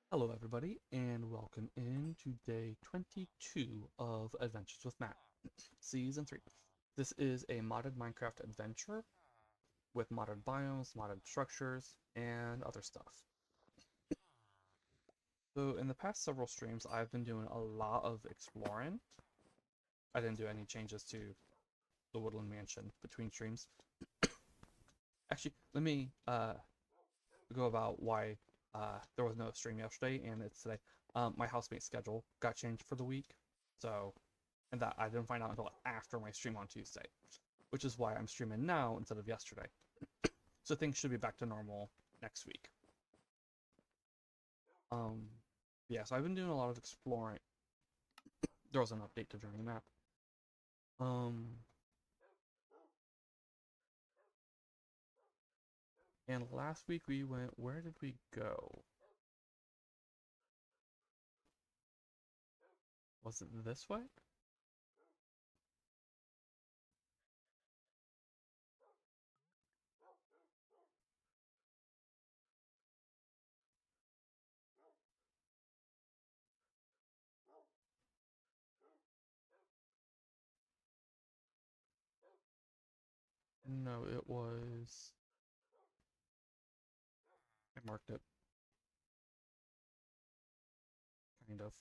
Hello everybody, and welcome in to day 22 of Adventures with Matt, Season 3. This is a modded Minecraft adventure with modded biomes, modded structures, and other stuff. So in the past several streams, I've been doing a lot of exploring. I didn't do any changes to the Woodland Mansion between streams. Actually, let me go about why there was no stream yesterday, and it's today. My housemate's schedule got changed for the week, so and that I didn't find out until after my stream on Tuesday, which is why I'm streaming now instead of yesterday. So things should be back to normal next week. Um, yeah, so I've been doing a lot of exploring. There was an update to Journey Map. Um, and last week we went. Where did we go? Was it this way? No, it was. I marked it, kind of.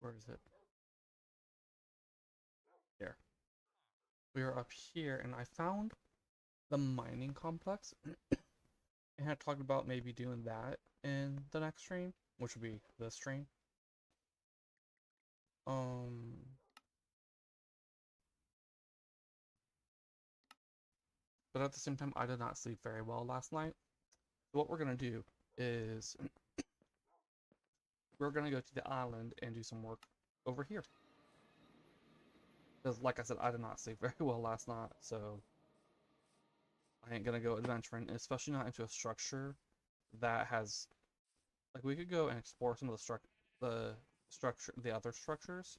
Where is it? Here. We are up here, and I found the mining complex. And had talked about maybe doing that in the next stream, which would be this stream. Um, but at the same time, I did not sleep very well last night. So what we're gonna do is we're gonna go to the island and do some work over here. Because, like I said, I did not sleep very well last night, so I ain't gonna go adventuring, especially not into a structure that has like we could go and explore some of the other structures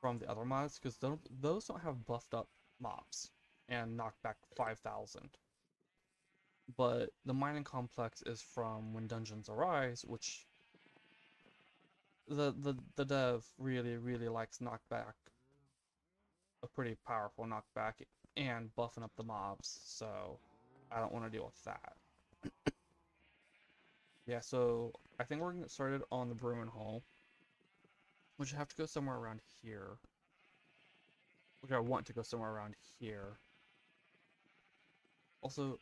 from the other mods because those don't have buffed up mobs and knockback 5,000. But the mining complex is from When Dungeons Arise, which the dev really likes knockback, a pretty powerful knockback, and buffing up the mobs. So I don't want to deal with that. Yeah, so I think we're gonna get started on the Bruin Hall, which I have to go somewhere around here. Which I want to go somewhere around here. Also,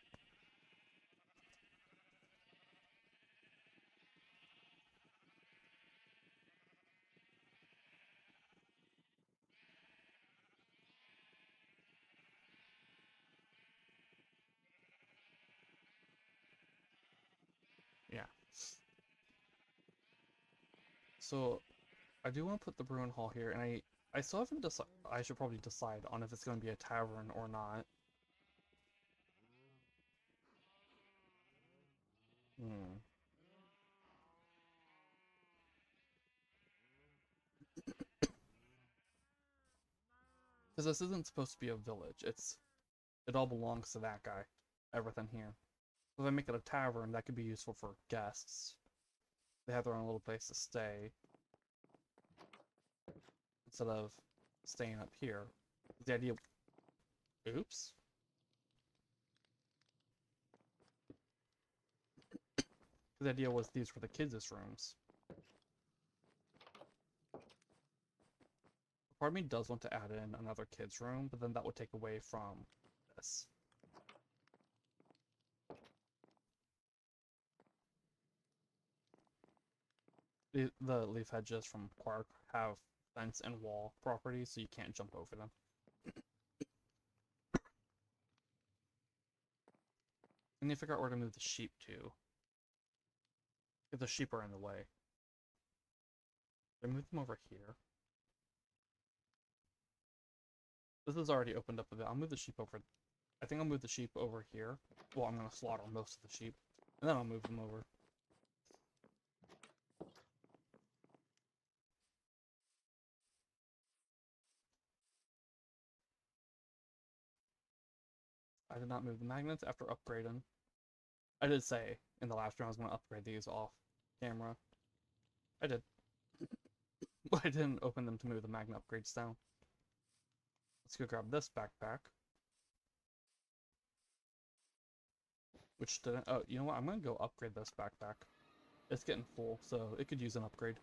yeah. So I do want to put the Bruin Hall here, and I still haven't decided. I should probably decide on if it's going to be a tavern or not. Hmm. Because this isn't supposed to be a village. It all belongs to that guy. Everything here. So if I make it a tavern, that could be useful for guests. They have their own little place to stay instead of staying up here. The idea. Oops. The idea was these were the kids' rooms. Part of me does want to add in another kids' room, but then that would take away from this. The leaf hedges from Quark have fence and wall properties, so you can't jump over them. I need to figure out where to move the sheep to. If the sheep are in the way. I move them over here. This is already opened up a bit. I'll move the sheep over. I think I'll move the sheep over here. Well, I'm going to slaughter most of the sheep. And then I'll move them over. I did not move the magnets after upgrading. I did say in the last round I was going to upgrade these off camera. I did. But I didn't open them to move the magnet upgrades down. Let's go grab this backpack. Which didn't... Oh, you know what? I'm going to go upgrade this backpack. It's getting full, so it could use an upgrade.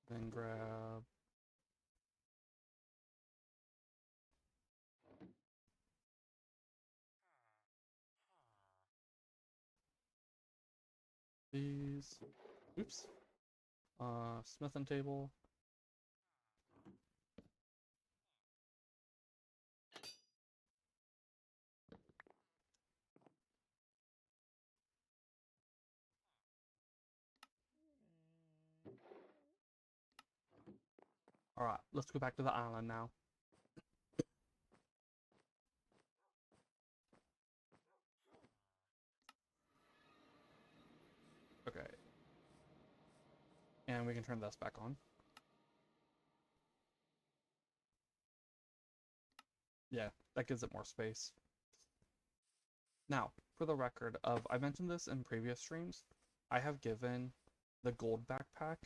Then grab... these. Oops. Smithing table. Alright, let's go back to the island now. Okay. And we can turn this back on. Yeah, that gives it more space. Now, for the record of, I mentioned this in previous streams, I have given the gold backpack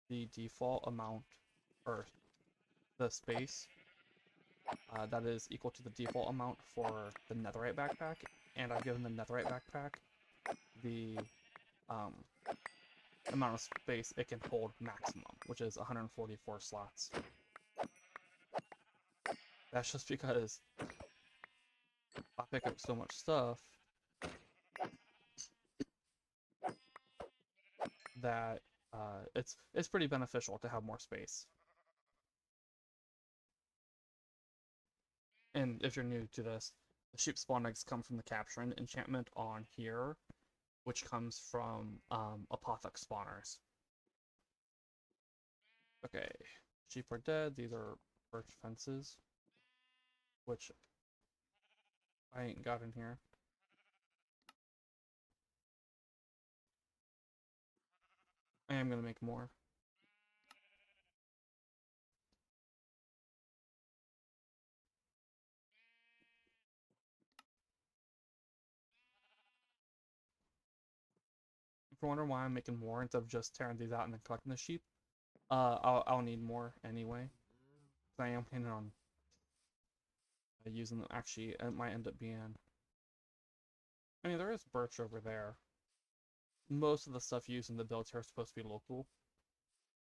the default amount, or the space, that is equal to the default amount for the netherite backpack, and I've given the netherite backpack the amount of space it can hold maximum, which is 144 slots. That's just because I pick up so much stuff that it's pretty beneficial to have more space. And if you're new to this, the sheep spawn eggs come from the capturing enchantment on here, which comes from apothec spawners. Okay, sheep are dead. These are birch fences, which I ain't got in here. I am gonna make more. If you're wondering why I'm making more instead of just tearing these out and then collecting the sheep, I'll need more anyway. I am planning on using them. Actually, it might end up being... I mean, there is birch over there. Most of the stuff used in the builds here is supposed to be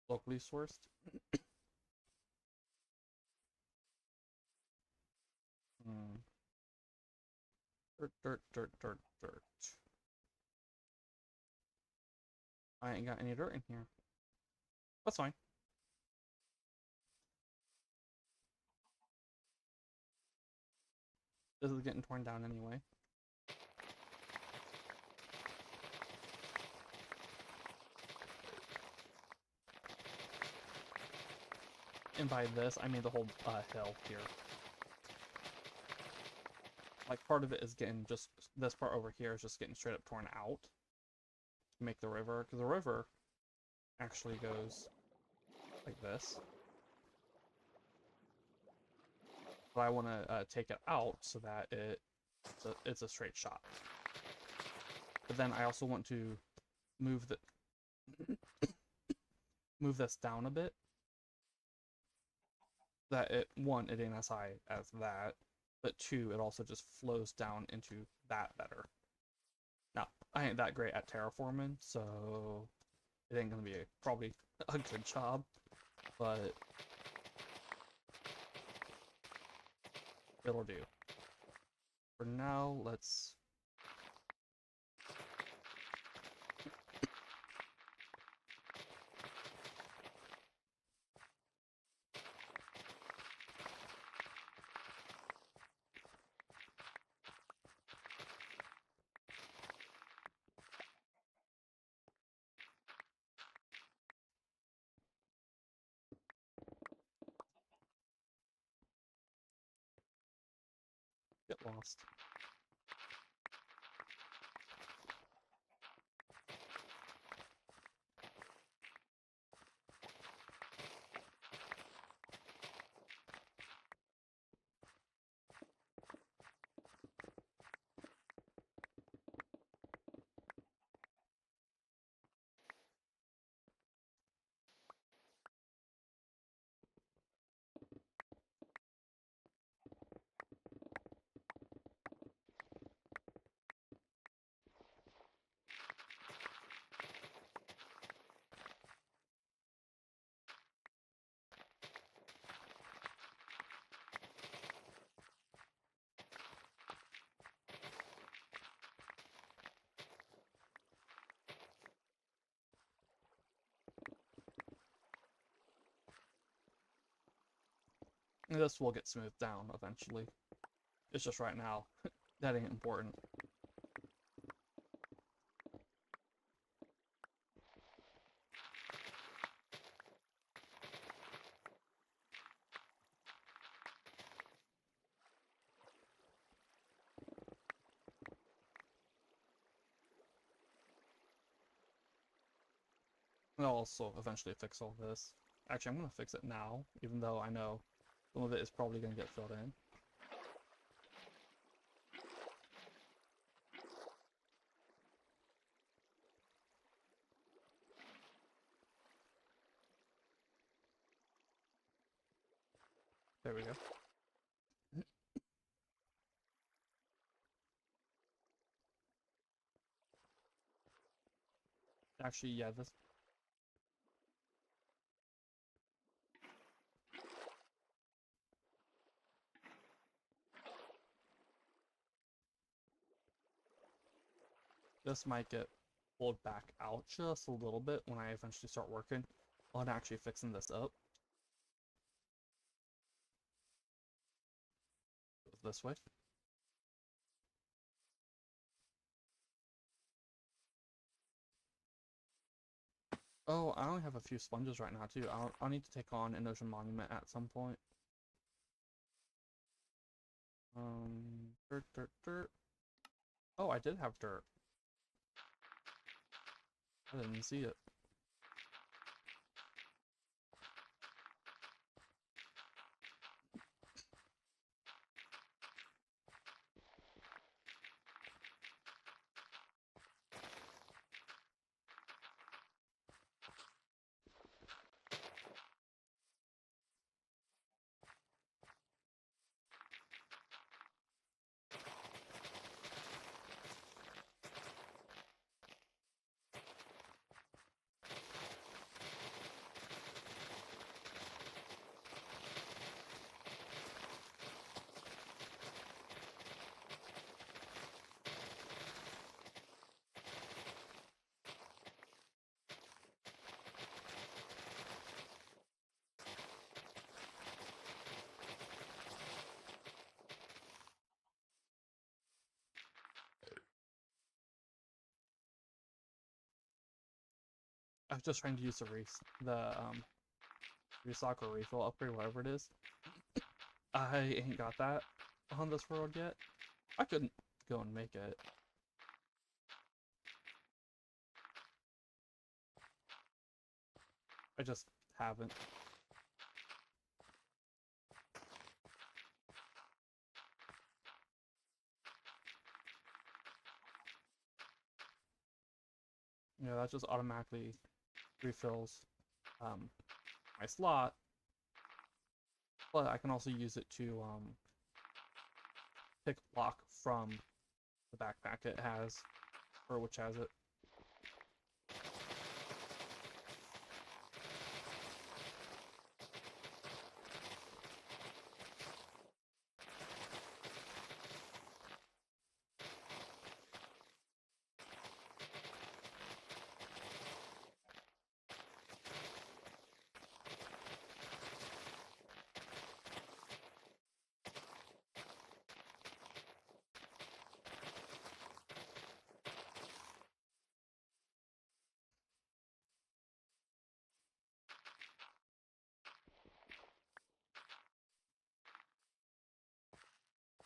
locally sourced. Dirt, dirt, dirt, dirt, dirt. I ain't got any dirt in here. That's fine. This is getting torn down anyway. And by this, I mean the whole hill here. Like, part of it is getting just... This part over here is just getting straight up torn out to make the river. Because the river actually goes like this. But I want to take it out so that it's a straight shot. But then I also want to move move this down a bit. That one, it ain't as high as that, but two, it also just flows down into that better. Now, I ain't that great at terraforming, so it ain't gonna be probably a good job, but it'll do. For now, let's... get lost. And this will get smoothed down eventually. It's just right now, that ain't important. And I'll also eventually fix all this. Actually, I'm going to fix it now, even though I know some of it is probably going to get filled in. There we go. Actually, yeah, this might get pulled back out just a little bit when I eventually start working on actually fixing this up. This way. Oh, I only have a few sponges right now too. I'll need to take on an ocean monument at some point. Dirt. Oh, I did have dirt. I didn't see it. I was just trying to use the restock or refill upgrade, whatever it is. I ain't got that on this world yet. I couldn't go and make it. I just haven't. You know, that just automatically refills my slot. But I can also use it to pick a block from the backpack it has, or which has it.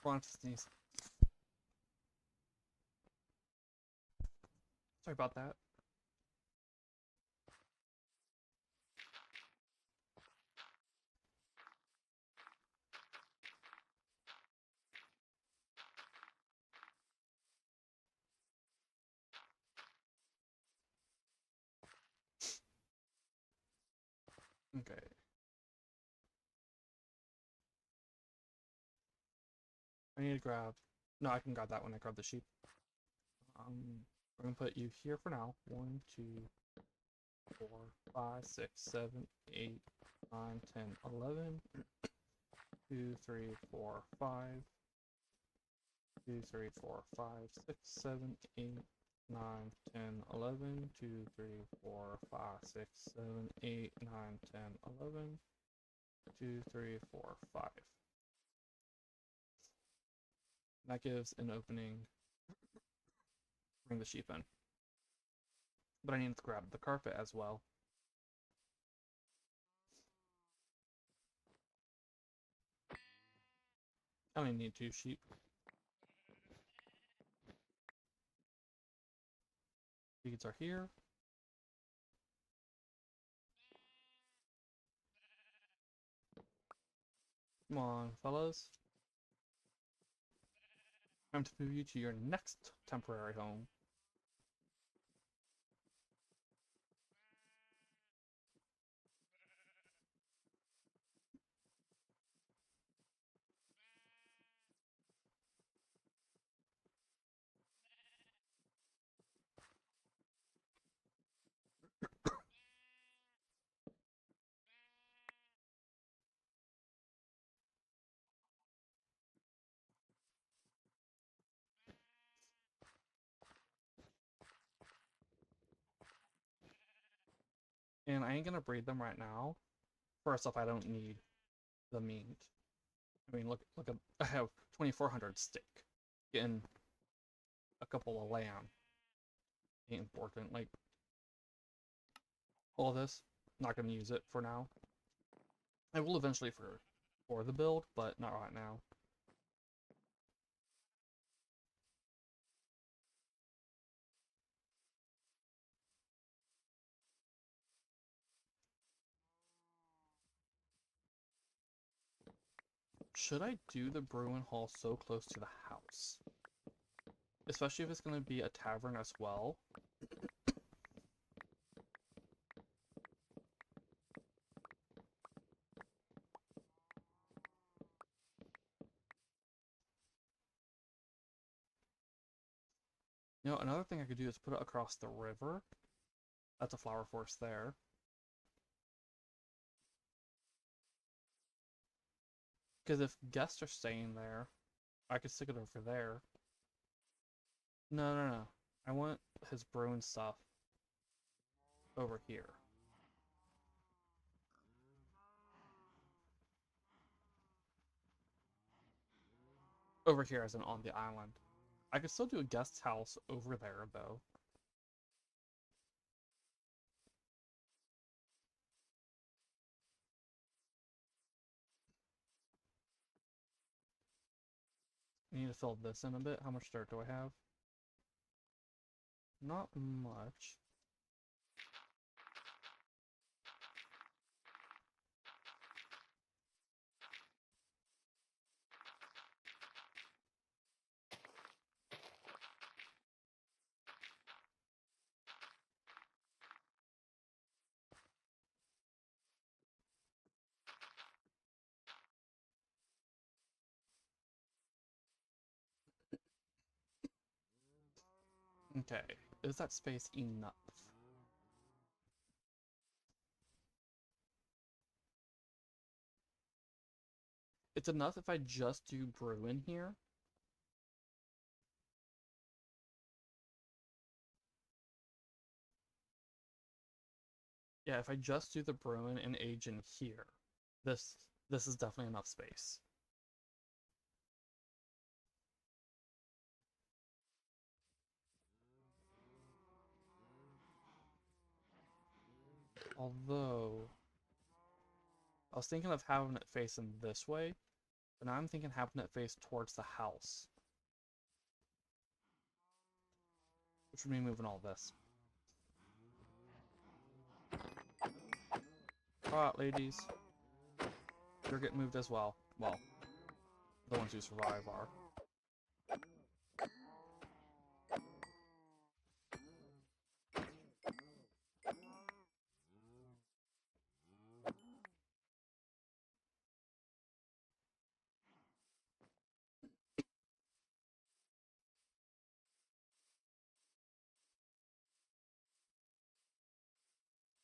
Want to sneeze. Sorry about that. Okay. I need to grab. No, I can grab that when I grab the sheep. We're gonna put you here for now. 1, 2, 4, 5, 6, 7, 8, 9, 10, 11. 2, 3, 4, 5. 2, 3, 4, 5, 6, 7, 8, 9, 10, 11. 2, 3, 4, 5, 6, 7, 8, 9, 10, 11. 2, 3, 4, 5. That gives an opening. Bring the sheep in. But I need to grab the carpet as well. I only need 2 sheep. Feeds are here. Come on, fellas. Time to move you to your next temporary home. And I ain't gonna breed them right now. First off, I don't need the meat. I mean, look at, I have 2,400 steak. Getting a couple of lamb ain't important. Like, all this, not gonna use it for now. I will eventually for the build, but not right now. Should I do the brewing hall so close to the house? Especially if it's going to be a tavern as well. You know, another thing I could do is put it across the river. That's a flower forest there. Because if guests are staying there, I could stick it over there. No, no, no. I want his brewing stuff over here. Over here as in on the island. I could still do a guest house over there, though. I need to fill this in a bit. How much dirt do I have? Not much. Okay, is that space enough? It's enough if I just do brew in here. Yeah, if I just do the brewing and age in here, this is definitely enough space. Although, I was thinking of having it facing this way, but now I'm thinking having it face towards the house. Which would mean moving all this. Alright, ladies. You're getting moved as well. Well, the ones who survive are.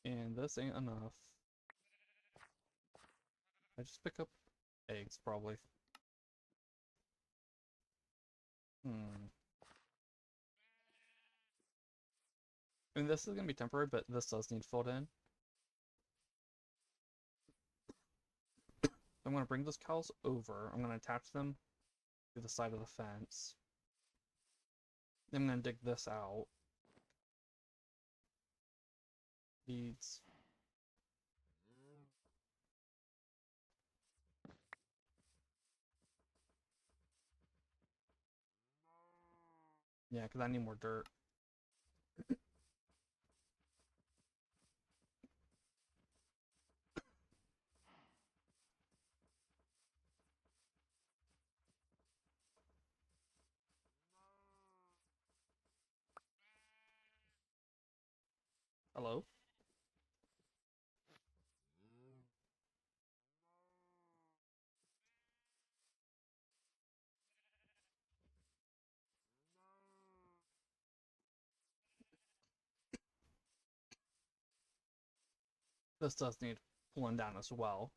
And this ain't enough. I just pick up eggs, probably. I mean, this is gonna be temporary, but this does need filled in. I'm going to bring those cows over. I'm going to attach them to the side of the fence. Then I'm going to dig this out. These. Yeah, because I need more dirt. Hello? This does need pulling down as well.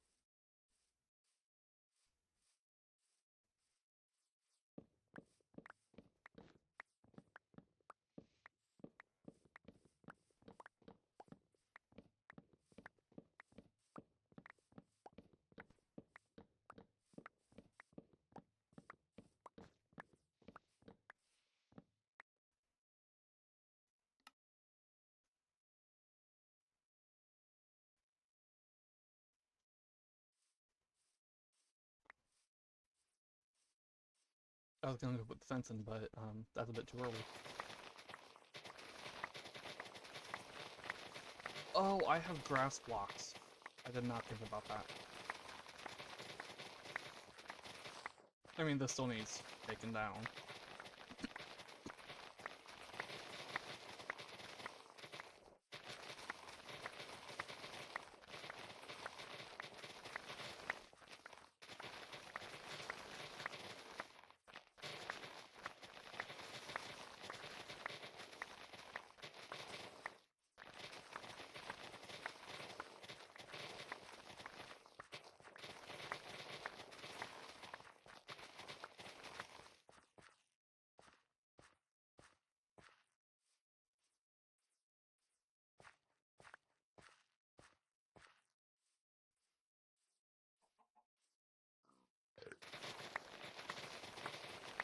I was gonna go put the fence in, but that's a bit too early. Oh, I have grass blocks. I did not think about that. I mean, this still needs taken down.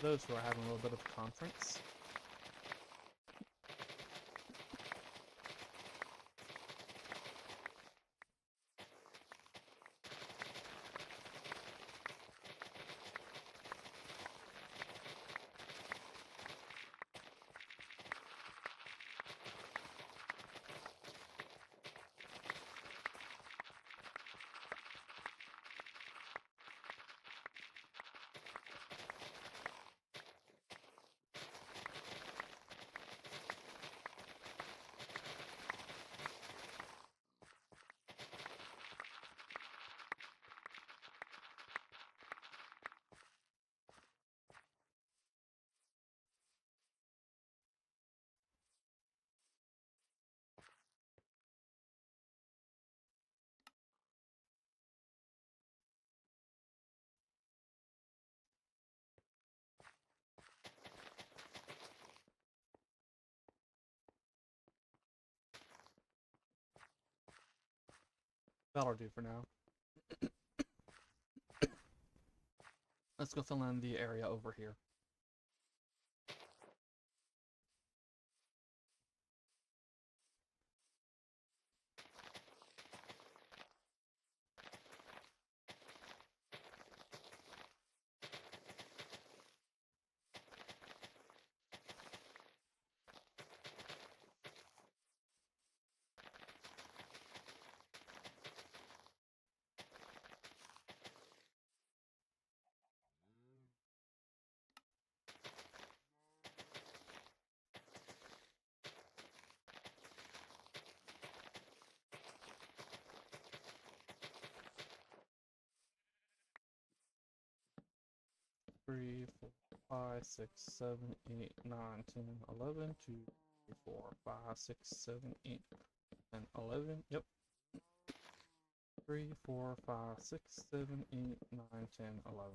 Those who are having a little bit of a conference. That'll do for now. Let's go fill in the area over here. Three, 4, 5, 6, 7, 8, 9, 10, 11, 2, 3, 4, 5, 6, 7, 8, 10, 11. Yep. 3, 4, 5, 6, 7, 8, 9, 10, 11.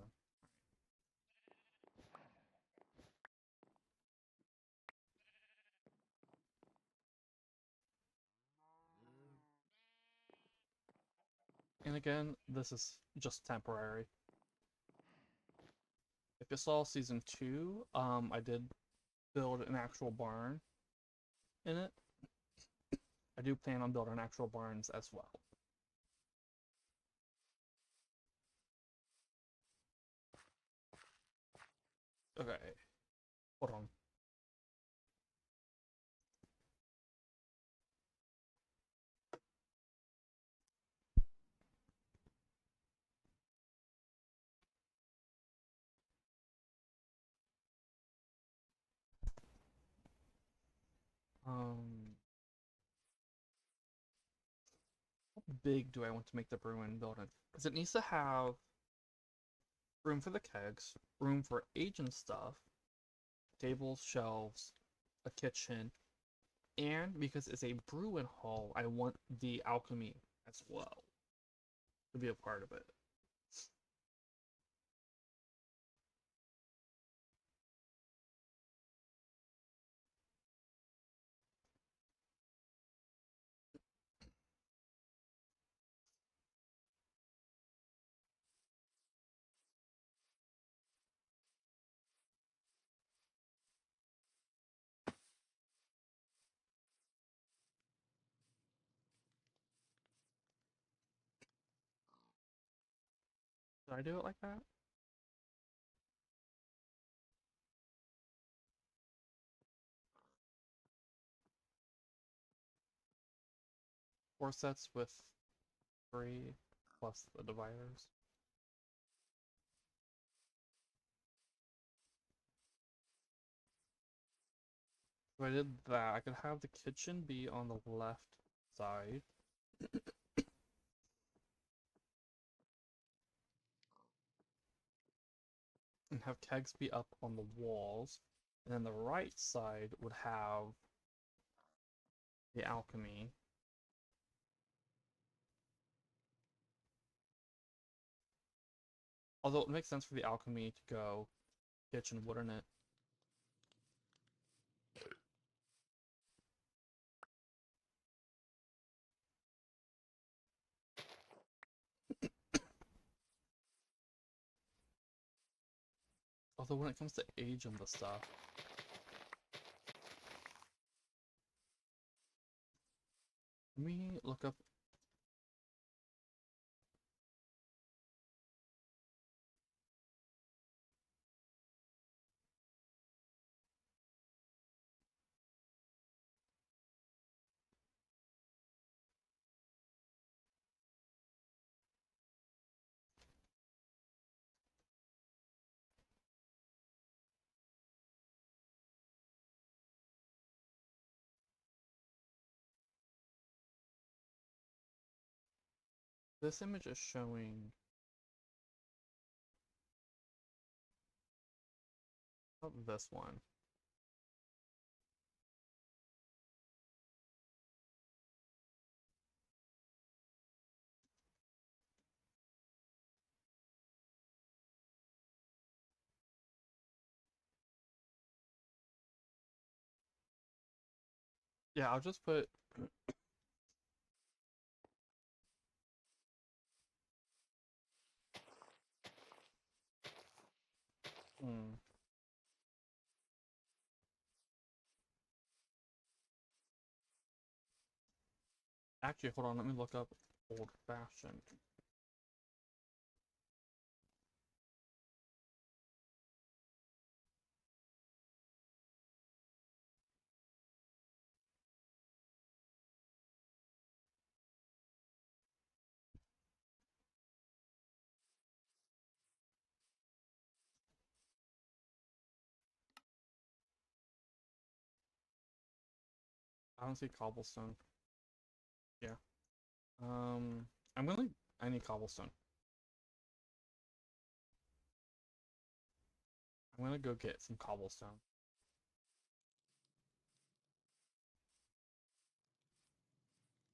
And again, this is just temporary. If you saw season 2, I did build an actual barn in it. I do plan on building actual barns as well. Okay, hold on. How big do I want to make the brewing building? Because it needs to have room for the kegs, room for aging stuff, tables, shelves, a kitchen, and because it's a brewing hall, I want the alchemy as well to be a part of it. Did I do it like that? Four sets with 3 plus the dividers. If I did that, I could have the kitchen be on the left side. And have kegs be up on the walls. And then the right side would have the alchemy. Although it makes sense for the alchemy to go kitchen, wouldn't it? Although when it comes to age and the stuff, let me look up. This image is showing this one. Yeah, I'll just put hmm. Actually, hold on, let me look up old fashioned. I don't see cobblestone. Yeah. I'm gonna. I need cobblestone. I'm gonna go get some cobblestone.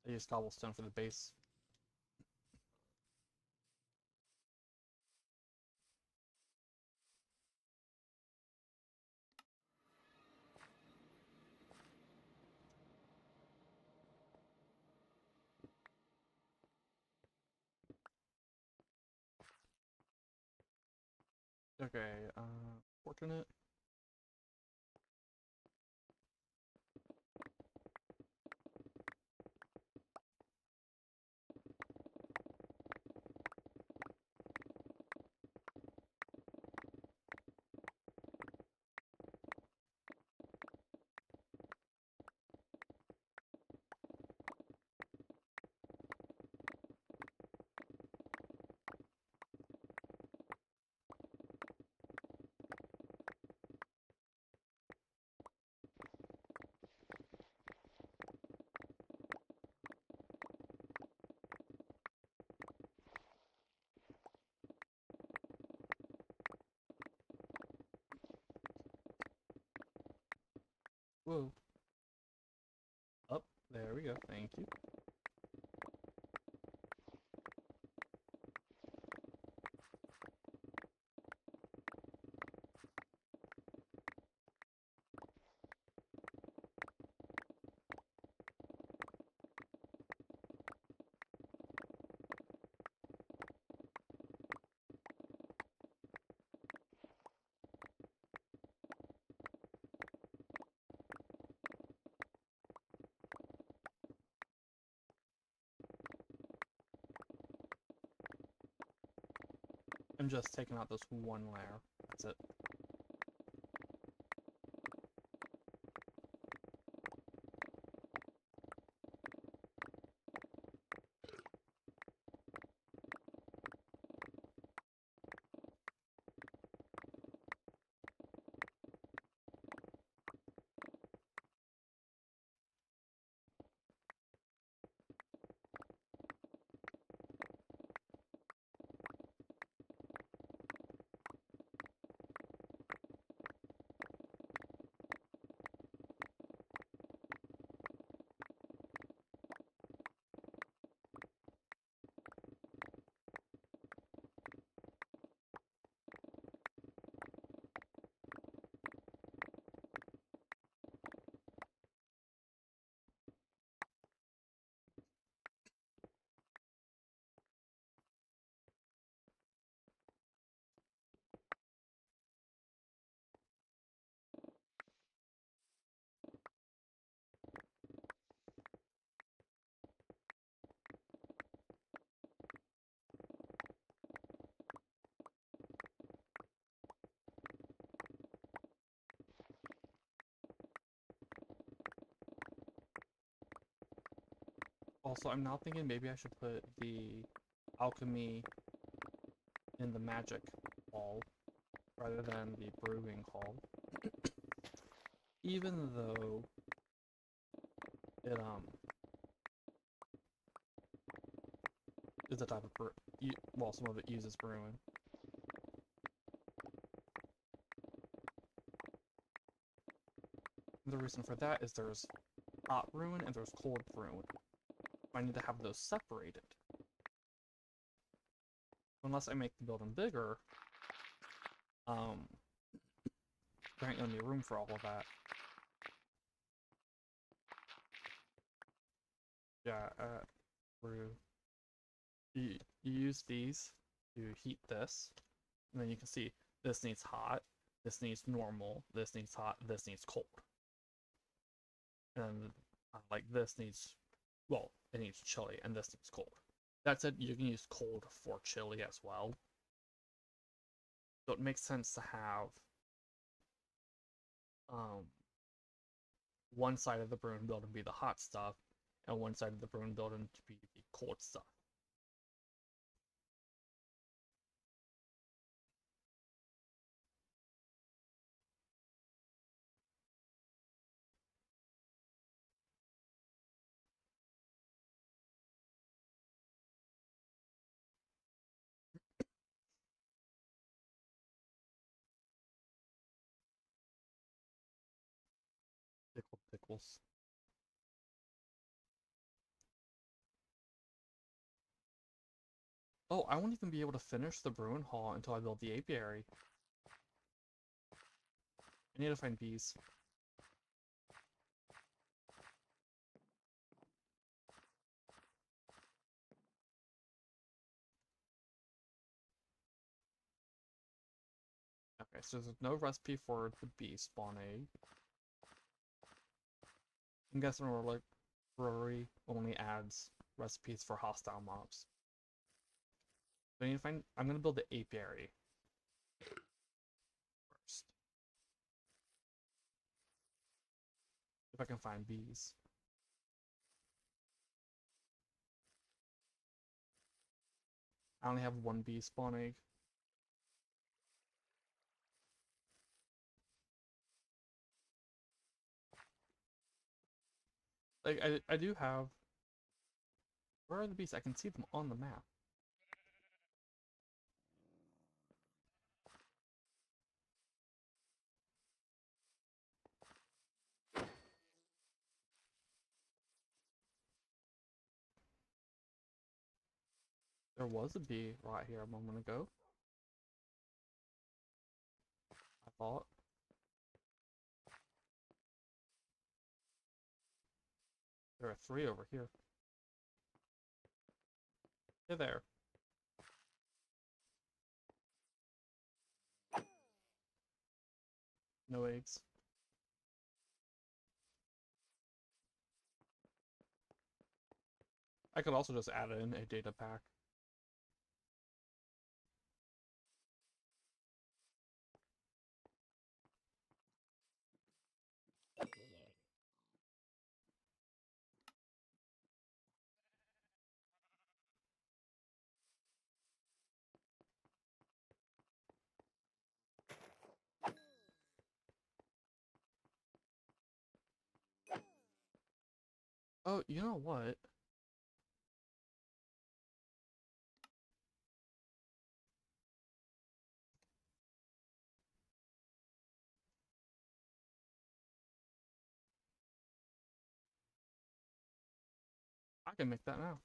I use cobblestone for the base. Okay, fortunate. Whoa. Up, there we go, thank you. I'm just taking out this one layer. That's it. Also, I'm now thinking maybe I should put the alchemy in the magic hall rather than the brewing hall. Even though it is a type of well, some of it uses brewing. The reason for that is there's hot brewing and there's cold brewing. I need to have those separated. Unless I make the building bigger, there ain't gonna be room for all of that. Yeah, brew. You use these to heat this, and then you can see this needs hot, this needs normal, this needs hot, this needs cold. And like this needs, well, it needs chili, and this needs cold. That said, you can use cold for chili as well. So it makes sense to have one side of the brewing building be the hot stuff, and one side of the brewing building to be the cold stuff. Pickled pickles. Oh, I won't even be able to finish the brewing hall until I build the apiary. I need to find bees. Okay, so there's no recipe for the bee spawn egg. I'm guessing Rory only adds recipes for hostile mobs. So I need to find. I'm gonna build the apiary first. If I can find bees. I only have one bee spawn egg. Like I do have. Where are the bees? I can see them on the map. There was a bee right here a moment ago. I thought. There are 3 over here. Hey there. No eggs. I could also just add in a data pack. Oh, you know what? I can make that now.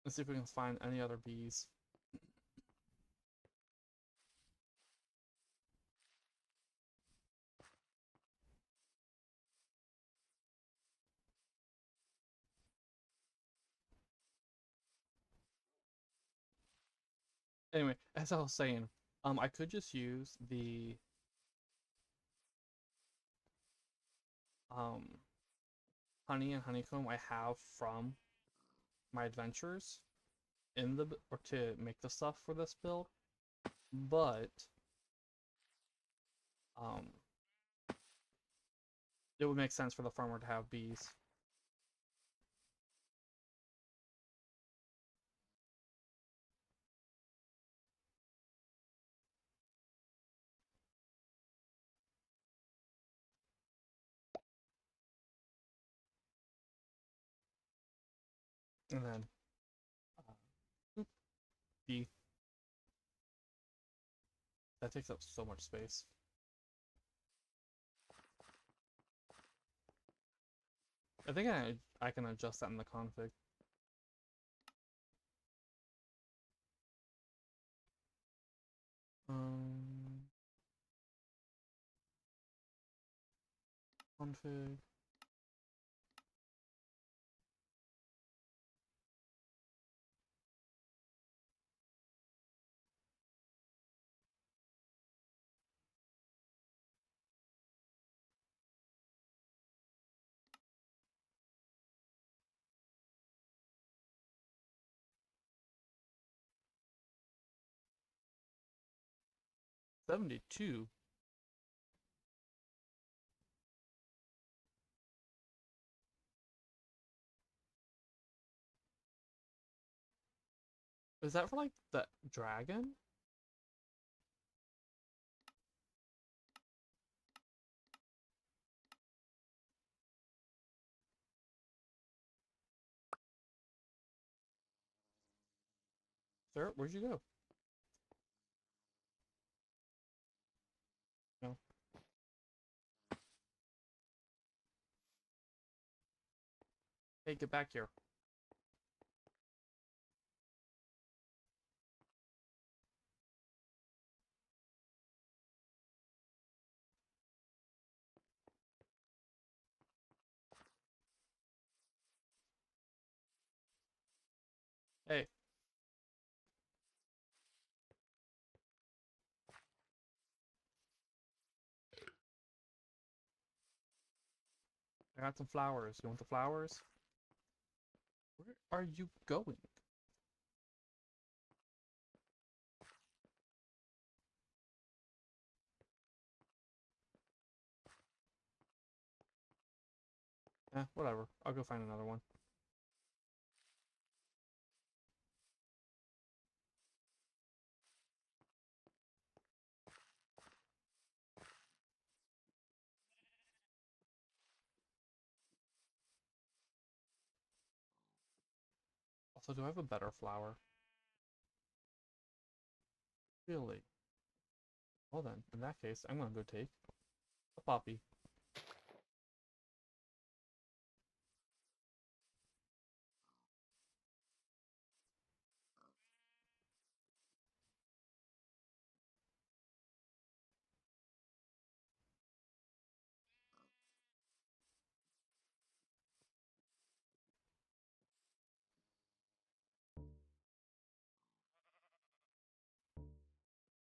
Let's see if we can find any other bees. Anyway, as I was saying, I could just use the um honey and honeycomb I have from my adventures in the or to make the stuff for this build, but um it would make sense for the farmer to have bees. And then oop, bee. That takes up so much space. I think I can adjust that in the config. Um, config. $72. Is that for like the dragon? Sir, where'd you go? No. Hey, get back here. Hey, I got some flowers. You want the flowers? Where are you going? Whatever. I'll go find another one. Also, do I have a better flower? Really? Well then, in that case, I'm gonna go take a poppy.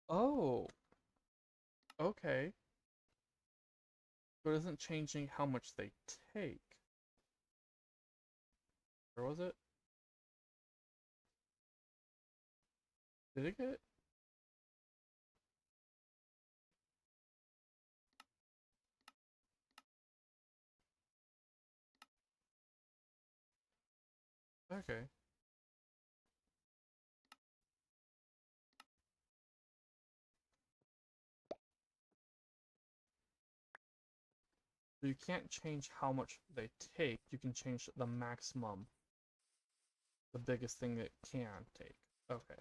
Oh, okay. So it isn't changing how much they take. Where was it? Did it get? Okay. So you can't change how much they take, you can change the maximum. The biggest thing it can take. Okay.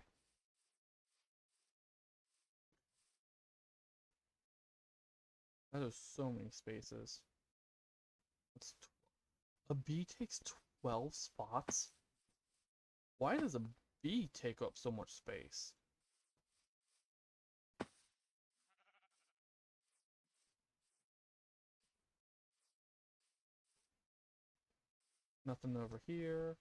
That is so many spaces. That's a bee takes 12 spots? Why does a bee take up so much space? Nothing over here.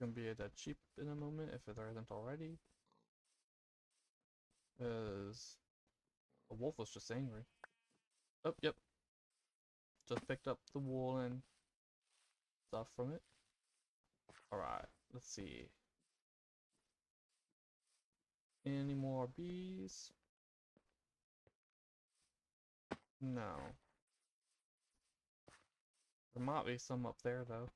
Gonna be a dead sheep in a moment if there isn't already. Because the wolf was just angry. Oh, yep. Just picked up the wool and stuff from it. Alright, let's see. Any more bees? No. There might be some up there though.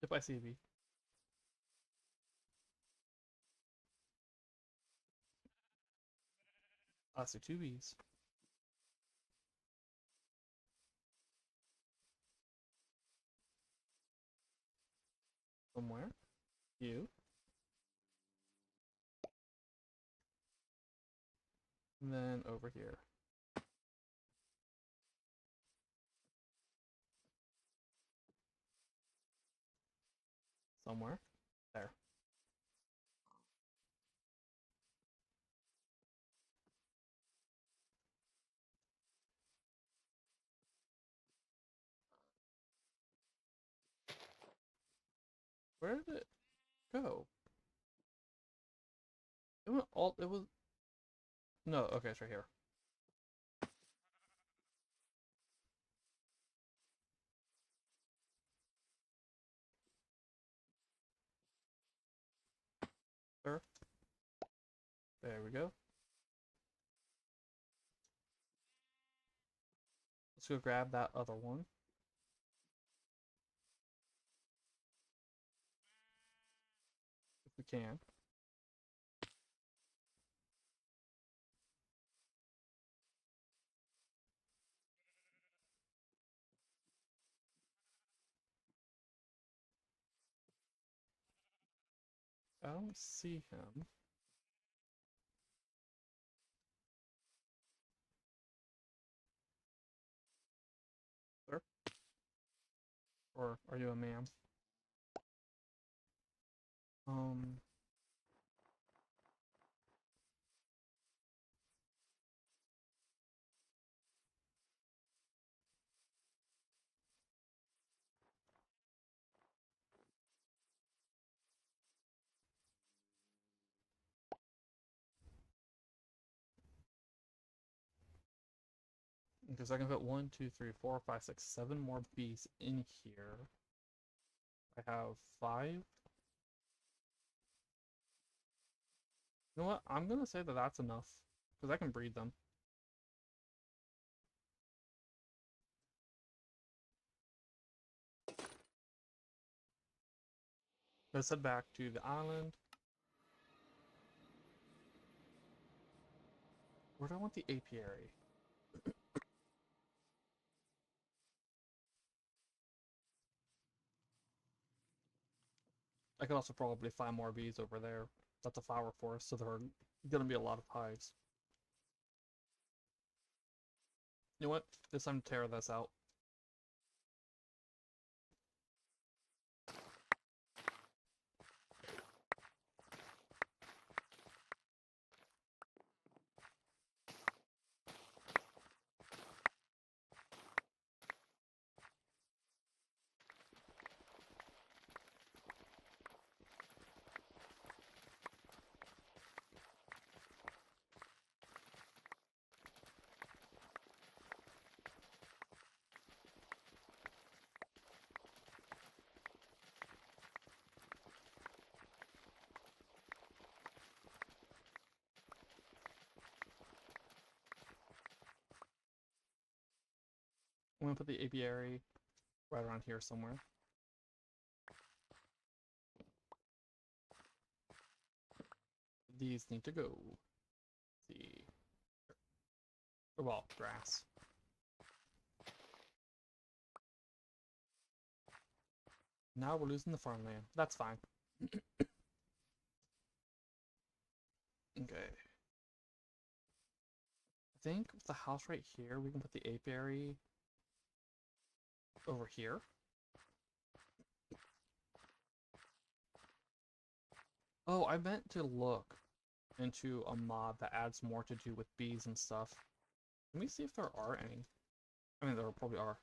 If I see a bee. I see two bees. Somewhere. You. And then over here. Somewhere. There. Where did it go? It went all. It was no. Okay, it's right here. There. There we go. Let's go grab that other one. If we can. I don't see him. Sir? Or are you a man? Um, because I can put 1, 2, 3, 4, 5, 6, 7 more bees in here. I have 5. You know what? I'm gonna say that that's enough because I can breed them. Let's head back to the island. Where do I want the apiary? I could also probably find more bees over there. That's a flower forest, so there are gonna be a lot of hives. You know what? This time tear this out. I'm gonna put the apiary right around here somewhere. These need to go. The well, grass. Now we're losing the farmland. That's fine. Okay. I think with the house right here, we can put the apiary over here. Oh, I meant to look into a mod that adds more to do with bees and stuff. Let me see if there are any. I mean, there probably are.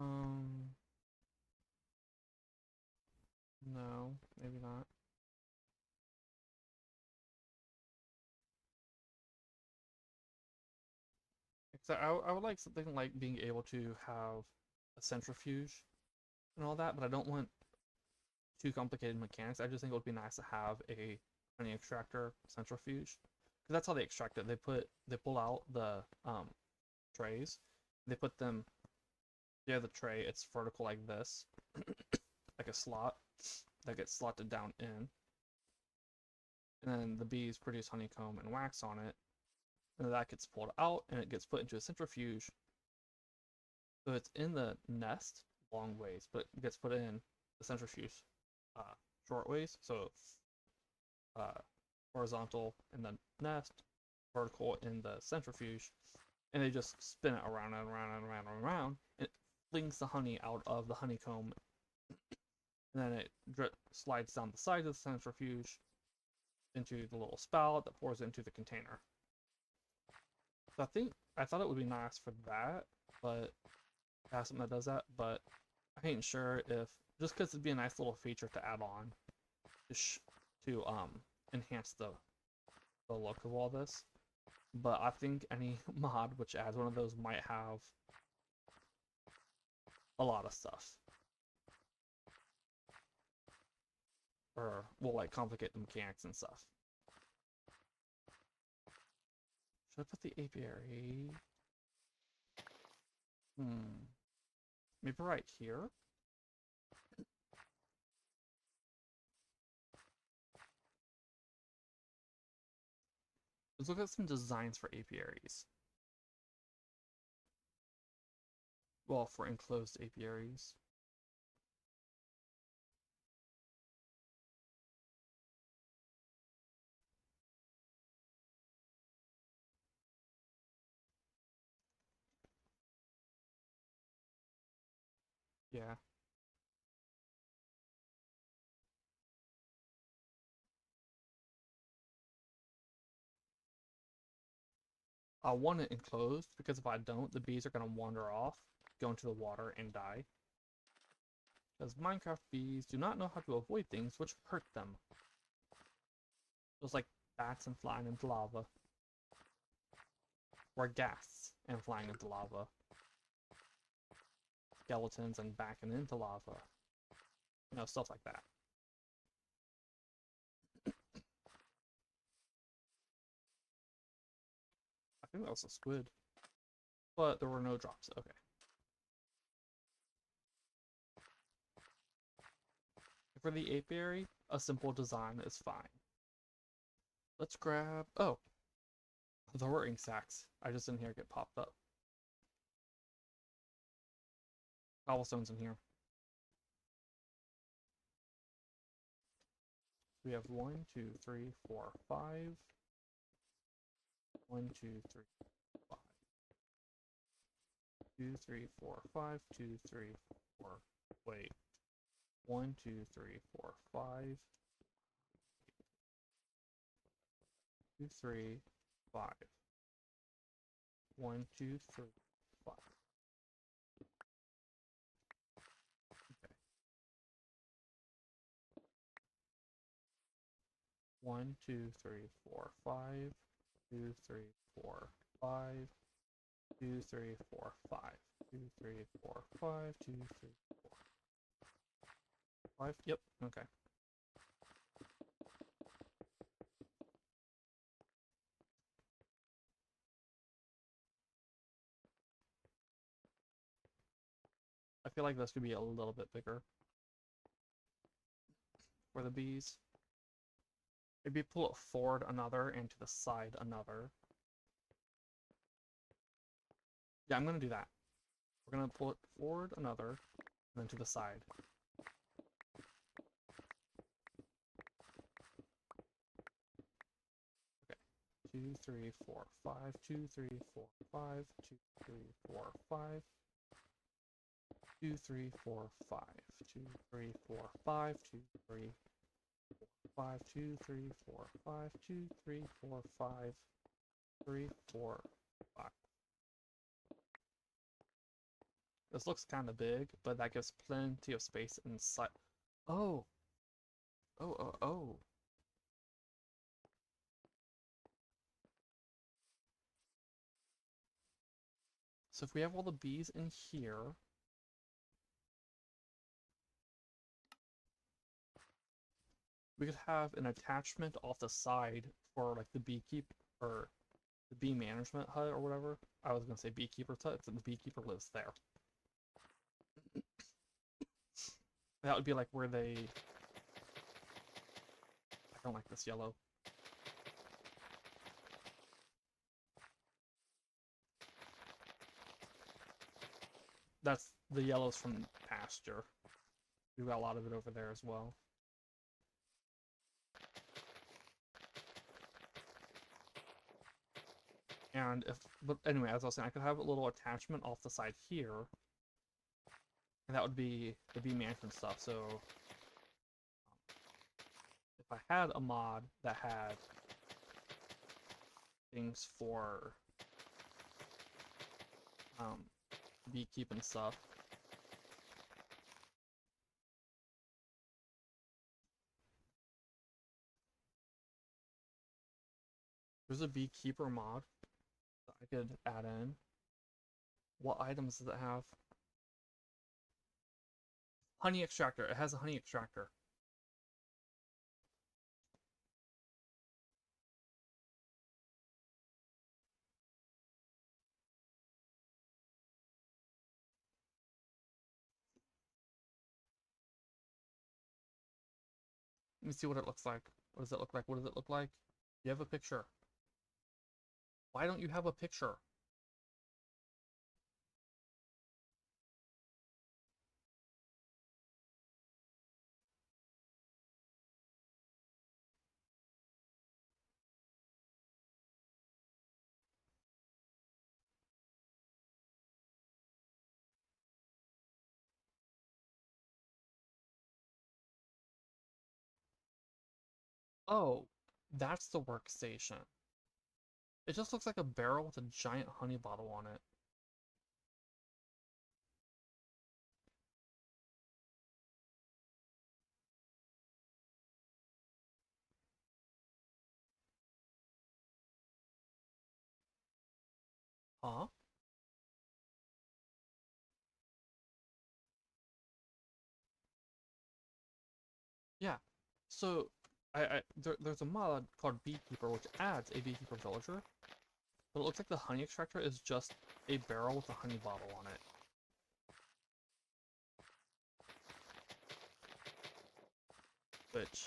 Um, no, maybe not. Except I would like something like being able to have a centrifuge and all that, but I don't want too complicated mechanics. I just think it would be nice to have a honey extractor centrifuge, because that's how they extract it. They pull out the trays, they put them near the tray. It's vertical like this, like a slot that gets slotted down in, and then the bees produce honeycomb and wax on it, and then that gets pulled out and it gets put into a centrifuge. So it's in the nest long ways, but it gets put in the centrifuge short ways. So horizontal in the nest, vertical in the centrifuge, and they just spin it around and around and around and around, and it flings the honey out of the honeycomb, and then it slides down the side of the centrifuge into the little spout that pours into the container. So I thought it would be nice for that, but have something that does that, but I ain't sure if, just because it'd be a nice little feature to add on to enhance the look of all this. But I think any mod which adds one of those might have a lot of stuff, or will like complicate the mechanics and stuff. Should I put the apiary? Maybe right here? Let's look at some designs for apiaries. Well, for enclosed apiaries. Yeah. I want it enclosed because if I don't, the bees are going to wander off, go into the water, and die. Because Minecraft bees do not know how to avoid things which hurt them. Just like bats and flying into lava. Or ghasts and flying into lava. Skeletons and backing into lava. You know, stuff like that. I think that was a squid. But there were no drops. Okay. For the apiary, a simple design is fine. Let's grab... Oh! The working sacks. I just didn't hear it get popped up. Cobblestone's in here. We have 1, 2, 3, 4, 5. 1, 2, 3, 5. 2, 3, 4, 5. 2, 3, 4. Wait. 1, 2, 3, 4, 5. 2, 3, 5. 1, 2, 3, 5. Okay. 1, 2, 3, 4, 5. 2, 3, 4, 5. 2, 3, 4, 5. 2, 3, 4, 5. 2, 3, 4, 5. Yep. Okay. I feel like this could be a little bit bigger for the bees. Maybe pull it forward another and to the side another. Yeah, I'm gonna do that. We're gonna pull it forward another, and then to the side. Okay. 2, 3, 4, 5. 2, 3, 4, 5. 2, 3, 4, 5. 2, 3, 4, 5. 2, 3, 4, 5. 2, 3, 5. 2, 3, 4, 5. 2, 3, 4, 5. 3, 4, 5. This looks kind of big, but that gives plenty of space inside. Oh! Oh. So if we have all the bees in here, We could have an attachment off the side for like the beekeep or the bee management hut or whatever. I was gonna say beekeeper's hut, so the beekeeper lives there. That would be like where they... I don't like this yellow. That's the yellows from pasture. We've got a lot of it over there as well. And if, but anyway, as I was saying, I could have a little attachment off the side here, and that would be the bee management stuff. So if I had a mod that had things for beekeeping stuff, there's a beekeeper mod that I could add in. What items does it have? Honey extractor. It has a honey extractor. Let me see what it looks like. What does it look like? What does it look like? You have a picture. Why don't you have a picture? Oh, that's the workstation. It just looks like a barrel with a giant honey bottle on it. Huh? Yeah. So, there's a mod called Beekeeper which adds a beekeeper villager, but it looks like the honey extractor is just a barrel with a honey bottle on it. Which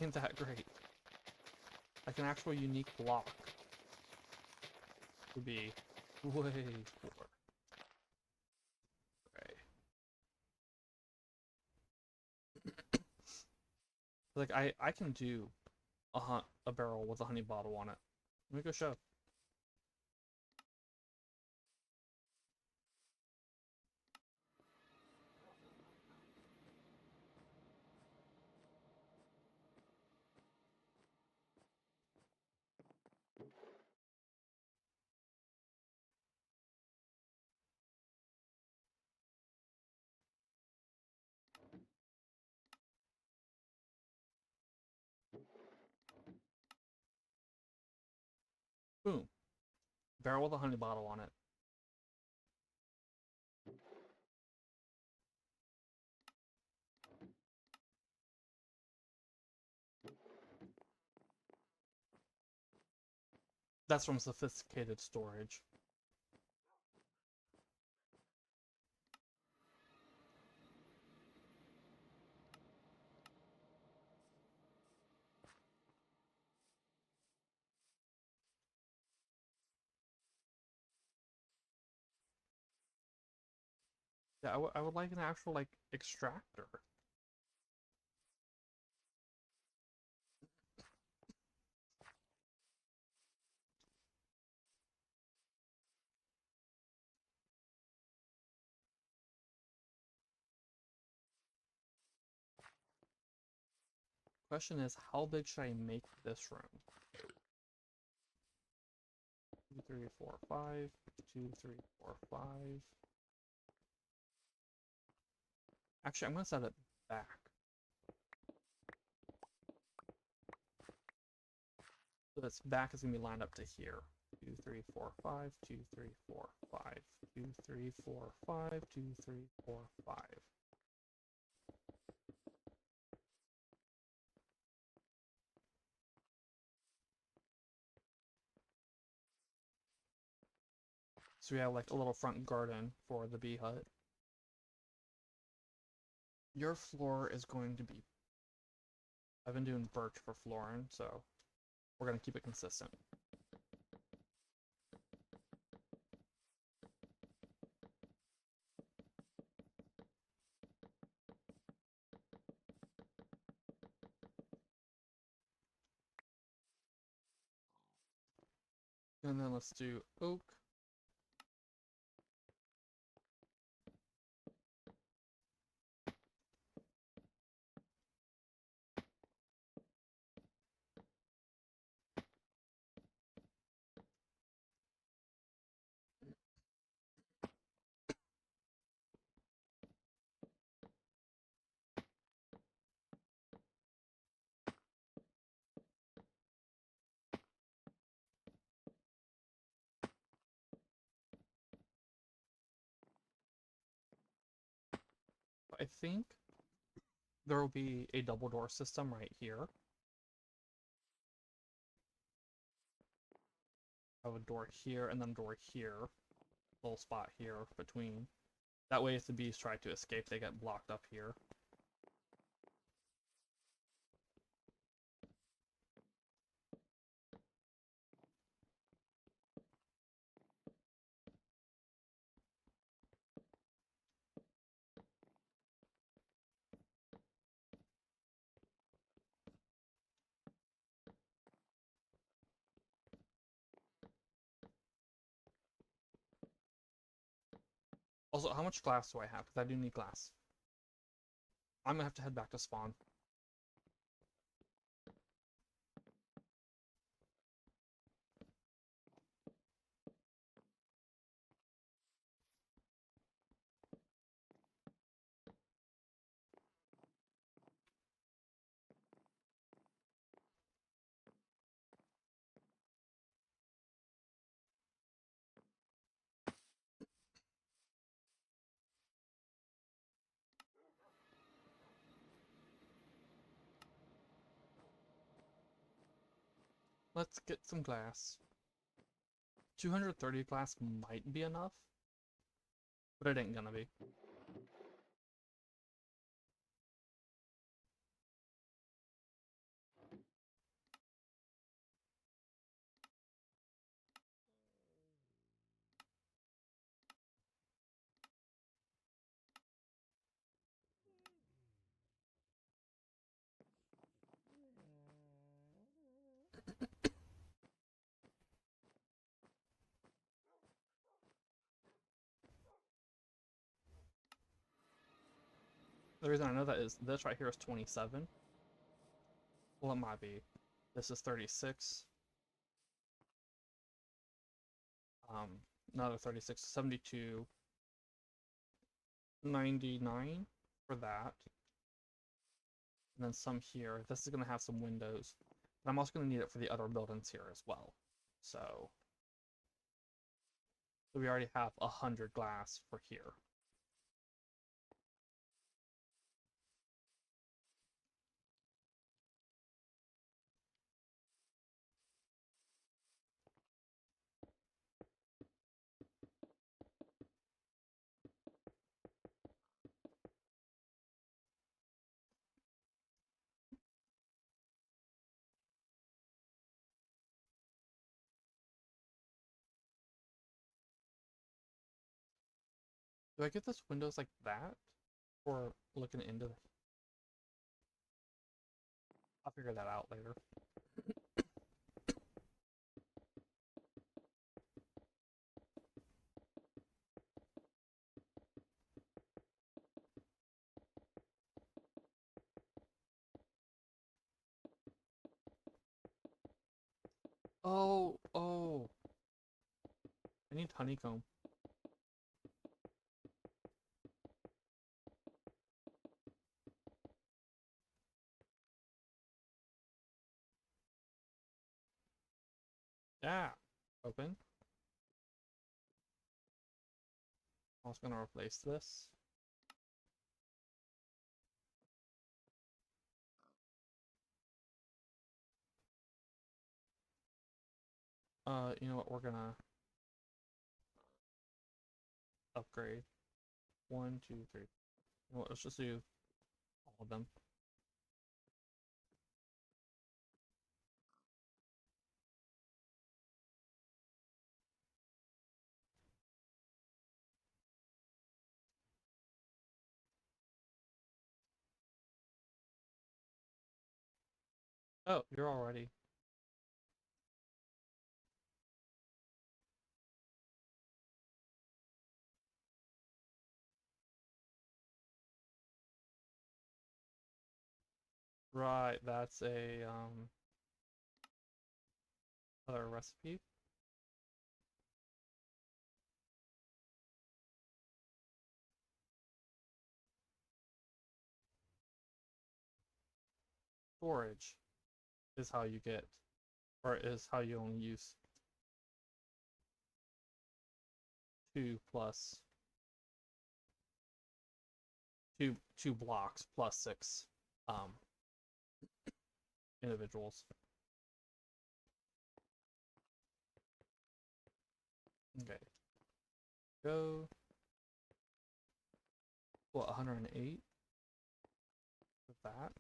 ain't that great. Like an actual unique block would be way cooler. Okay. Like I can do a barrel with a honey bottle on it. Let me go show. Boom. Barrel with a honey bottle on it. That's from sophisticated storage. Yeah, I would like an actual, like, extractor. Question is, how big should I make this room? 2, 3, 4, 5. 2, 3, 4, 5. Actually, I'm gonna set it back. So this back is gonna be lined up to here. 2, 3, 4, 5. 2, 3, 4, 5. 2, 3, 4, 5. 2, 3, 4, 5. So we have like a little front garden for the bee hut. Your floor is going to be... I've been doing birch for flooring, so we're going to keep it consistent. And then let's do oak. I think there will be a double door system right here. I have a door here and then a door here. Little spot here between. That way if the bees try to escape, they get blocked up here. Also, how much glass do I have? Because I do need glass. I'm gonna have to head back to spawn. Let's get some glass. 230 glass might be enough, but it ain't gonna be. The reason I know that is this right here is 27. Well, it might be. This is 36. Another 36, 72, 99 for that. And then some here. This is gonna have some windows. But I'm also gonna need it for the other buildings here as well. So we already have 100 glass for here. Do I get this windows like that? Or looking into the... I'll figure that out later. Oh. I need honeycomb. Yeah. Open. I was gonna replace this. You know what, we're gonna upgrade. 1, 2, 3. Well, let's just do all of them. Oh, you're already. Right, that's a other recipe. Storage is how you get, or is how you only use 2 plus 2 blocks plus 6 individuals. Okay. Go. What, 108? With that.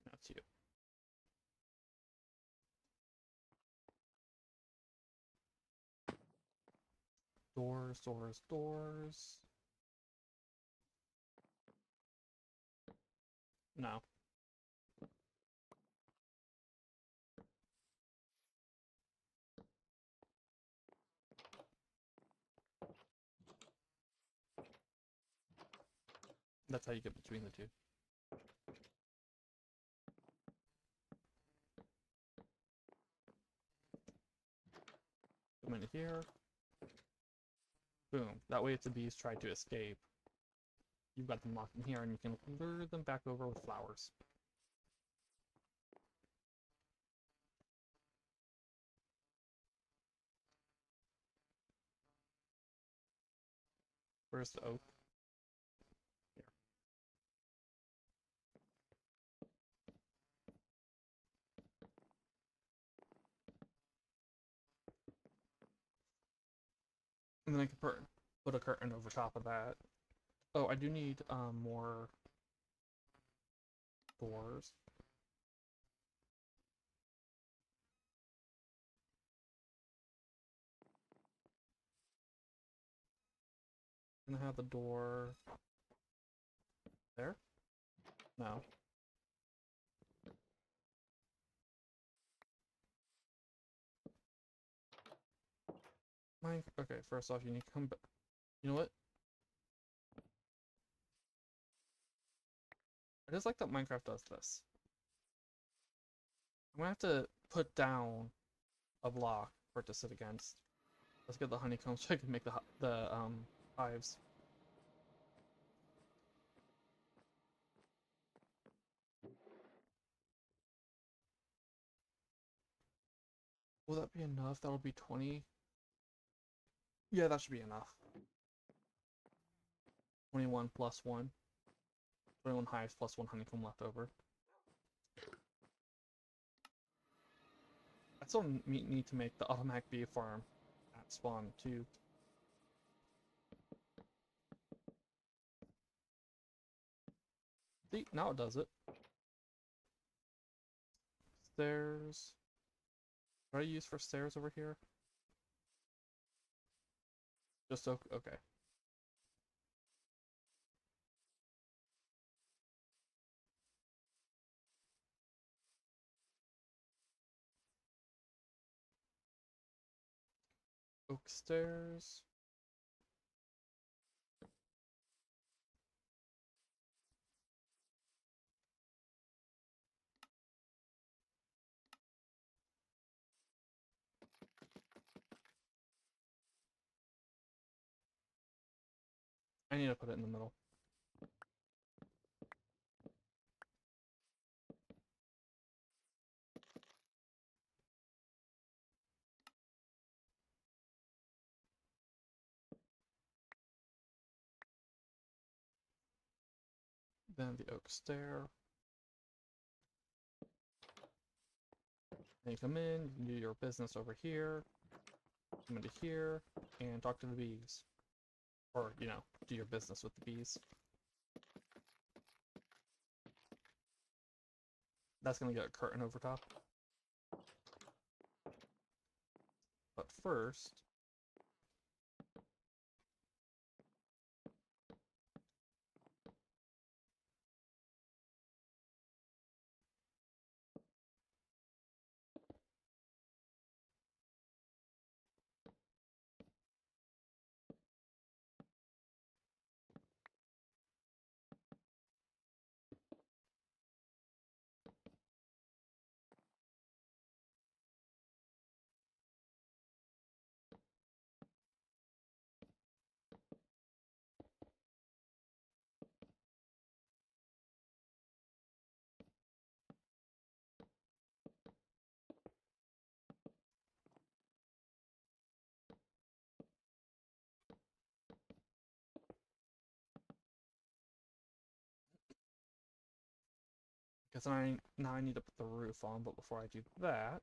That's you. Doors, doors, doors. No. That's how you get between the two. Come in here. Boom. That way if the bees try to escape, you've got them locked in here and you can lure them back over with flowers. Where's the oak? Here. And then I can put a curtain over top of that. Oh, I do need more doors. Can I have the door there? No. Okay, first off, you need to come back. You know what? I just like that Minecraft does this. I'm gonna have to put down a block for it to sit against. Let's get the honeycomb so I can make the hives. Will that be enough? That'll be 20. Yeah, that should be enough. 21 plus 1. 21 hives plus 1 honeycomb left over. I still need to make the automatic bee farm at spawn too. See, now it does it. Stairs. What do I use for stairs over here? Just so, okay. Oak stairs. I need to put it in the middle. Then the oak stair. Then you come in, you can do your business over here. Come into here and talk to the bees. Or, you know, do your business with the bees. That's gonna get a curtain over top. But first, because now I need to put the roof on, but before I do that,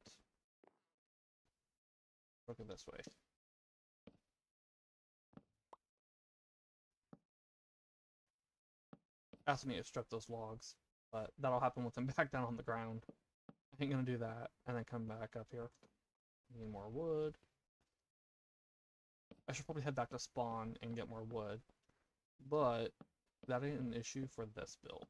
look at this way. Ask me to strip those logs, but that'll happen with them back down on the ground. I ain't gonna do that, and then come back up here. Need more wood. I should probably head back to spawn and get more wood, but that ain't an issue for this build.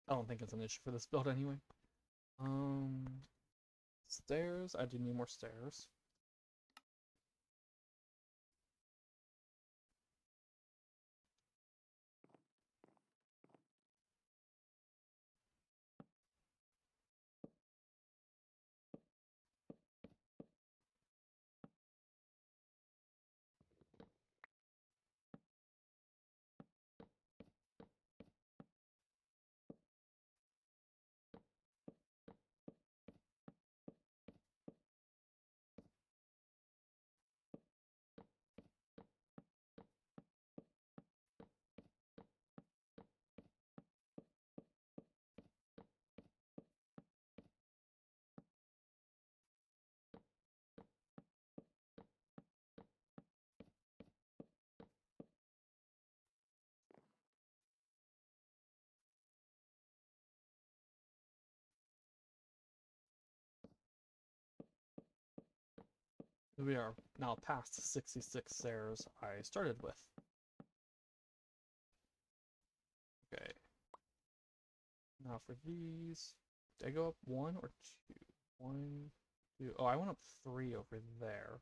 I don't think it's an issue for this build anyway. Stairs. I do need more stairs. We are now past 66 stairs I started with. Okay. Now for these, did I go up 1 or 2? 1, 2. Oh, I went up 3 over there.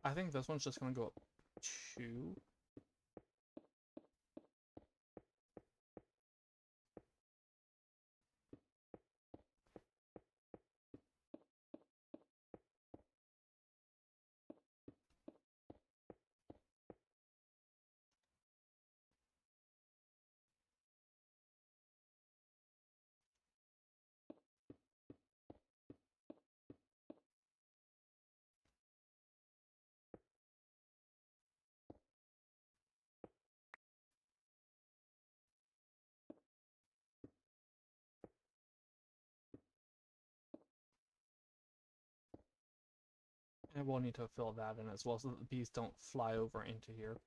I think this one's just gonna go up 2. And we'll need to fill that in as well so that the bees don't fly over into here.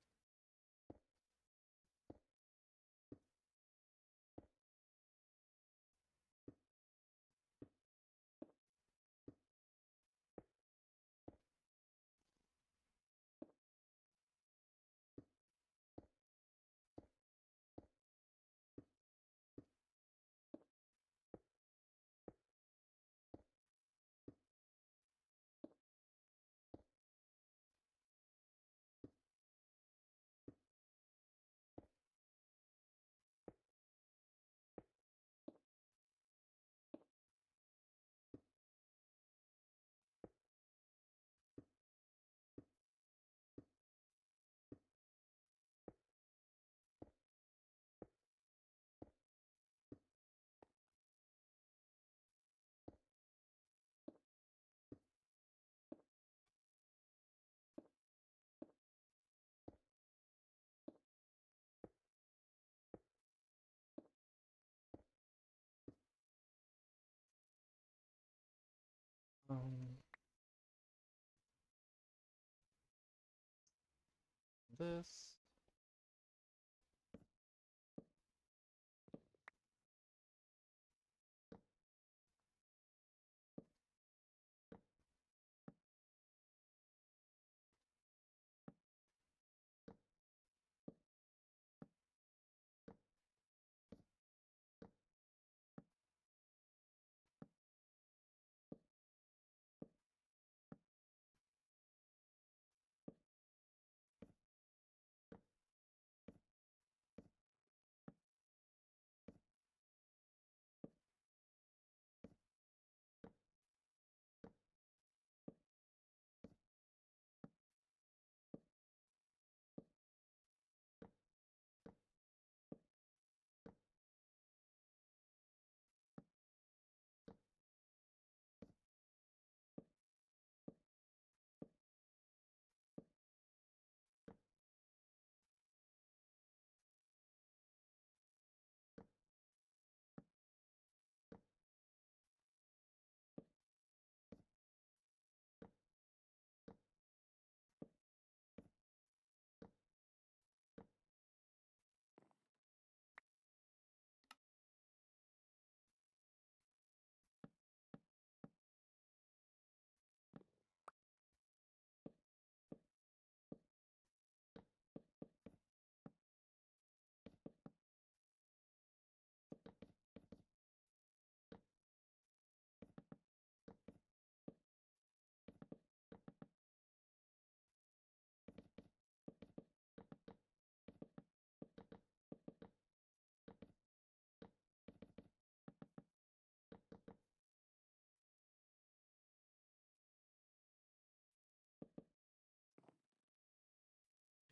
Um, this.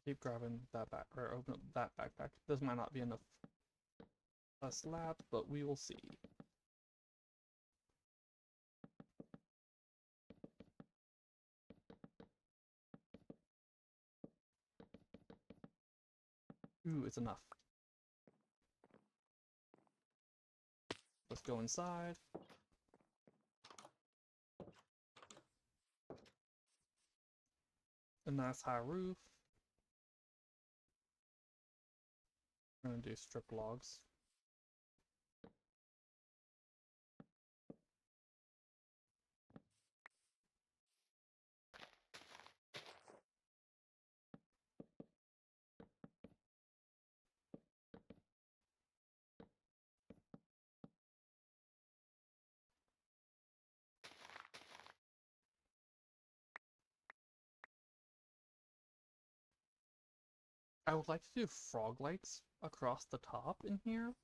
Keep grabbing that back, or open up that backpack. This might not be enough slab, but we will see. Ooh, it's enough. Let's go inside. A nice high roof. I'm gonna do strip logs. I would like to do frog lights across the top in here,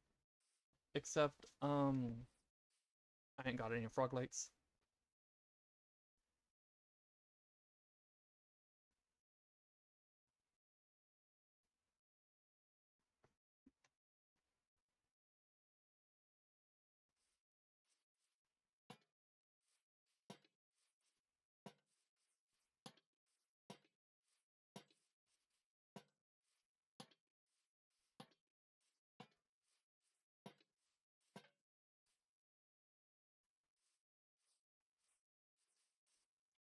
except I ain't got any frog lights.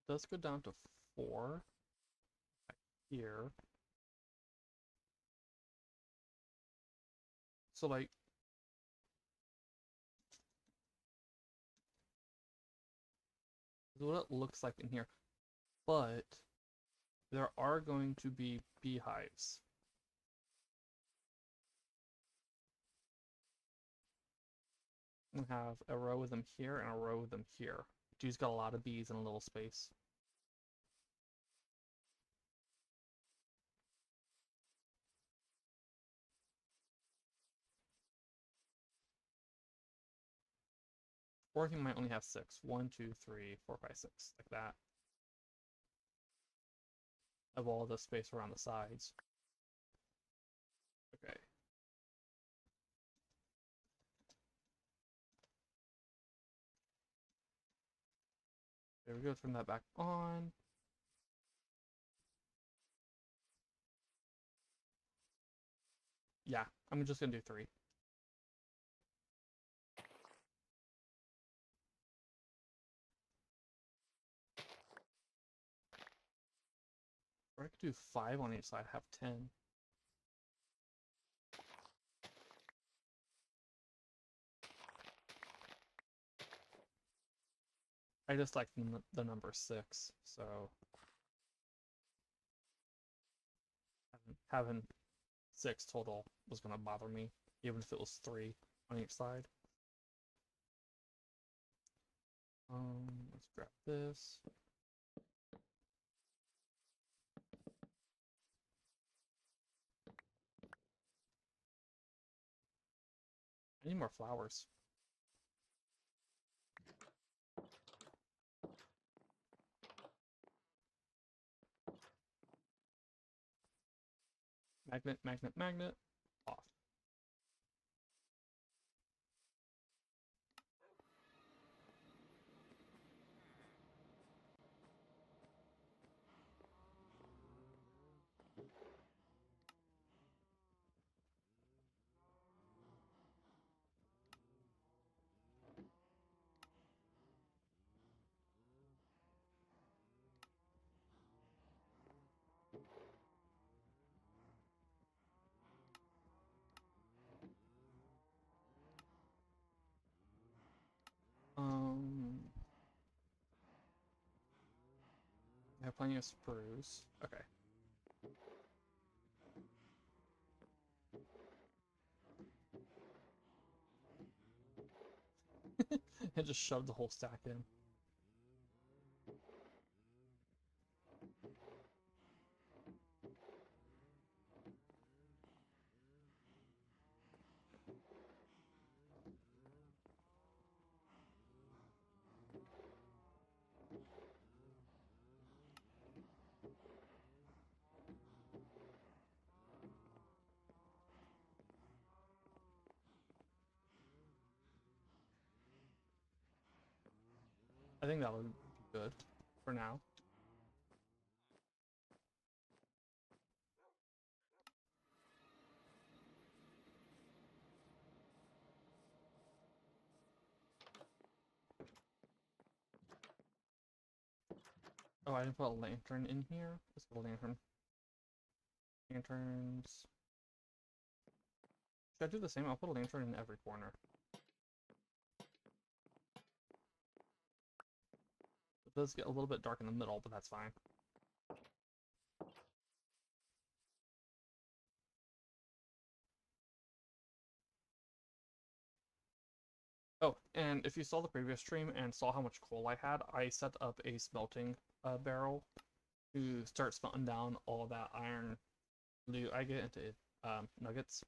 It does go down to 4 here. So like this is what it looks like in here. But there are going to be beehives. We have a row of them here and a row of them here. Dude's got a lot of bees in a little space. Or he might only have 6. 1, 2, 3, 4, 5, 6. Like that. Of all the space around the sides. Okay. There we go, turn that back on. Yeah, I'm just gonna do 3. Or I could do 5 on each side, have 10. I just like the number 6, so having 6 total was gonna bother me, even if it was 3 on each side. Let's grab this. I need more flowers. Magnet, magnet, magnet. Off. I have plenty of spruce. Okay. I just shoved the whole stack in. I think that would be good for now. Oh, I didn't put a lantern in here. Let's put a lantern. Lanterns. Should I do the same? I'll put a lantern in every corner. It does get a little bit dark in the middle, but that's fine. Oh, and if you saw the previous stream and saw how much coal I had, I set up a smelting barrel to start smelting down all that iron loot I get into nuggets.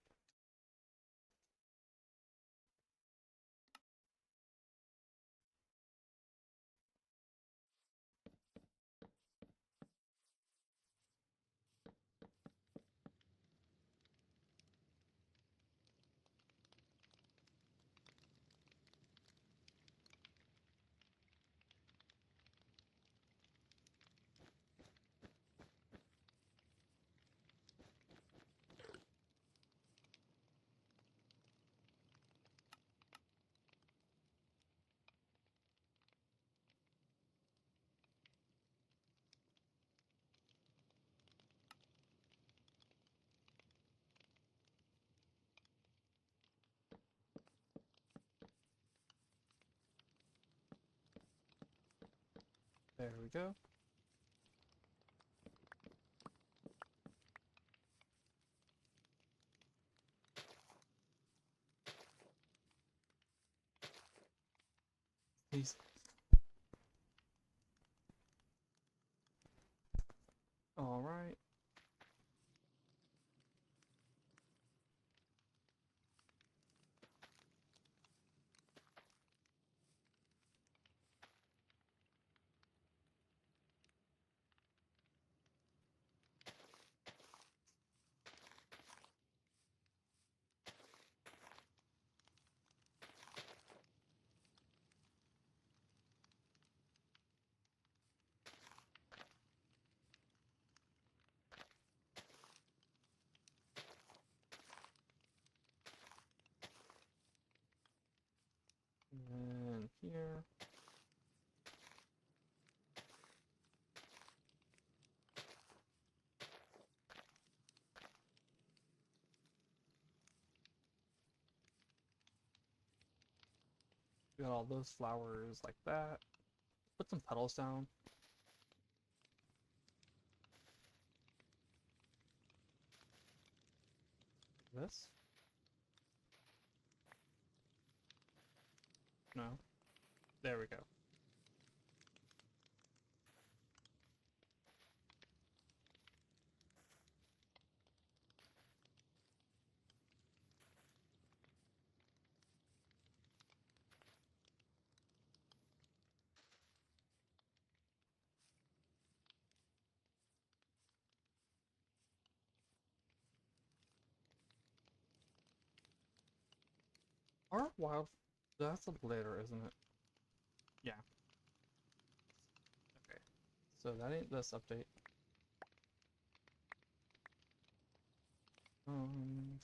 There we go. Please. All right. We got all those flowers like that. Put some petals down. This? No. There we go. Our wild... That's a later, isn't it? Yeah. Okay. So that ain't this update. Um...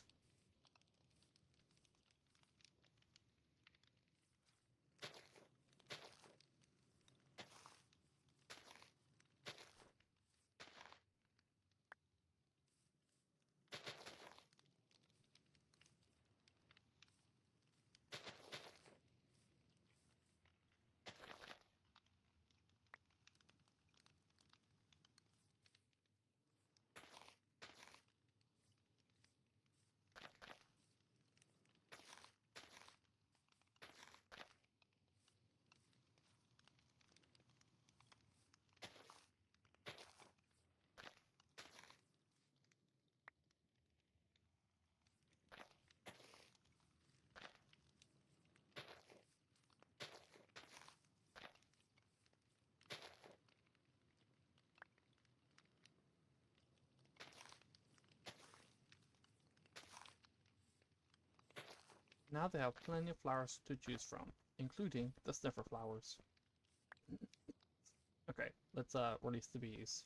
Now they have plenty of flowers to choose from, including the sniffer flowers. Okay, let's release the bees.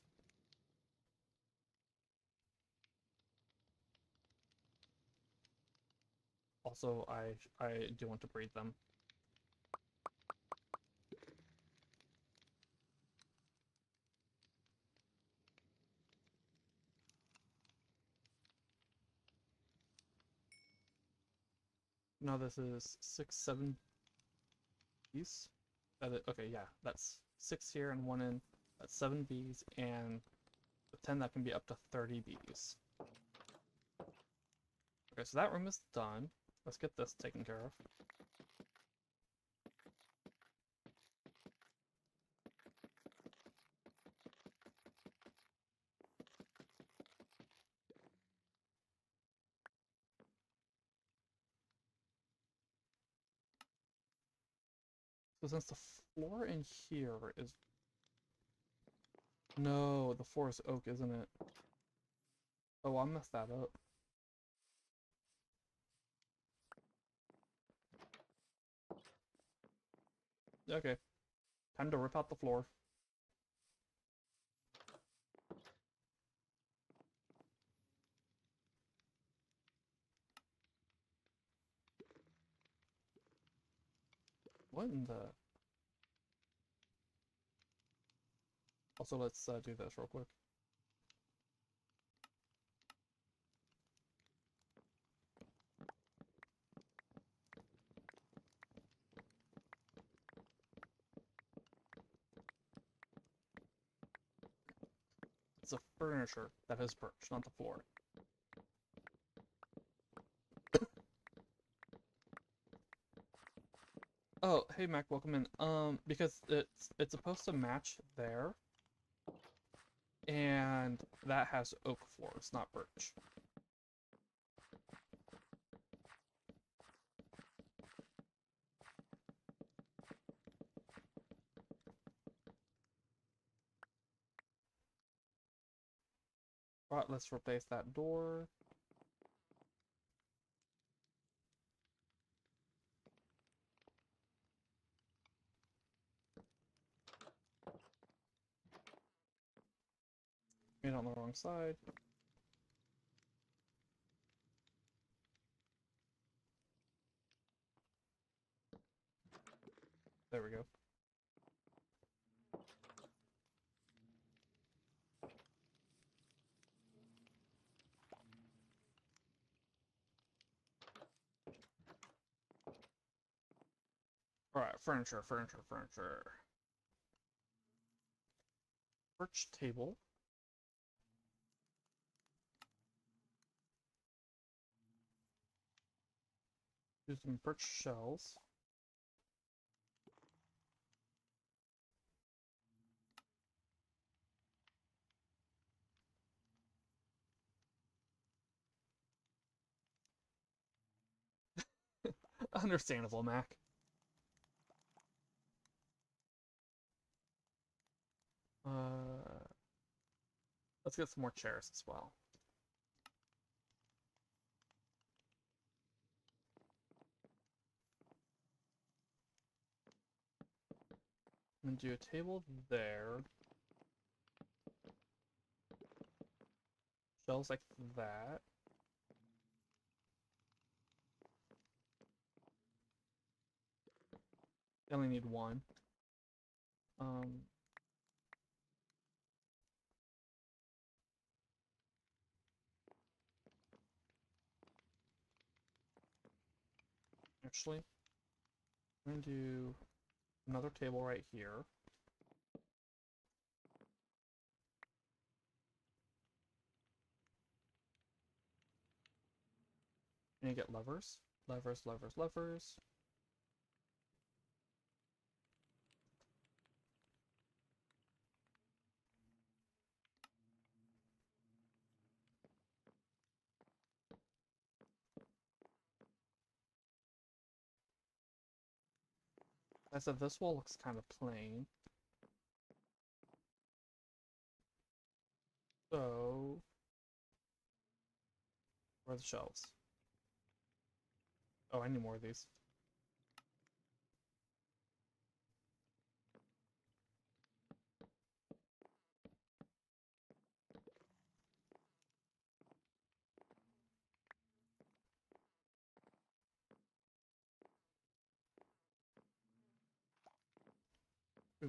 Also, I do want to breed them. Now this is 6, 7 bees. Okay, yeah, that's 6 here and 1 in. That's 7 bees, and with 10 that can be up to 30 bees. Okay, so that room is done. Let's get this taken care of. So since the floor in here is... No, the floor is oak, isn't it? Oh, I messed that up. Okay, time to rip out the floor. What in the... Also, let's do this real quick. It's the furniture that is birch, not the floor. Oh, hey Mac, welcome in. Because it's supposed to match there, and that has oak floors, not birch. Right, let's replace that door. Made it on the wrong side. There we go. Alright, furniture. Birch table. Do some birch shells. Understandable, Mac. Let's get some more chairs as well. I'm gonna do a table there. Shelves like that. I only need one. Actually, I'm gonna do another table right here. And you get levers. Levers. I said this wall looks kind of plain. So, where are the shelves? Oh, I need more of these.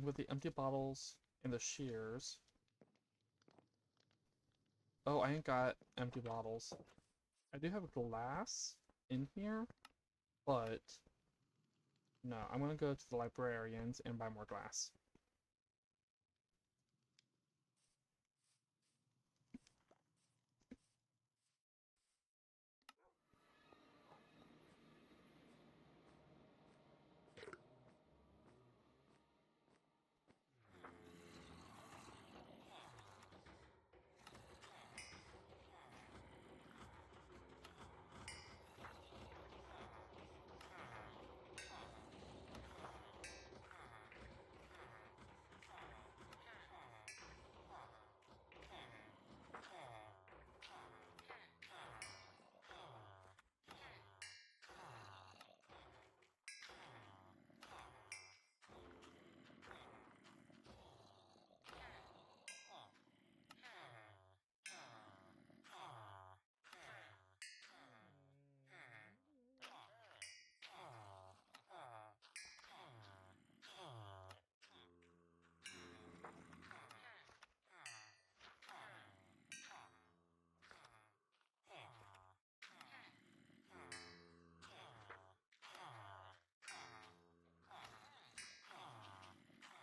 With the empty bottles and the shears. Oh, I ain't got empty bottles. I do have glass in here, but no, I'm gonna go to the librarians and buy more glass.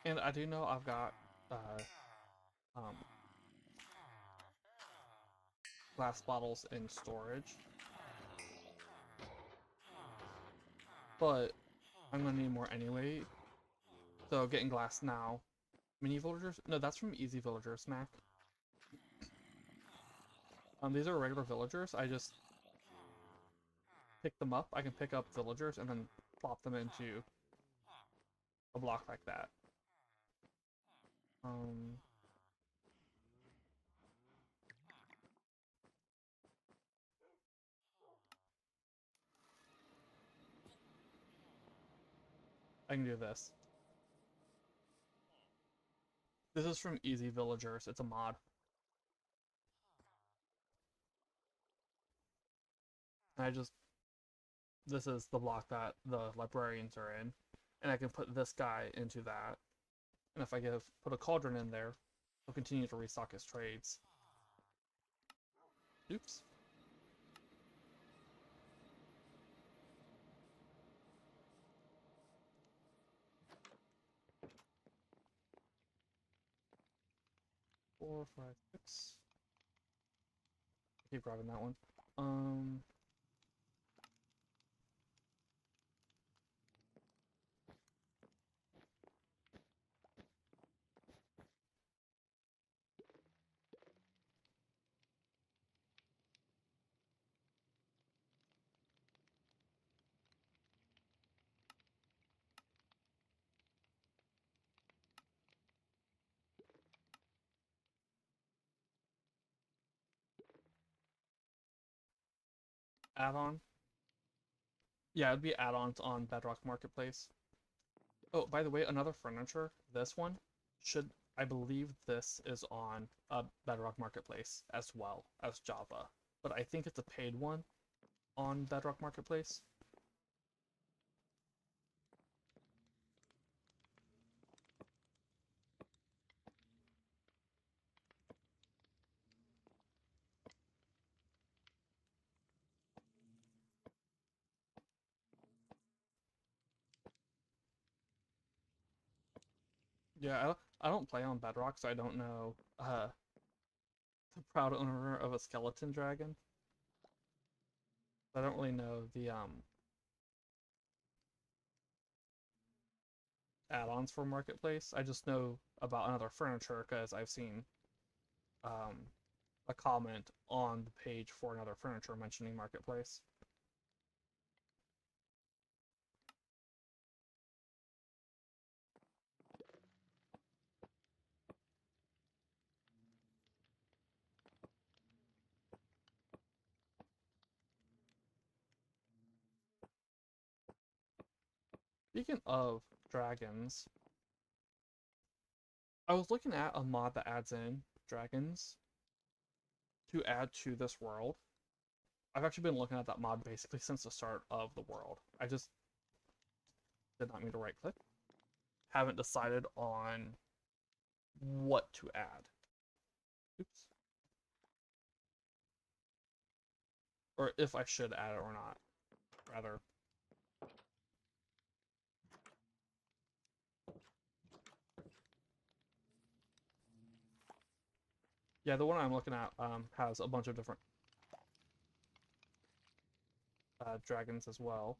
And I do know I've got um, glass bottles in storage, but I'm gonna need more anyway. So getting glass now. Mini villagers? No, that's from Easy Villagers, Mac. These are regular villagers. I just pick them up. I can pick up villagers and then plop them into a block like that. I can do this. This is from Easy Villagers. It's a mod. This is the block that the librarians are in. And I can put this guy into that. And if I put a cauldron in there, he'll continue to restock his trades. Oops. 4, 5, 6. Keep grabbing that one. Add-on. Yeah, it'd be add-ons on Bedrock Marketplace. Oh, by the way, another furniture. This one should, I believe this is on Bedrock Marketplace as well as Java. But I think it's a paid one on Bedrock Marketplace. Yeah, I don't play on Bedrock, so I don't know the proud owner of a skeleton dragon. I don't really know the add-ons for Marketplace. I just know about another furniture because I've seen um, a comment on the page for another furniture mentioning Marketplace. Speaking of dragons, I was looking at a mod that adds in dragons to add to this world. I've actually been looking at that mod basically since the start of the world. I just did not mean to right click. Haven't decided on what to add. Oops. Or if I should add it or not, rather. Yeah, the one I'm looking at has a bunch of different dragons as well.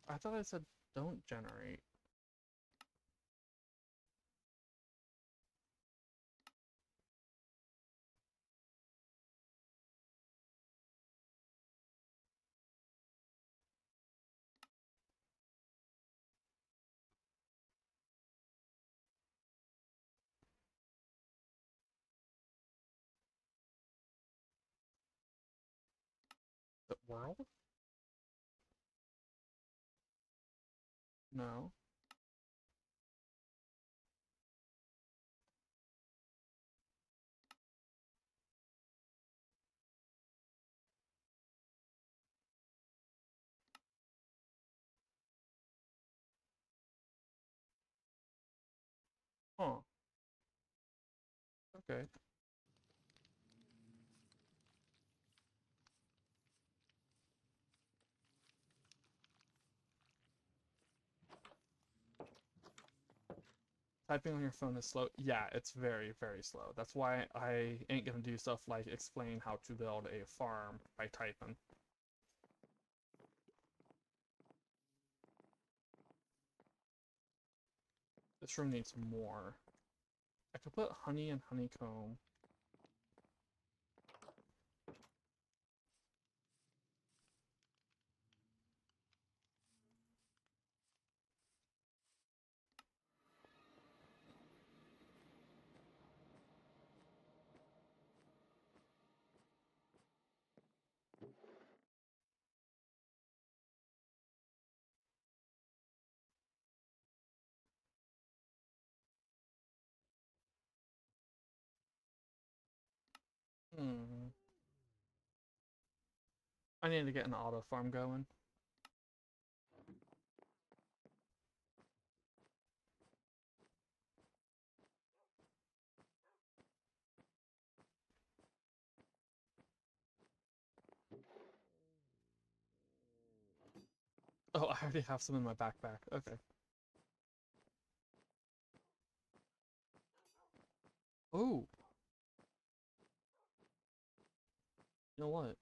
I thought I said don't generate. The world? No. Huh. Okay. Typing on your phone is slow. Yeah, it's very, very slow. That's why I ain't gonna do stuff like explain how to build a farm by typing. This room needs more. I could put honey and honeycomb. Hmm. I need to get an auto farm going. Oh, I already have some in my backpack. Okay. Oh, you know what?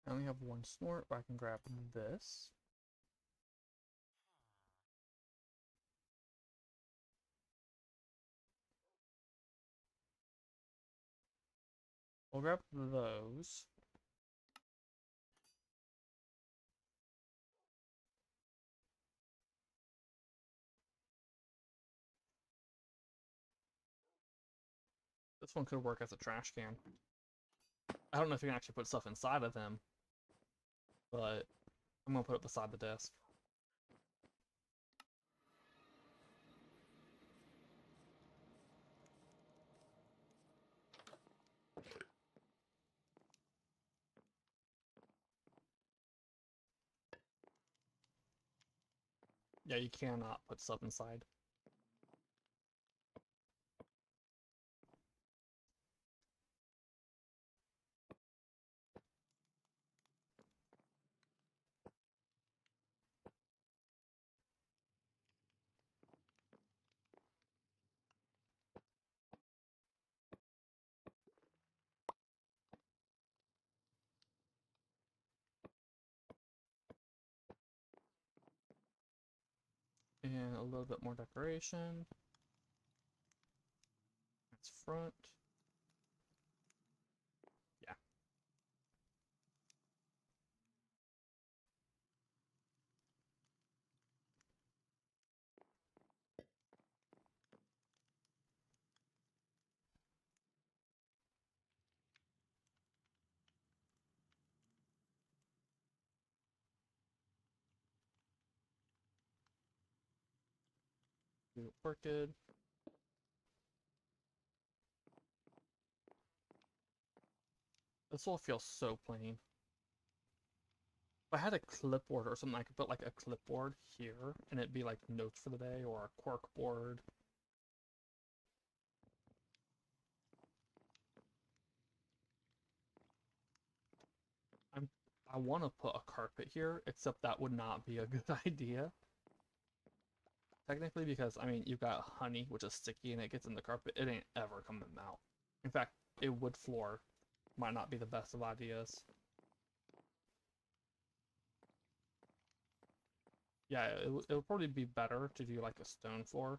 I only have one snort, but I can grab this. We'll grab those. This one could work as a trash can. I don't know if you can actually put stuff inside of them, but I'm gonna put it beside the desk. Yeah, you cannot put stuff inside. And a little bit more decoration. That's front. Yeah. Do orchid. This will feel so plain. If I had a clipboard or something, I could put like a clipboard here and it'd be like notes for the day or a cork board. I want to put a carpet here, except that would not be a good idea. Technically, because, I mean, you've got honey, which is sticky, and it gets in the carpet. It ain't ever coming out. In fact, a wood floor might not be the best of ideas. Yeah, it would probably be better to do like a stone floor.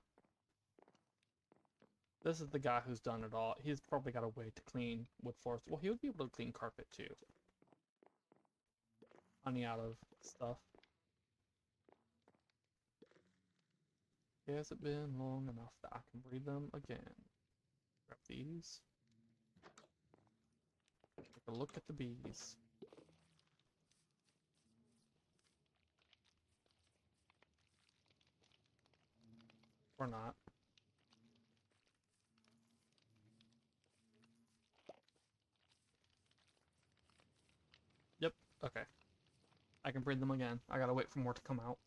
This is the guy who's done it all. He's probably got a way to clean wood floors. Well, he would be able to clean carpet too. Honey out of stuff. Has it been long enough that I can breed them again? Grab these. Take a look at the bees. Or not. Yep, okay. I can breed them again. I gotta wait for more to come out.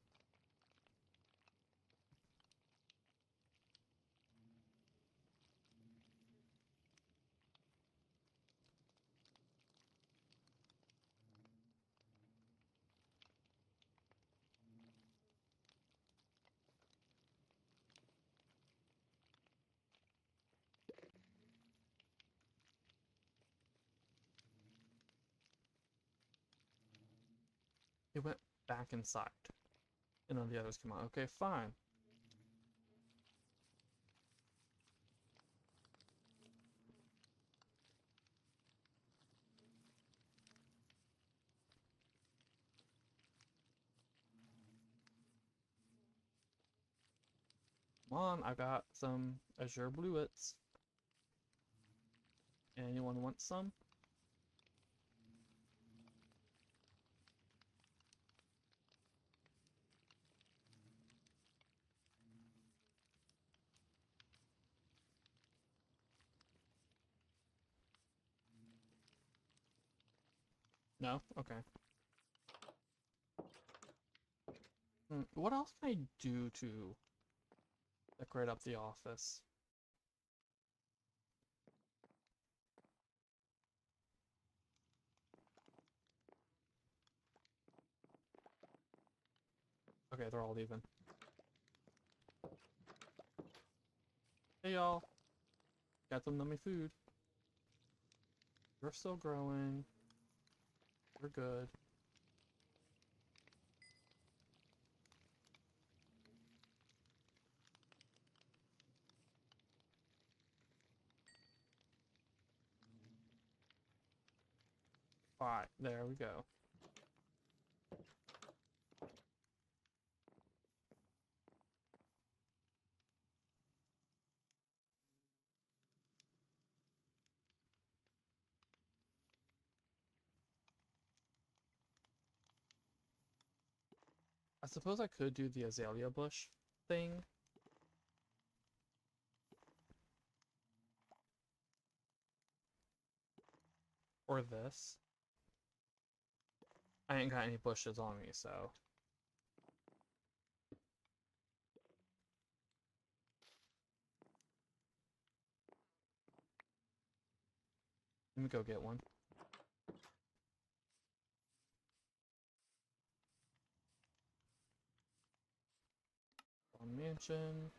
It went back inside. And then the others came out. Okay, fine. Come on, I got some azure bluets. Anyone want some? No? Okay. What else can I do to decorate up the office? Okay, they're all leaving. Hey y'all, got some yummy food. We're still growing. We're good. Alright, there we go. I suppose I could do the azalea bush thing. Or this. I ain't got any bushes on me, so. Let me go get one. On mansion.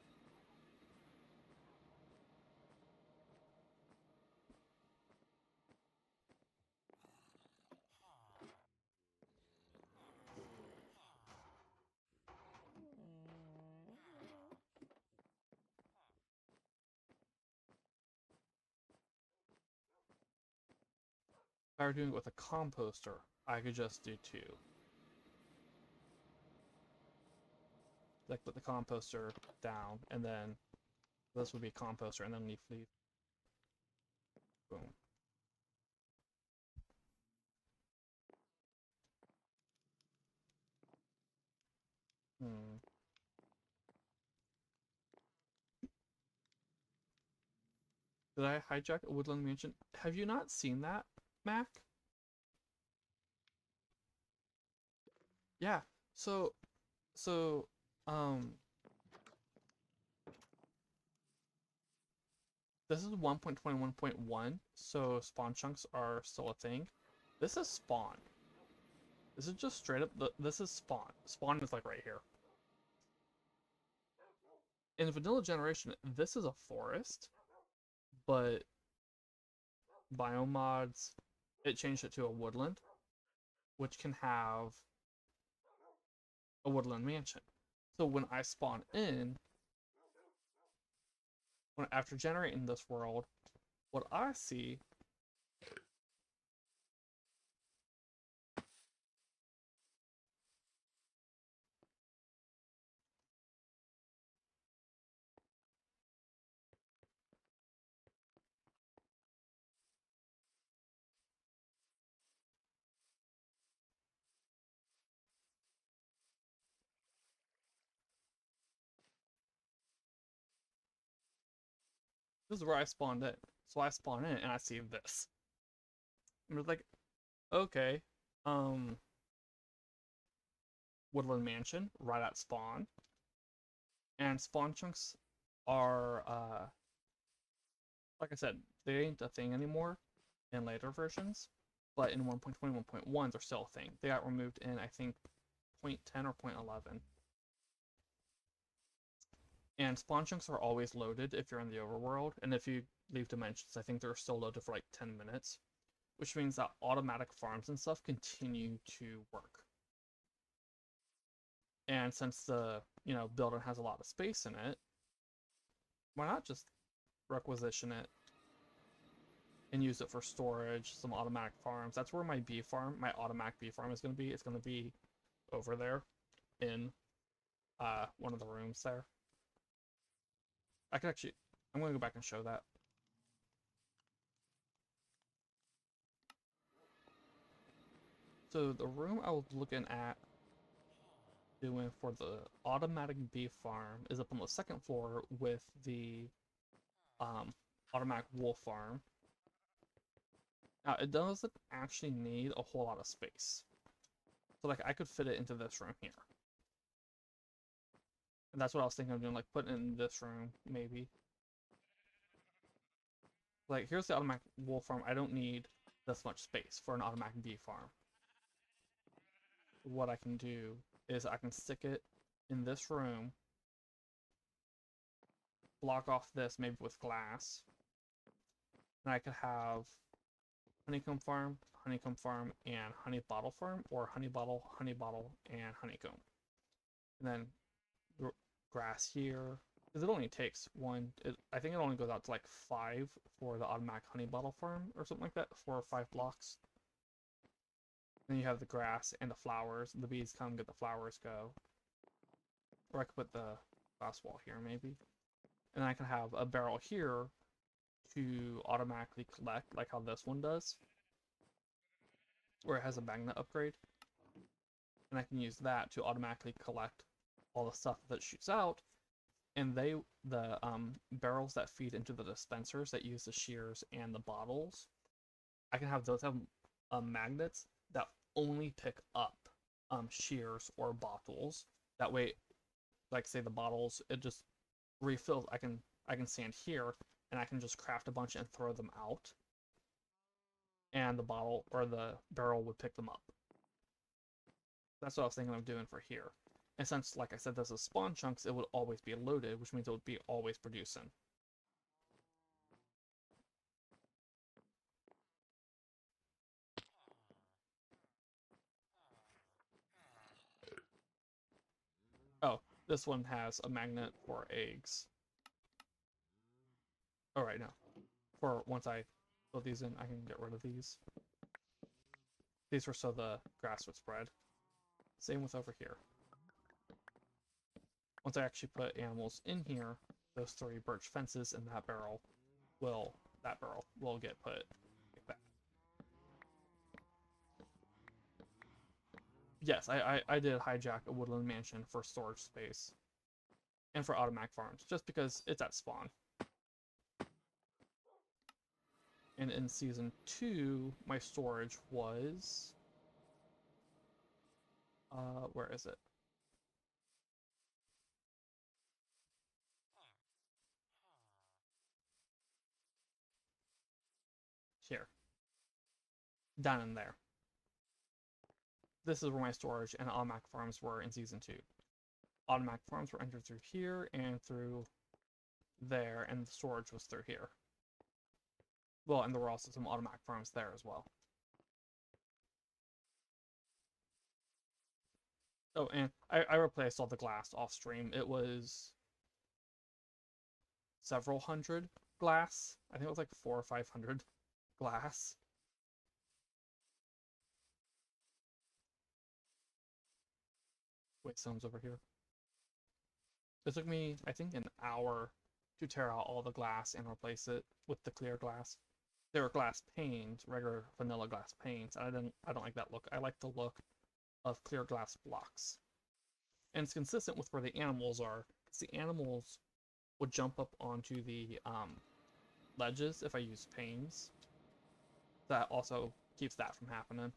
If I were doing it with a composter, I could just do two. Like put the composter down, and then this would be a composter, and then leaf. Boom. Hmm. Did I hijack a woodland mansion? Have you not seen that, Mac? Yeah. So, so, um, this is 1.21.1, so spawn chunks are still a thing. This is spawn. This is just straight up, this is spawn. Spawn is like right here. In vanilla generation, this is a forest, but biomods, it changed it to a woodland, which can have a woodland mansion. So when I spawn in, after generating this world, what I see this is where I spawned in. So I spawn in and I see this. I'm like, okay, um, woodland mansion right at spawn, and spawn chunks are like I said, they ain't a thing anymore in later versions, but in 1.21.1 they're still a thing. They got removed in I think 0.10 or 0.11. And spawn chunks are always loaded if you're in the overworld, and if you leave dimensions, I think they're still loaded for like 10 minutes, which means that automatic farms and stuff continue to work. And since the, building has a lot of space in it, why not just requisition it and use it for storage, some automatic farms. That's where my bee farm, my automatic bee farm is going to be. It's going to be over there in one of the rooms there. I could actually, I'm going to go back and show that. So the room I was looking at doing for the automatic bee farm is up on the second floor with the automatic wool farm. Now it doesn't actually need a whole lot of space. So like I could fit it into this room here. And that's what I was thinking of doing, like putting it in this room, maybe. Like, here's the automatic wool farm. I don't need this much space for an automatic bee farm. What I can do is I can stick it in this room, block off this maybe with glass, and I could have honeycomb farm, and honey bottle farm, or honey bottle, and honeycomb. And then grass here, because it only takes one, I think it only goes out to like 5 for the automatic honey bottle farm or something like that, 4 or 5 blocks. Then you have the grass and the flowers. The bees come, get the flowers, go. Or I could put the glass wall here maybe. And I can have a barrel here to automatically collect, like how this one does, where it has a magnet upgrade. And I can use that to automatically collect all the stuff that shoots out. And the barrels that feed into the dispensers that use the shears and the bottles, I can have those have magnets that only pick up shears or bottles. That way, like say the bottles, it just refills. I can stand here and I can just craft a bunch and throw them out, and the bottle or the barrel would pick them up. That's what I was thinking of doing for here. And since, like I said, this is spawn chunks, it would always be loaded, which means it would be always producing. Oh, this one has a magnet for eggs. Oh, right, no. For once I put these in, I can get rid of these. These were so the grass would spread. Same with over here. Once I actually put animals in here, those 3 birch fences and that barrel will get put like that. Yes, I did hijack a woodland mansion for storage space and for automatic farms, just because it's at spawn. And in season 2, my storage was where is it? Here. Down in there. This is where my storage and automatic farms were in season 2. Automatic farms were entered through here and through there, and the storage was through here. Well, and there were also some automatic farms there as well. Oh, and I replaced all the glass off stream. It was several hundred glass. I think it was like 400 or 500 glass. Wait, someone's over here. It took me, I think, an hour to tear out all the glass and replace it with the clear glass. They were glass panes, regular vanilla glass panes, and I don't like that look. I like the look of clear glass blocks. And it's consistent with where the animals are, because the animals would jump up onto the ledges if I use panes. That also keeps that from happening.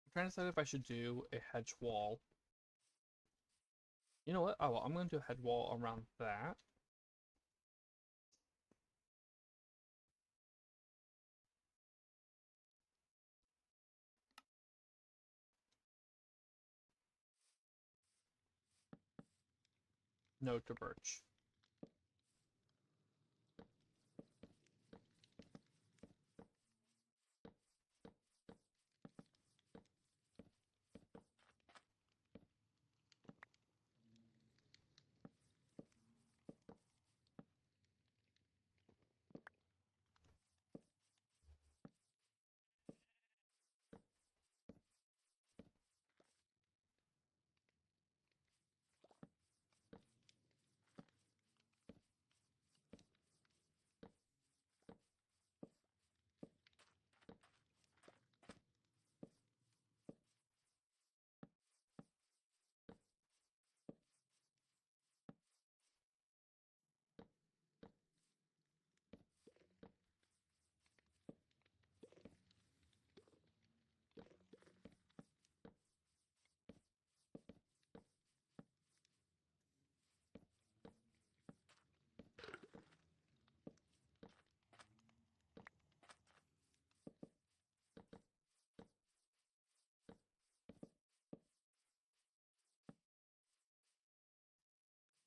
I'm trying to decide if I should do a hedge wall. You know what? Oh, well, I'm going to do a hedge wall around that. No to birch.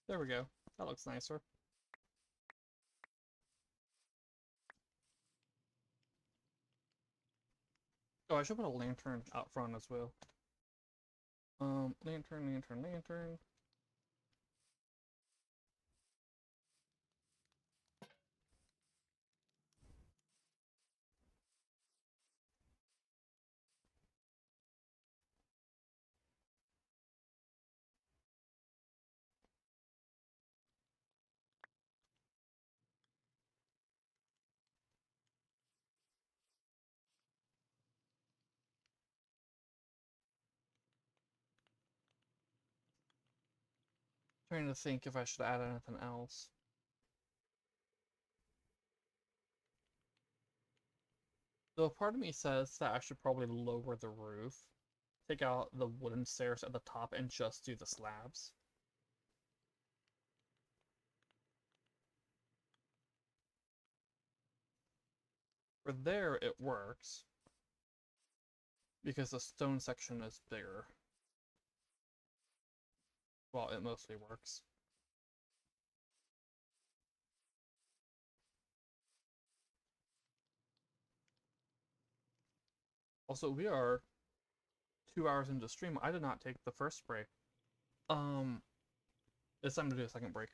There we go. That looks nicer. Oh, I should put a lantern out front as well. Lantern. Trying to think if I should add anything else. So part of me says that I should probably lower the roof, take out the wooden stairs at the top, and just do the slabs. For there, it works, because the stone section is bigger. Well, it mostly works. Also, we are 2 hours into stream. I did not take the first spray. It's time to do a second break.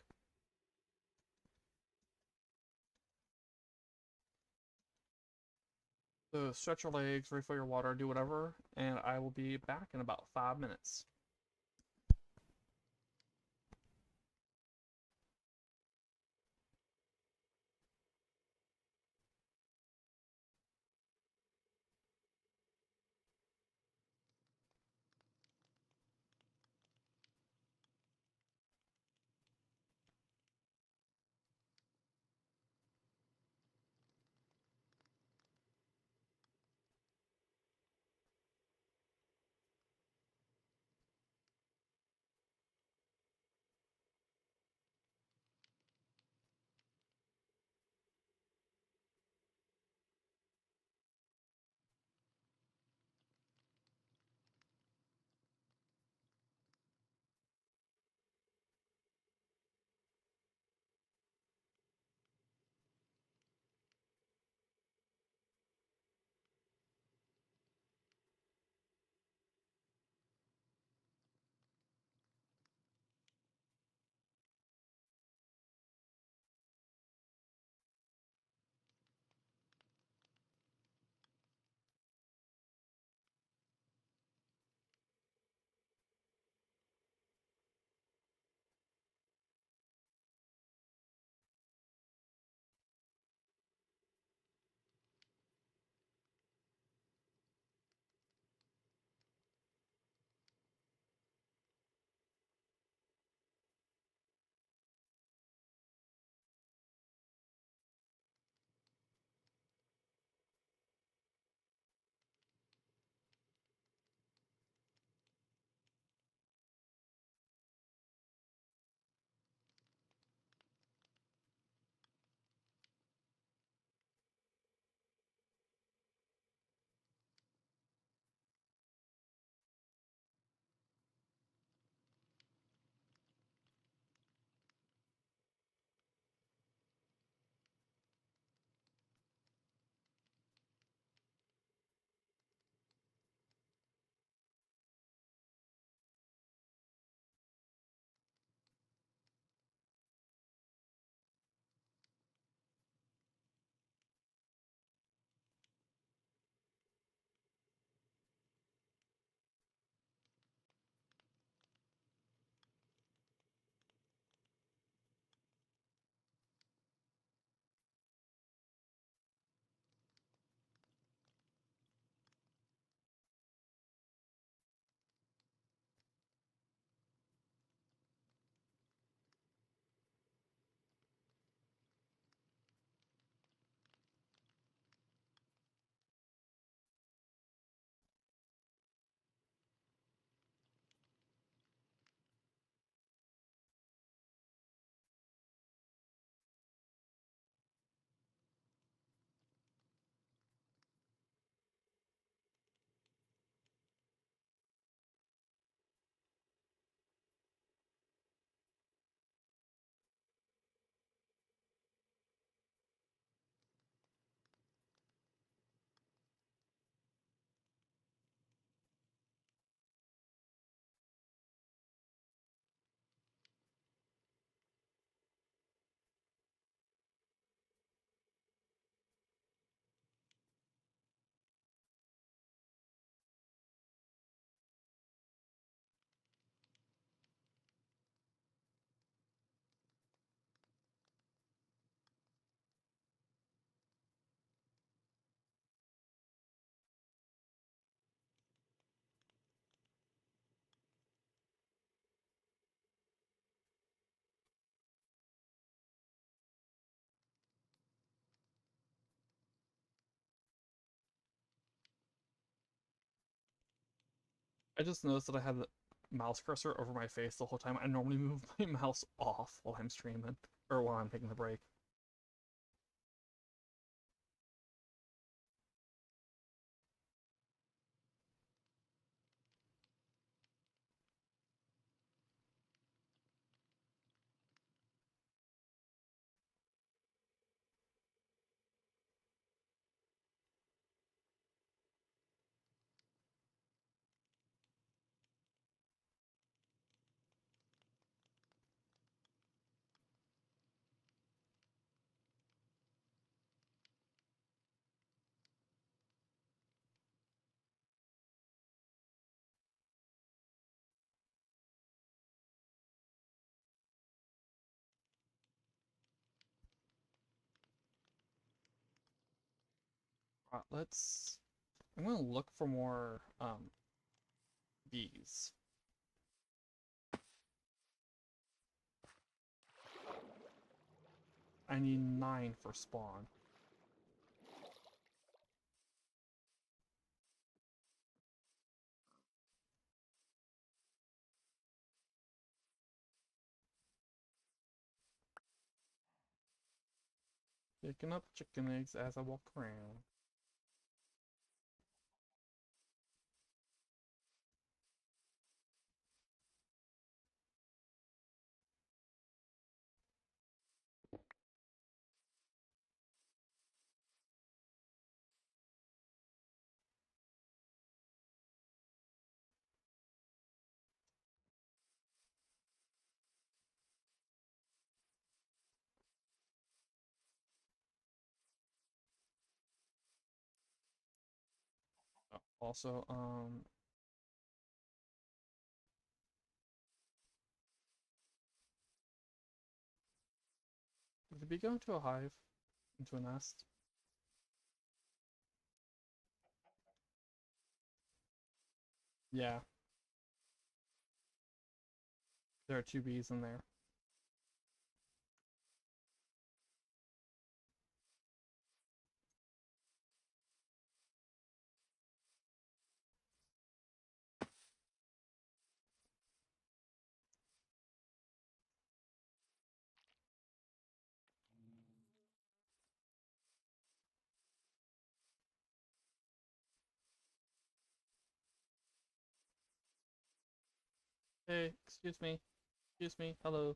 So stretch your legs, refill your water, do whatever, and I will be back in about 5 minutes. I just noticed that I had the mouse cursor over my face the whole time. I normally move my mouse off while I'm streaming, or while I'm taking the break. Let's. I'm gonna look for more bees. I need 9 for spawn. Picking up chicken eggs as I walk around. Also, did the bee go into a hive? Into a nest? Yeah, there are 2 bees in there. Hey, excuse me. Excuse me. Hello.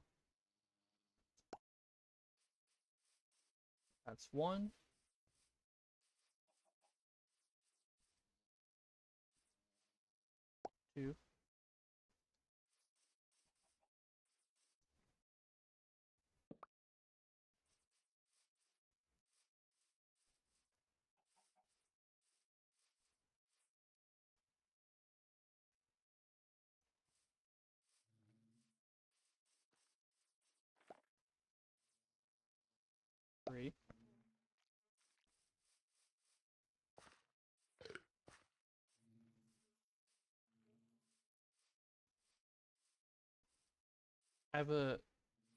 That's 1, 2. 3. I have a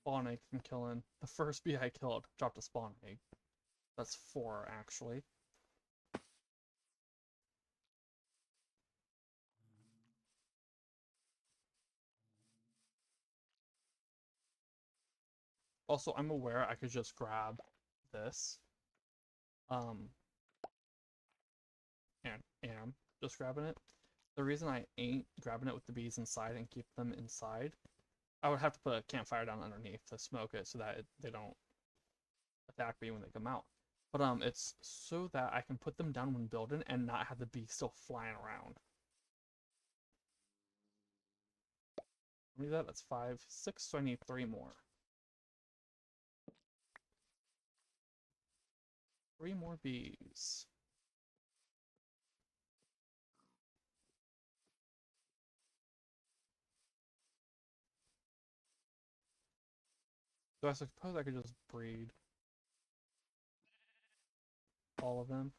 spawn egg from killing. The first bee I killed dropped a spawn egg. That's 4, actually. Also, I'm aware I could just grab this. And am just grabbing it. The reason I ain't grabbing it with the bees inside and keep them inside, I would have to put a campfire down underneath to smoke it so that they don't attack me when they come out. But it's so that I can put them down when building and not have the bees still flying around. How many is that? That's 5, 6, so I need 3 more. 3 more bees. So I suppose I could just breed all of them.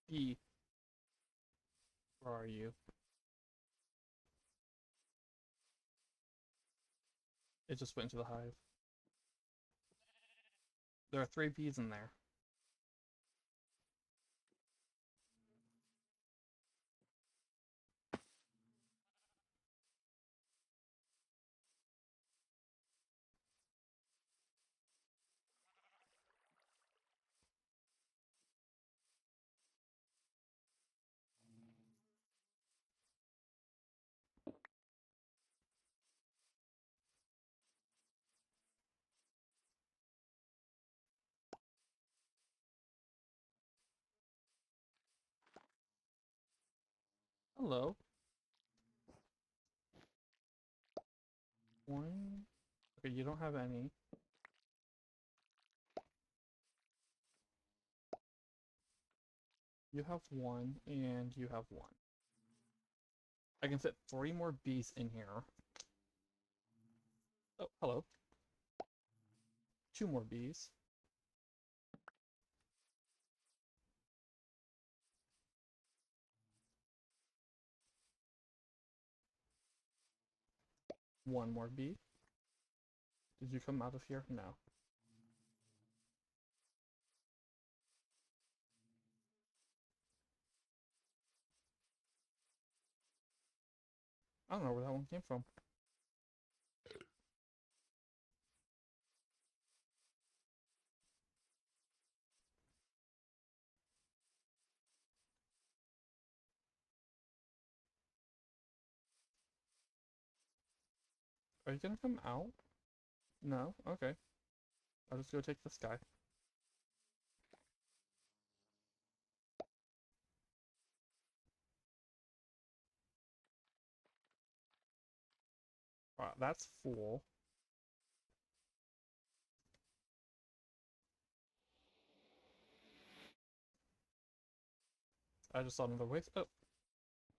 bee. Where are you? It just went into the hive. There are 3 bees in there. Hello. 1. Okay, you don't have any. You have 1, and you have 1. I can fit 3 more bees in here. Oh, hello. 2 more bees. One more bee. Did you come out of here? No. I don't know where that one came from. Are you gonna come out? No? Okay. I'll just go take this guy. Alright, that's full. I just saw another waste. Oh.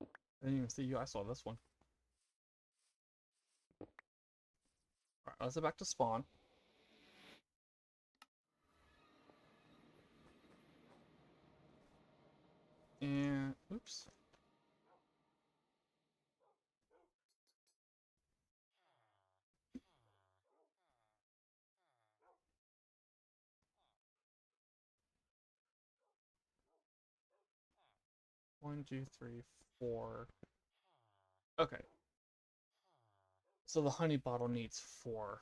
I didn't even see you. I saw this one. Alright, let's go back to spawn. And, oops. One, two, three, 4. Okay. So the honey bottle needs 4.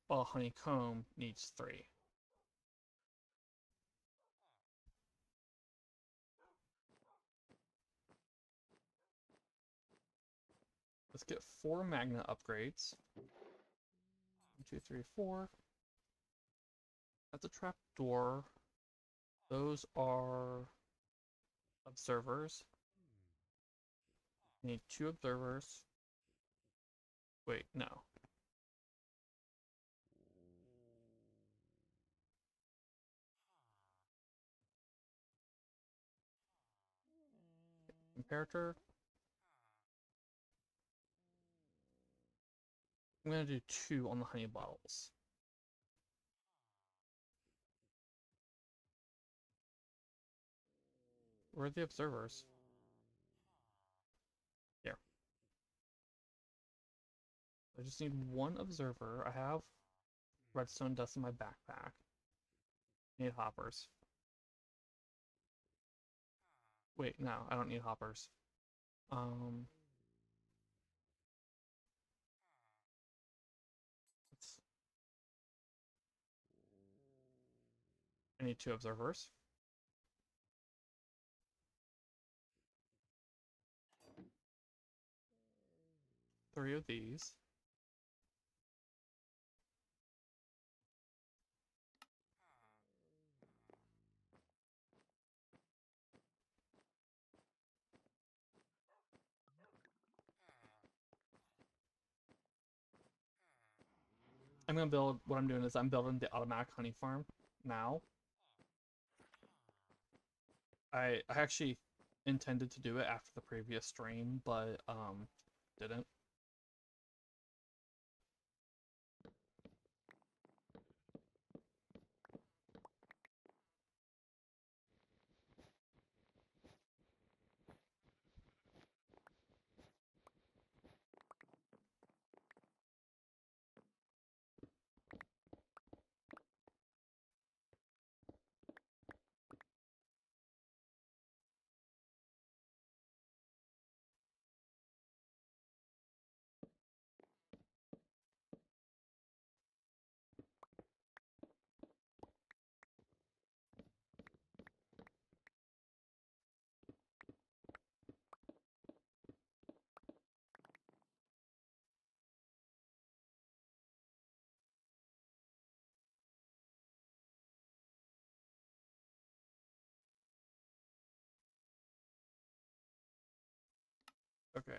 While honeycomb needs 3. Let's get 4 magnet upgrades. 1, 2, 3, 4. That's a trap door. Those are observers. Need 2 observers. Wait, no. Comparator. I'm gonna do 2 on the honey bottles. Where are the observers? Here. I just need 1 observer. I have redstone dust in my backpack. Need hoppers. Wait, no, I don't need hoppers. Let's... I need 2 observers. 3 of these. I'm gonna build, what I'm doing is I'm building the automatic honey farm now. I actually intended to do it after the previous stream, but didn't. Okay.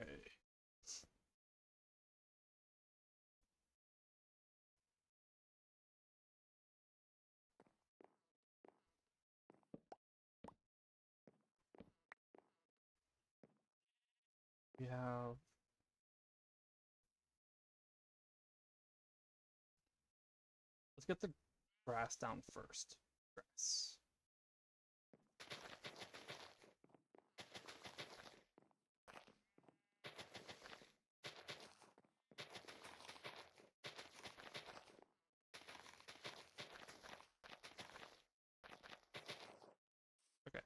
We have let's get the grass down first. Grass. Okay.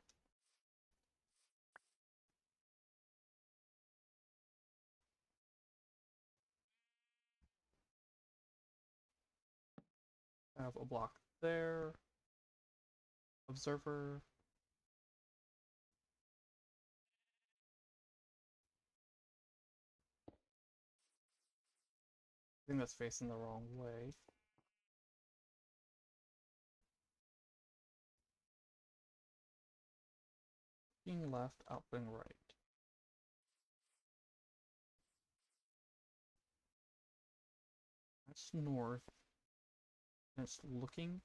I have a block there. Observer. I think that's facing the wrong way. Being left, outputting right. That's north. And it's looking.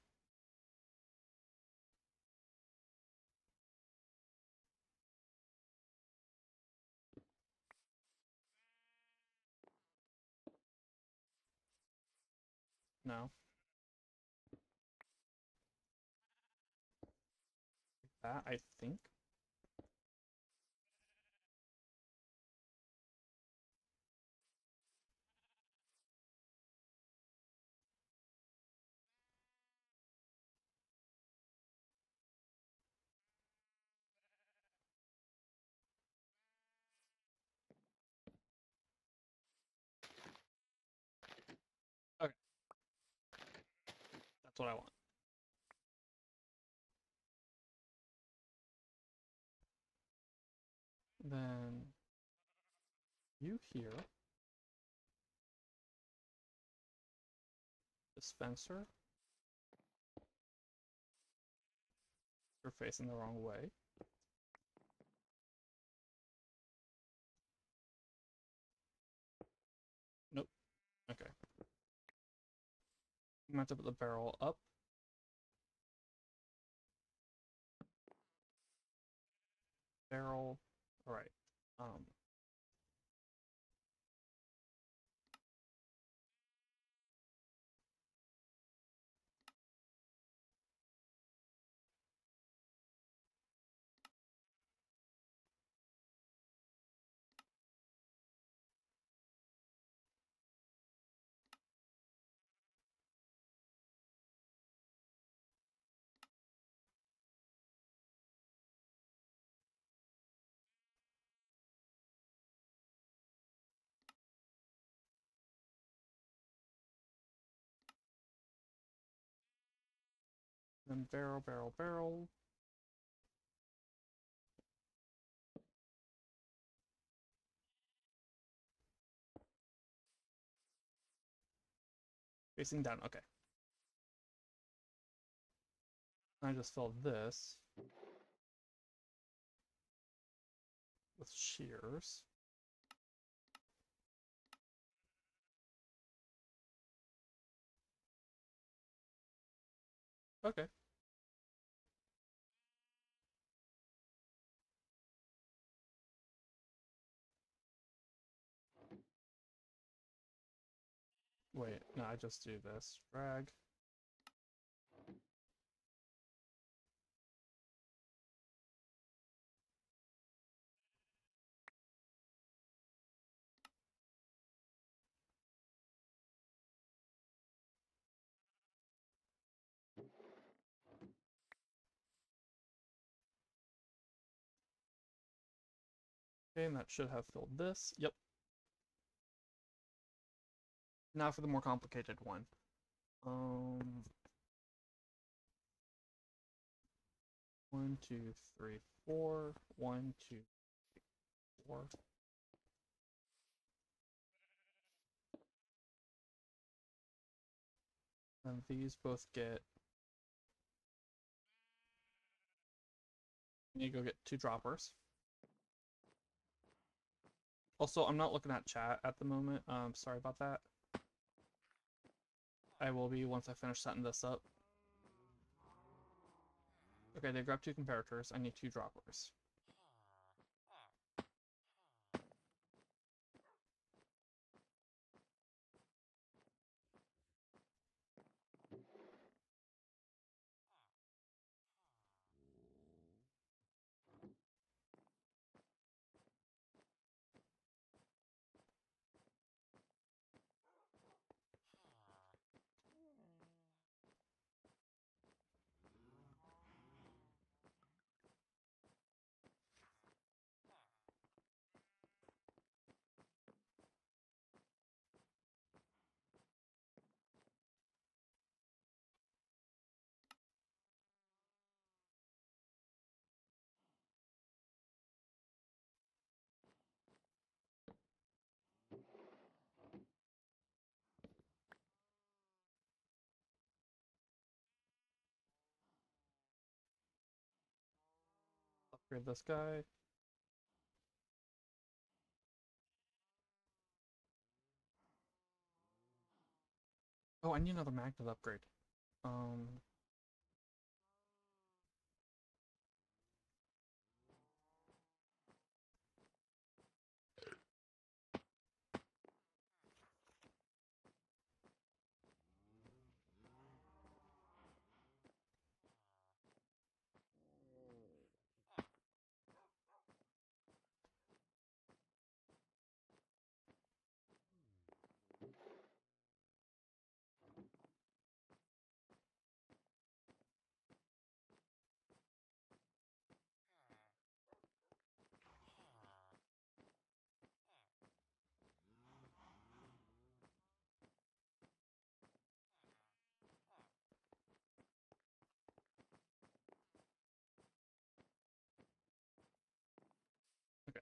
No. Like that, I think. Okay. That's what I want. Then you here. Dispenser. You're facing the wrong way. Nope. Okay. I'm going to put the barrel up. Barrel. Alright. Then barrel, barrel, barrel. Facing down, okay. I just filled this with shears. Okay. Wait, no, I just do this. Drag. Okay, and that should have filled this. Yep. Now for the more complicated one. 1, 2, 3, 4. 1, 2, 3, 4. And these both get. You need to go get 2 droppers. Also, I'm not looking at chat at the moment. Sorry about that. I will be once I finish setting this up. Okay, they grabbed 2 comparators. I need 2 droppers. Upgrade this guy. Oh, I need another magnet upgrade. Um, okay.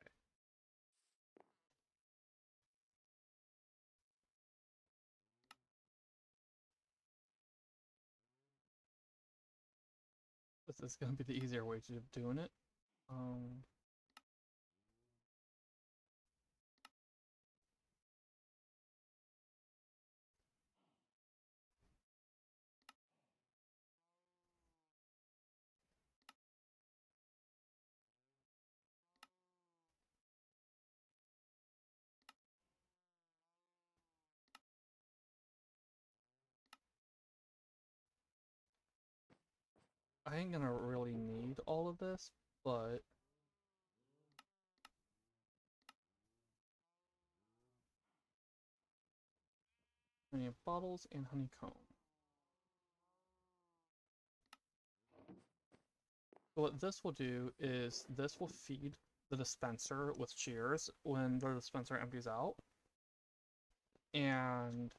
This is gonna be the easier way to doing it. Um, I ain't gonna really need all of this, but I need bottles and honeycomb. So what this will do is this will feed the dispenser with shears when the dispenser empties out. And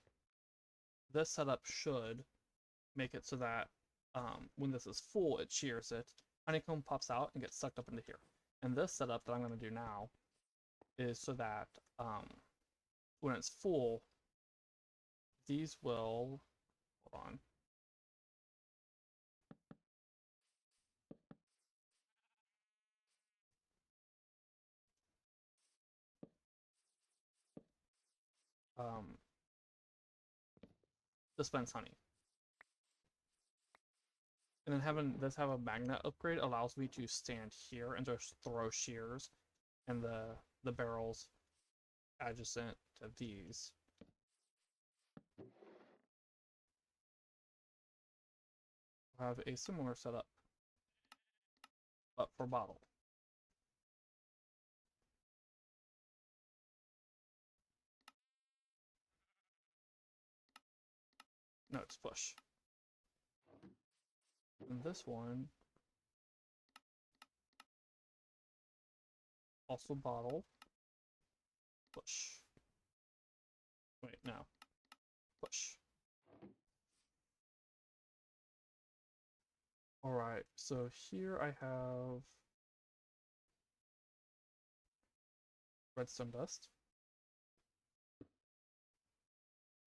this setup should make it so that when this is full, it shears it. Honeycomb pops out and gets sucked up into here. And this setup that I'm going to do now is so that when it's full, these will, hold on. Dispense honey. And then having this have a magnet upgrade allows me to stand here and just throw shears and the barrels adjacent to these. Have a similar setup, but for bottle. No, it's push. And this one also bottle, push. Wait, no, push. All right, so here I have redstone dust,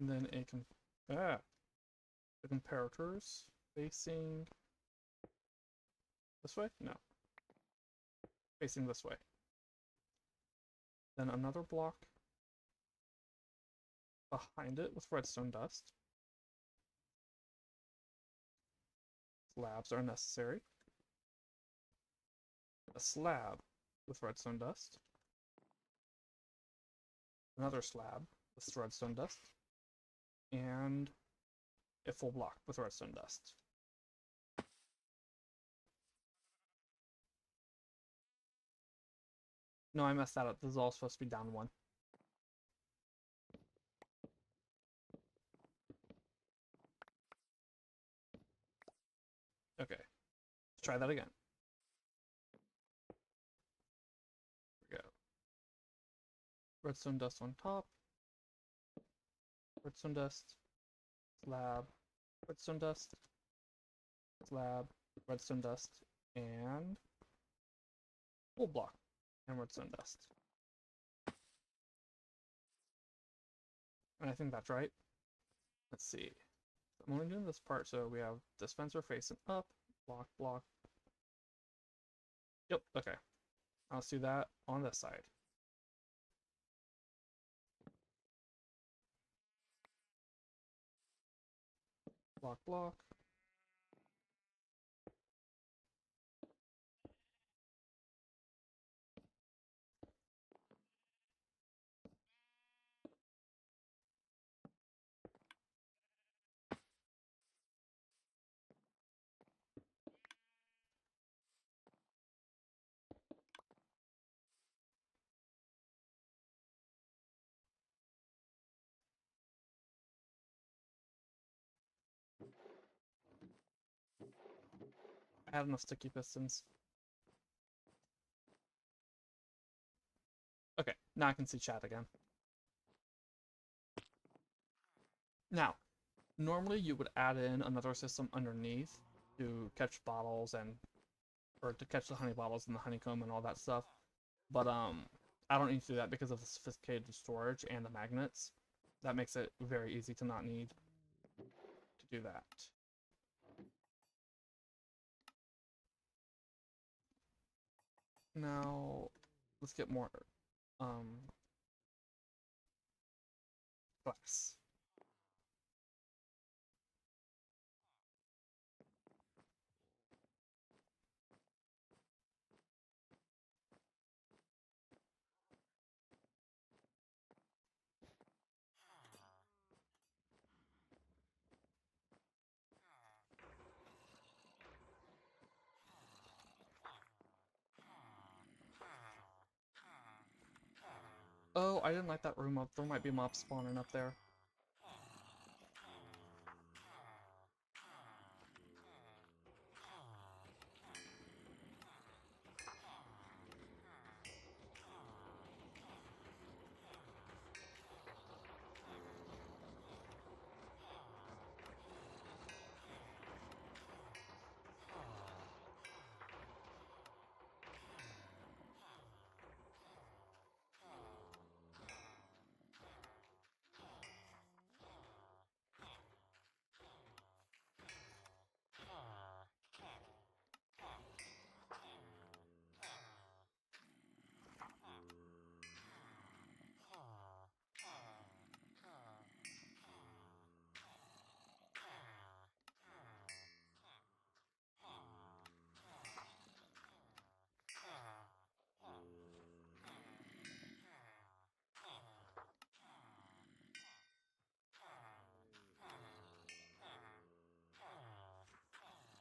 and then the comparators facing this way. No, facing this way. Then another block behind it with redstone dust. Slabs are necessary. A slab with redstone dust. Another slab with redstone dust. And a full block with redstone dust. No, I messed that up. This is all supposed to be down one. Okay, let's try that again. Here we go. Redstone dust on top. Redstone dust. Slab. Redstone dust. Slab. Redstone dust. And full block and redstone dust. And I think that's right. Let's see. I'm only doing this part, so we have dispenser facing up, block, block. Yep, okay. Now let's do that on this side. Block, block. I had enough sticky pistons. Okay, now I can see chat again. Now, normally you would add in another system underneath to catch bottles or to catch the honey bottles and the honeycomb and all that stuff. But I don't need to do that because of the sophisticated storage and the magnets. That makes it very easy to not need to do that. Now, let's get more glass. Oh, I didn't light that room up. There might be mobs spawning up there.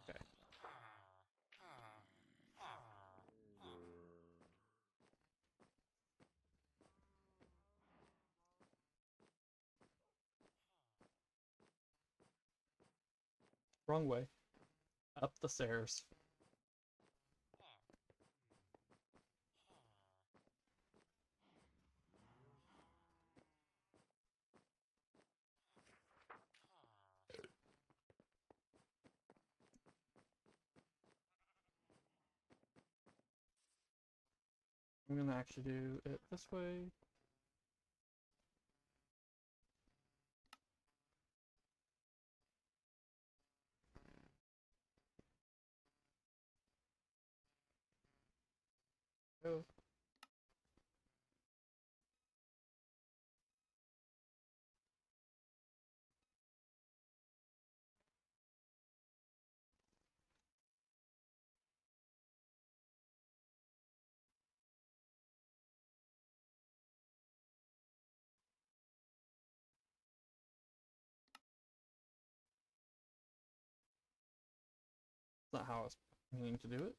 Okay. Wrong way. Up the stairs. I'm gonna actually do it this way. Go. not how I was meaning to do it.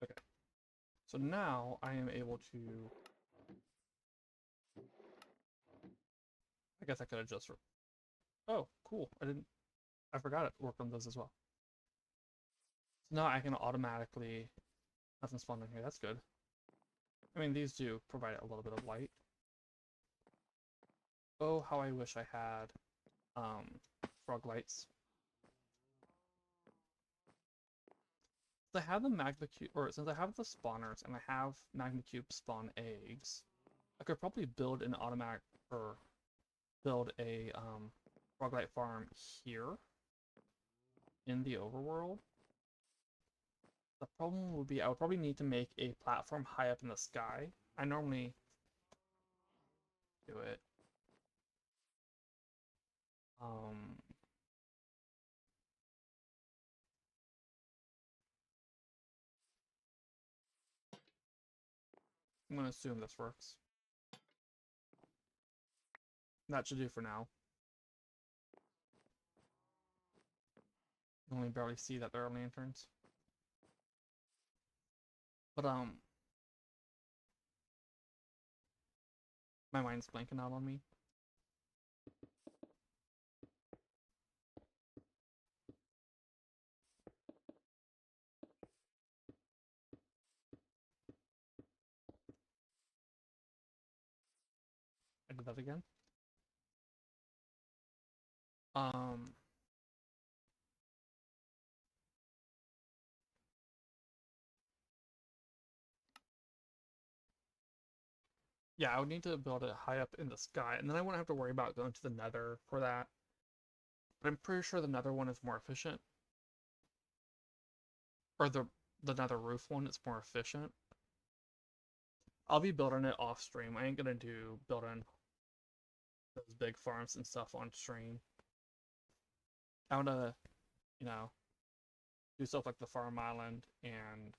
Okay. So now I am able to. I guess I could adjust for. Oh, cool. I forgot it worked on those as well. So now I can automatically. Nothing spawned in here. That's good. I mean, these do provide a little bit of light. Oh, how I wish I had frog lights. Since I have the magma cube, or since I have the spawners and I have magma cube spawn eggs, I could probably build an automatic or build a frog light farm here in the overworld. The problem would be I would probably need to make a platform high up in the sky. I normally do it. Um, I'm gonna assume this works. That should do for now. You only barely see that there are lanterns. But my mind's blanking out on me. I did that again. Um, yeah, I would need to build it high up in the sky, and then I wouldn't have to worry about going to the nether for that. But I'm pretty sure the nether one is more efficient. Or the nether roof one is more efficient. I'll be building it off stream. I ain't gonna do building those big farms and stuff on stream. I wanna, you know, do stuff like the farm island and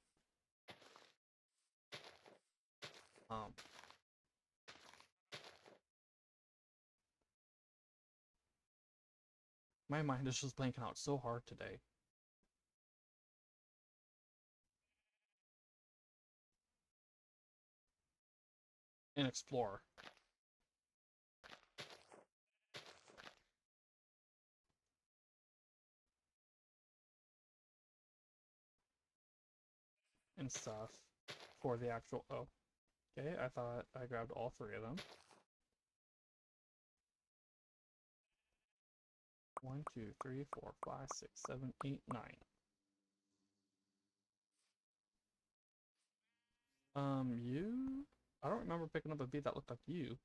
um my mind is just blanking out so hard today. And explore. And stuff for the actual. Oh, okay. I thought I grabbed all three of them. 1, 2, 3, 4, 5, 6, 7, 8, 9. You? I don't remember picking up a bee that looked like you.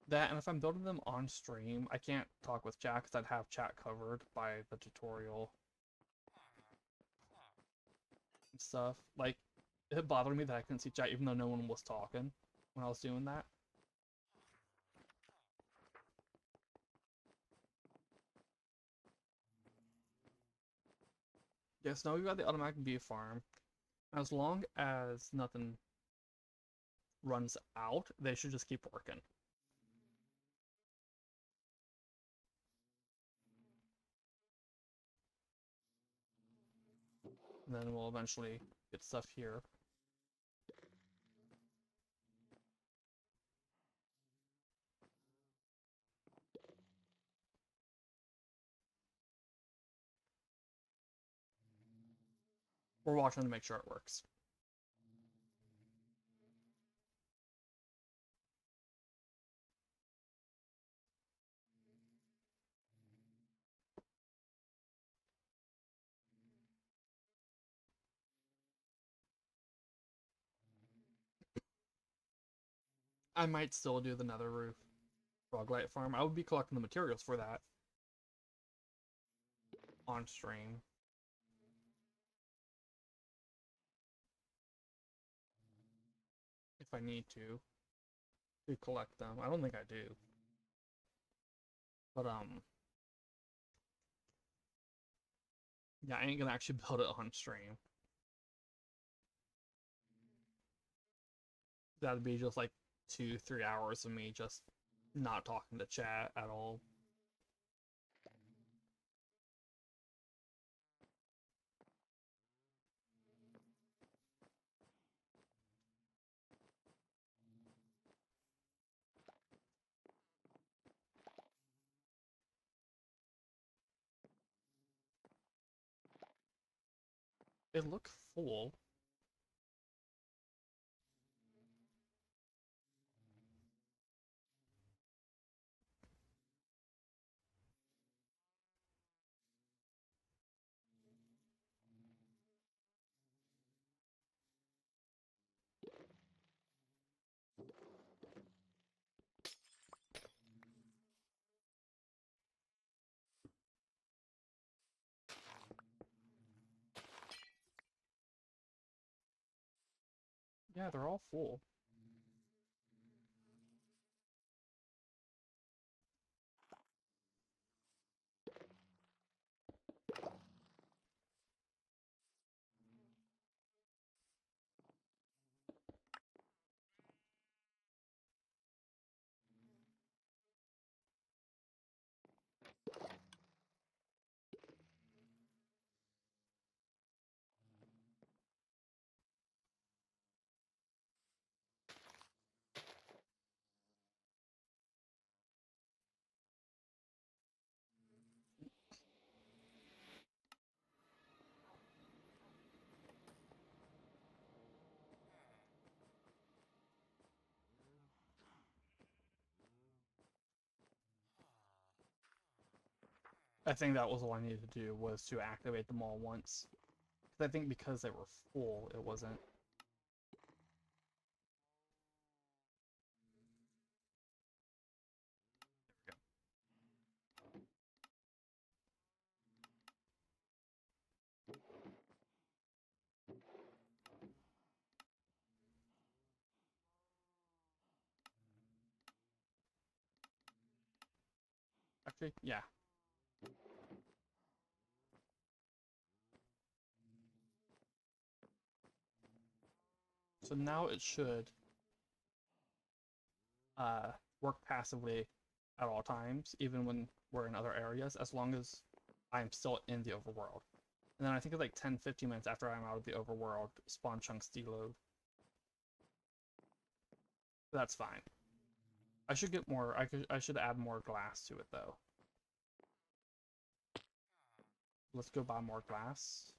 That, and if I'm building them on stream, I can't talk with chat because I'd have chat covered by the tutorial and stuff. Like, it bothered me that I couldn't see chat even though no one was talking when I was doing that. Yes, now we've got the automatic bee farm. As long as nothing runs out, they should just keep working. And then we'll eventually get stuff here. We're watching to make sure it works. I might still do the nether roof frog light farm. I would be collecting the materials for that. on stream if I need to collect them. I don't think I do. But yeah, I ain't gonna actually build it on stream. That'd be just like 2-3 hours of me just not talking to chat at all. It looked full. Yeah, they're all full. I think that was all I needed to do, was to activate them all once. I think because they were full, it wasn't. Actually, yeah. So now it should work passively at all times, even when we're in other areas, as long as I'm still in the overworld. And then I think it's like 10-15 minutes after I'm out of the overworld, spawn chunks deload. That's fine. I should get more. I should add more glass to it though. Let's go buy more glass.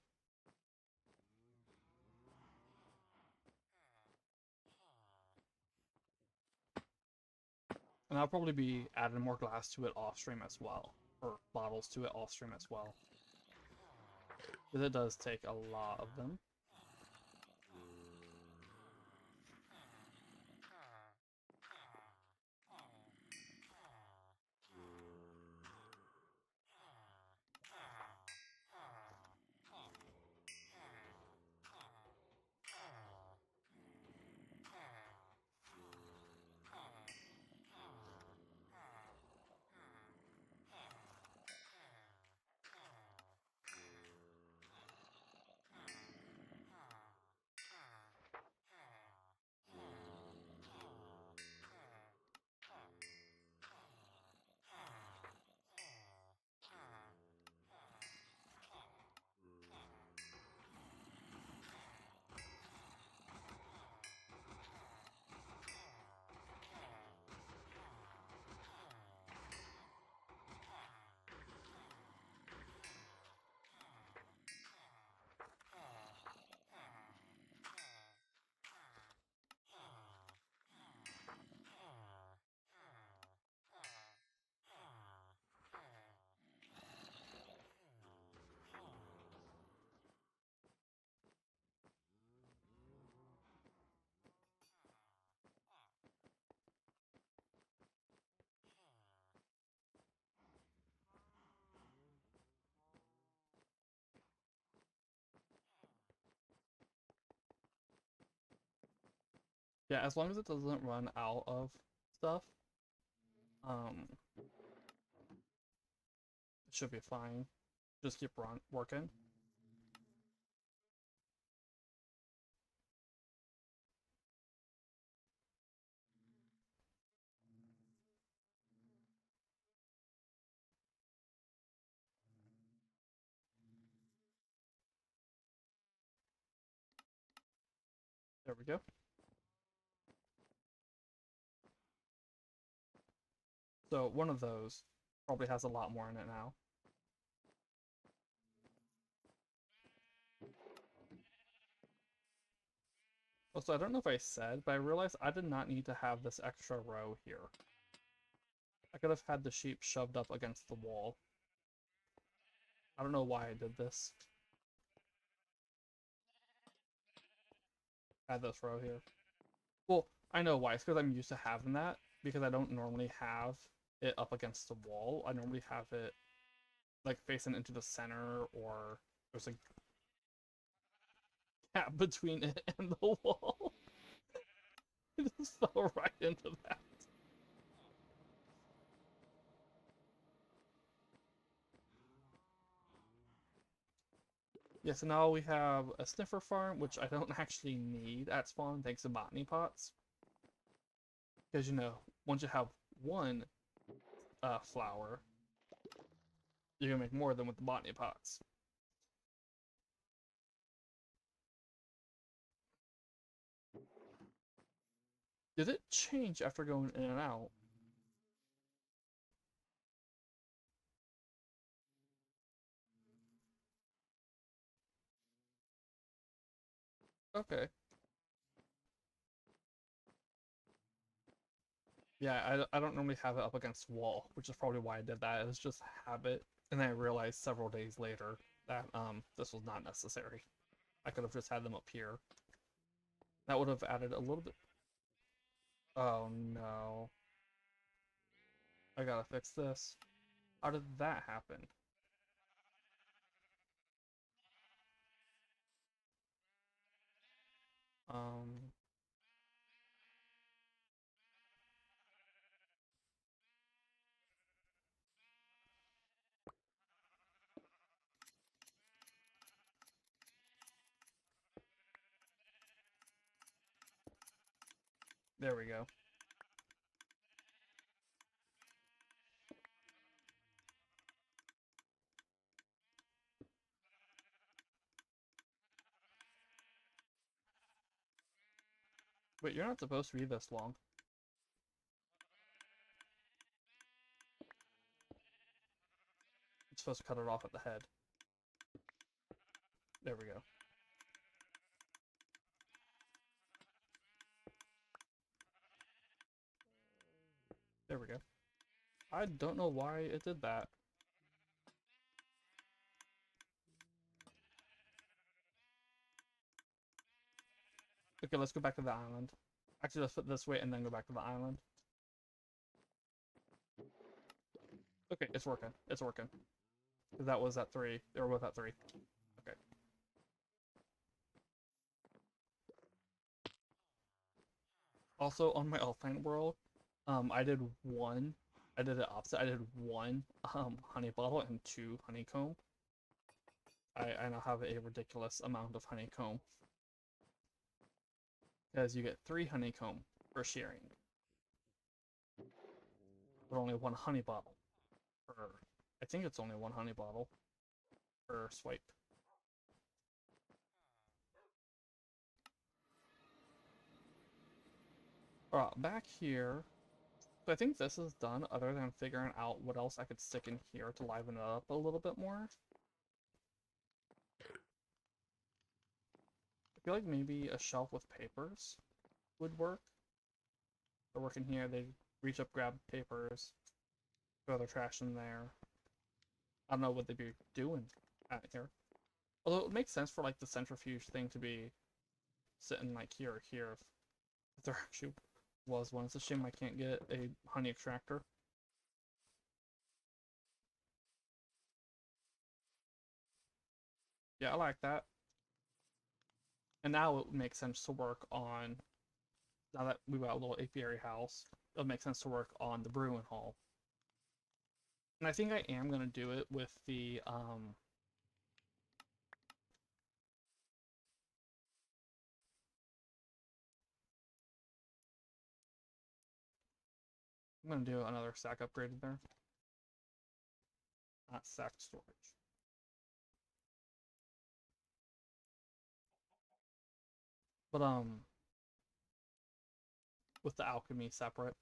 And I'll probably be adding more glass to it off stream as well, or bottles to it off stream as well, because it does take a lot of them. Yeah, as long as it doesn't run out of stuff, it should be fine. Just keep working. There we go. So one of those probably has a lot more in it now. Also, I don't know if I said, but I realized I did not need to have this extra row here. I could have had the sheep shoved up against the wall. I don't know why I did this. Add this row here. Well, I know why. It's because I'm used to having that, because I don't normally have it up against the wall. I normally have it like facing into the center, or there's a gap between it and the wall. It just fell right into that. Yeah, so now we have a sniffer farm, which I don't actually need at spawn thanks to botany pots. Because, you know, once you have one flower, you're going to make more than with the botany pots. Did it change after going in and out? Okay. Yeah, I don't normally have it up against wall, which is probably why I did that. It was just habit, and then I realized several days later that this was not necessary. I could have just had them up here. That would have added a little bit. Oh no. I gotta fix this. How did that happen? Um, there we go. Wait, you're not supposed to be this long. You're supposed to cut it off at the head. There we go. There we go. I don't know why it did that. Okay, let's go back to the island. Actually, let's put this way and then go back to the island. Okay, it's working. It's working. That was at 3. They were both at 3. Okay. Also, on my Alpine world, I did one. I did the opposite. I did one honey bottle and 2 honeycomb. I now have a ridiculous amount of honeycomb. Because you get 3 honeycomb for sharing. But only 1 honey bottle per. I think it's only 1 honey bottle per swipe. Alright, back here. So I think this is done, other than figuring out what else I could stick in here to liven it up a little bit more. I feel like maybe a shelf with papers would work. They're working here, they reach up, grab papers, throw their trash in there. I don't know what they'd be doing out here. Although it makes sense for like the centrifuge thing to be sitting like here or here if there actually was one. It's a shame I can't get a honey extractor. Yeah, I like that. And now it would make sense to work on now that we've got a little apiary house, it'll make sense to work on the brewing hall. And I think I am going to do it with the, I'm going to do another stack upgrade in there. Not stack storage. But, with the alchemy separate.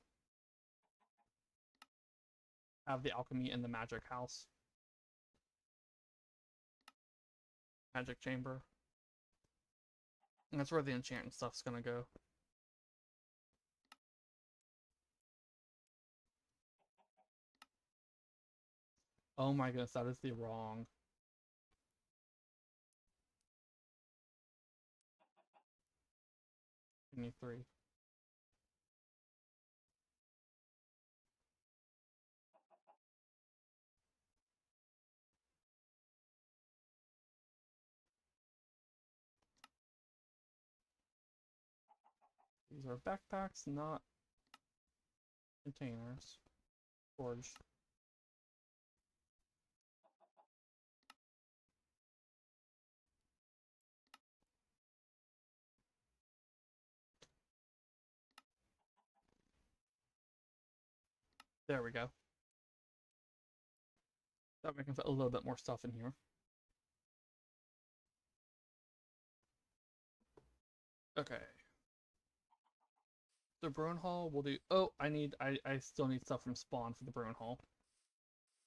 Have the alchemy in the magic house. Magic chamber. And that's where the enchantment stuff's gonna go. Oh my goodness, that is the wrong. Give me 3. These are backpacks, not containers. Storage. There we go. That way I can fit a little bit more stuff in here. Okay. The brewing hall will do. Oh, I still need stuff from spawn for the brewing hall.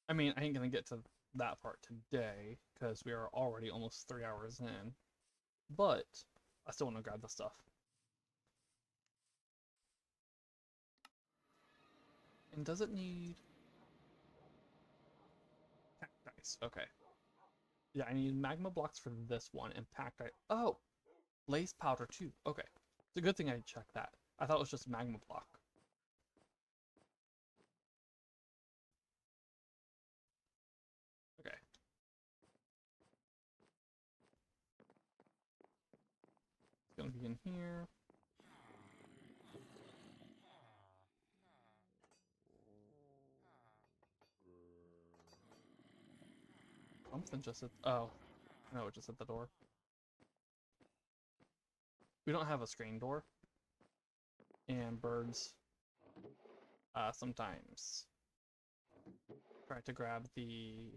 I mean, I ain't gonna get to that part today because we are already almost 3 hours in. But I still want to grab the stuff. And does it need cacti? Okay. Yeah, I need magma blocks for this one and cacti. Oh, lace powder too. Okay, it's a good thing I checked that. I thought it was just magma block. Okay. It's gonna be in here. Something just at, oh, no, it just at the door. We don't have a screen door. And birds sometimes try to grab the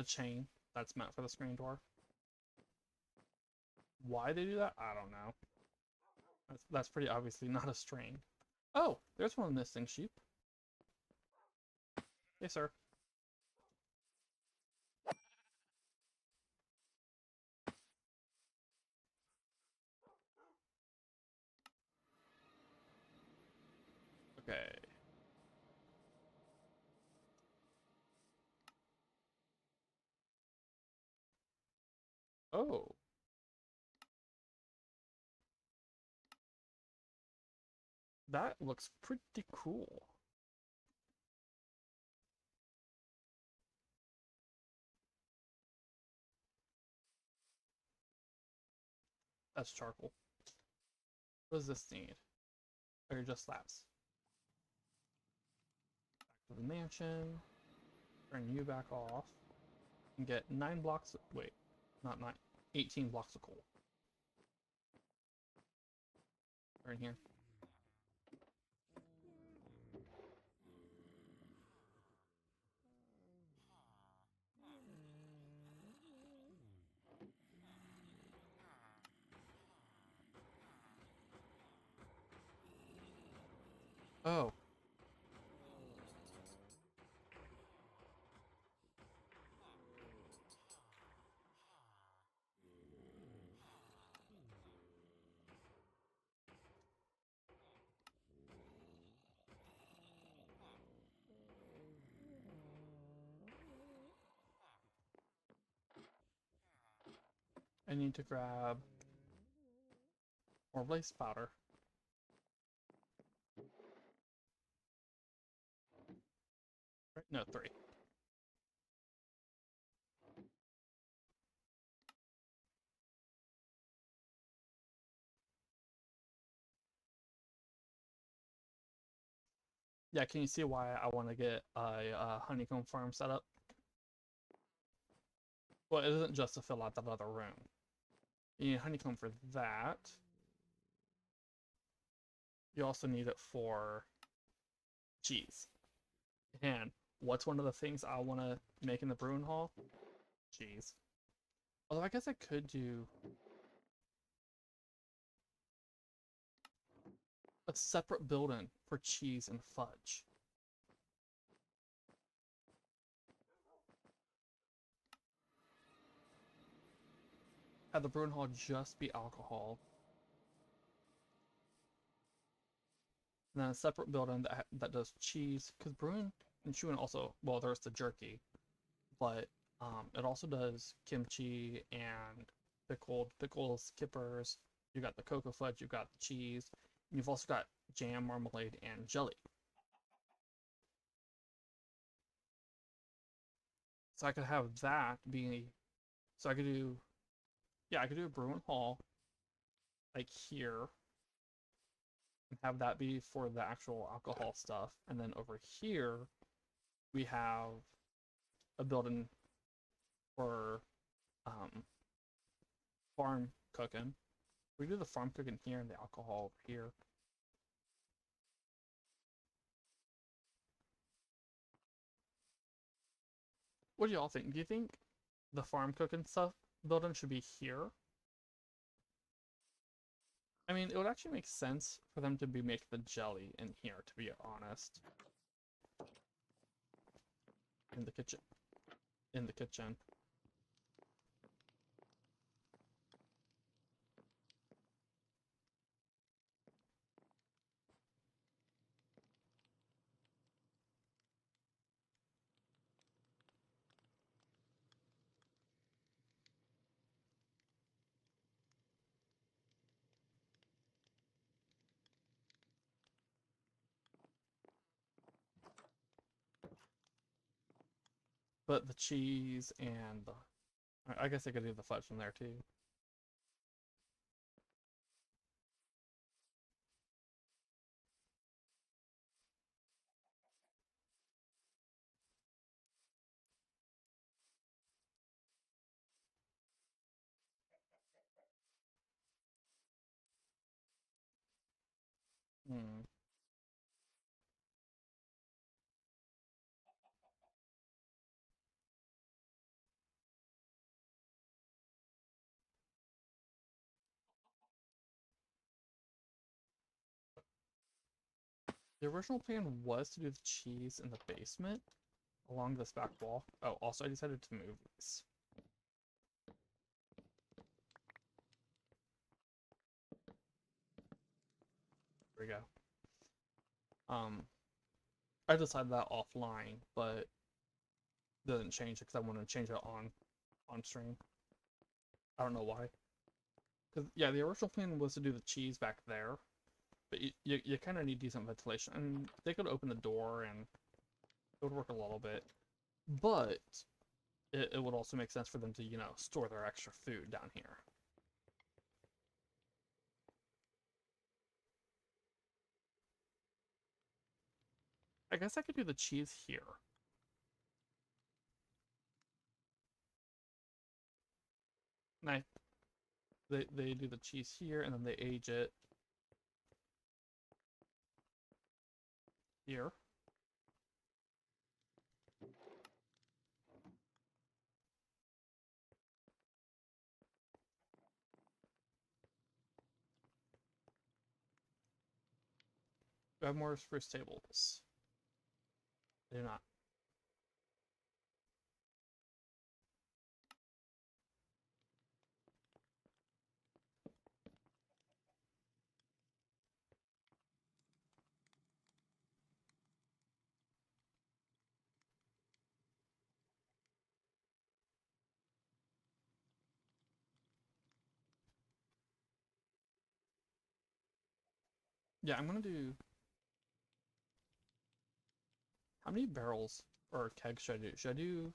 chain that's meant for the screen door. Why they do that, I don't know. That's pretty obviously not a string. Oh, there's one missing sheep. Hey, sir. Okay. Oh. That looks pretty cool. That's charcoal. What does this need? Or just slabs? Back to the mansion. Turn you back off. And get 9 blocks. Wait, not 9. 18 blocks of coal. Right here. Oh. I need to grab more lace powder. Right? No, 3. Yeah, can you see why I want to get a honeycomb farm set up? Well, it isn't just to fill out that other room. You need honeycomb for that. You also need it for cheese. And what's one of the things I want to make in the brewing hall? Cheese. Although I guess I could do a separate building for cheese and fudge. Have the brewing hall just be alcohol. And then a separate building that does cheese, because brewing and chewing also, well, there's the jerky, but it also does kimchi and pickles, kippers. You got the cocoa fudge, you've got the cheese, and you've also got jam, marmalade, and jelly. So I could have that be, so I could do, yeah, I could do a brewing hall like here, and have that be for the actual alcohol stuff, and then over here we have a building for farm cooking. We do the farm cooking here and the alcohol over here. What do y'all think? Do you think the farm cooking stuff building should be here? I mean, it would actually make sense for them to be making the jelly in here, to be honest. In the kitchen. In the kitchen. But the cheese and the... I guess I could do the fudge from there too. Hmm. The original plan was to do the cheese in the basement along this back wall. Oh, also I decided to move these. There we go. I decided that offline, but didn't change it because I wanted to change it on stream. I don't know why. Because yeah, the original plan was to do the cheese back there, but you kind of need decent ventilation, and they could open the door and it would work a little bit, but it would also make sense for them to, you know, store their extra food down here. I guess I could do the cheese here. And they do the cheese here, and then they age it here. Do I have more spruce tables? I do not. Yeah, I'm gonna do... How many barrels or kegs should I do? Should I do...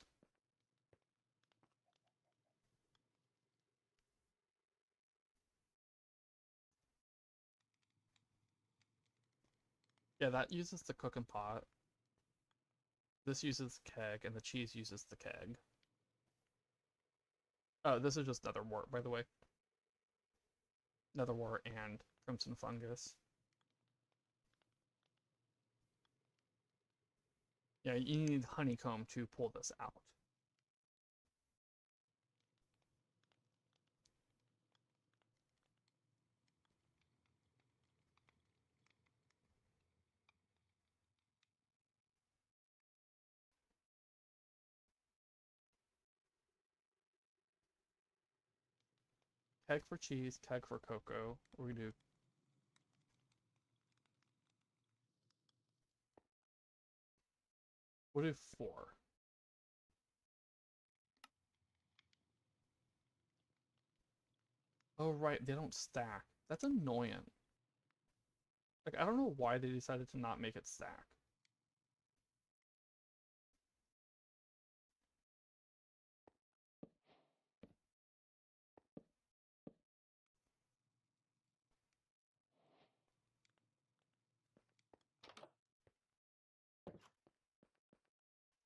Yeah, that uses the cooking pot. This uses keg, and the cheese uses the keg. Oh, this is just nether wart, by the way. Nether wart and crimson fungus. Yeah, you need honeycomb to pull this out. Keg for cheese, keg for cocoa. We do. We'll do 4. Oh, right, they don't stack. That's annoying. Like, I don't know why they decided to not make it stack.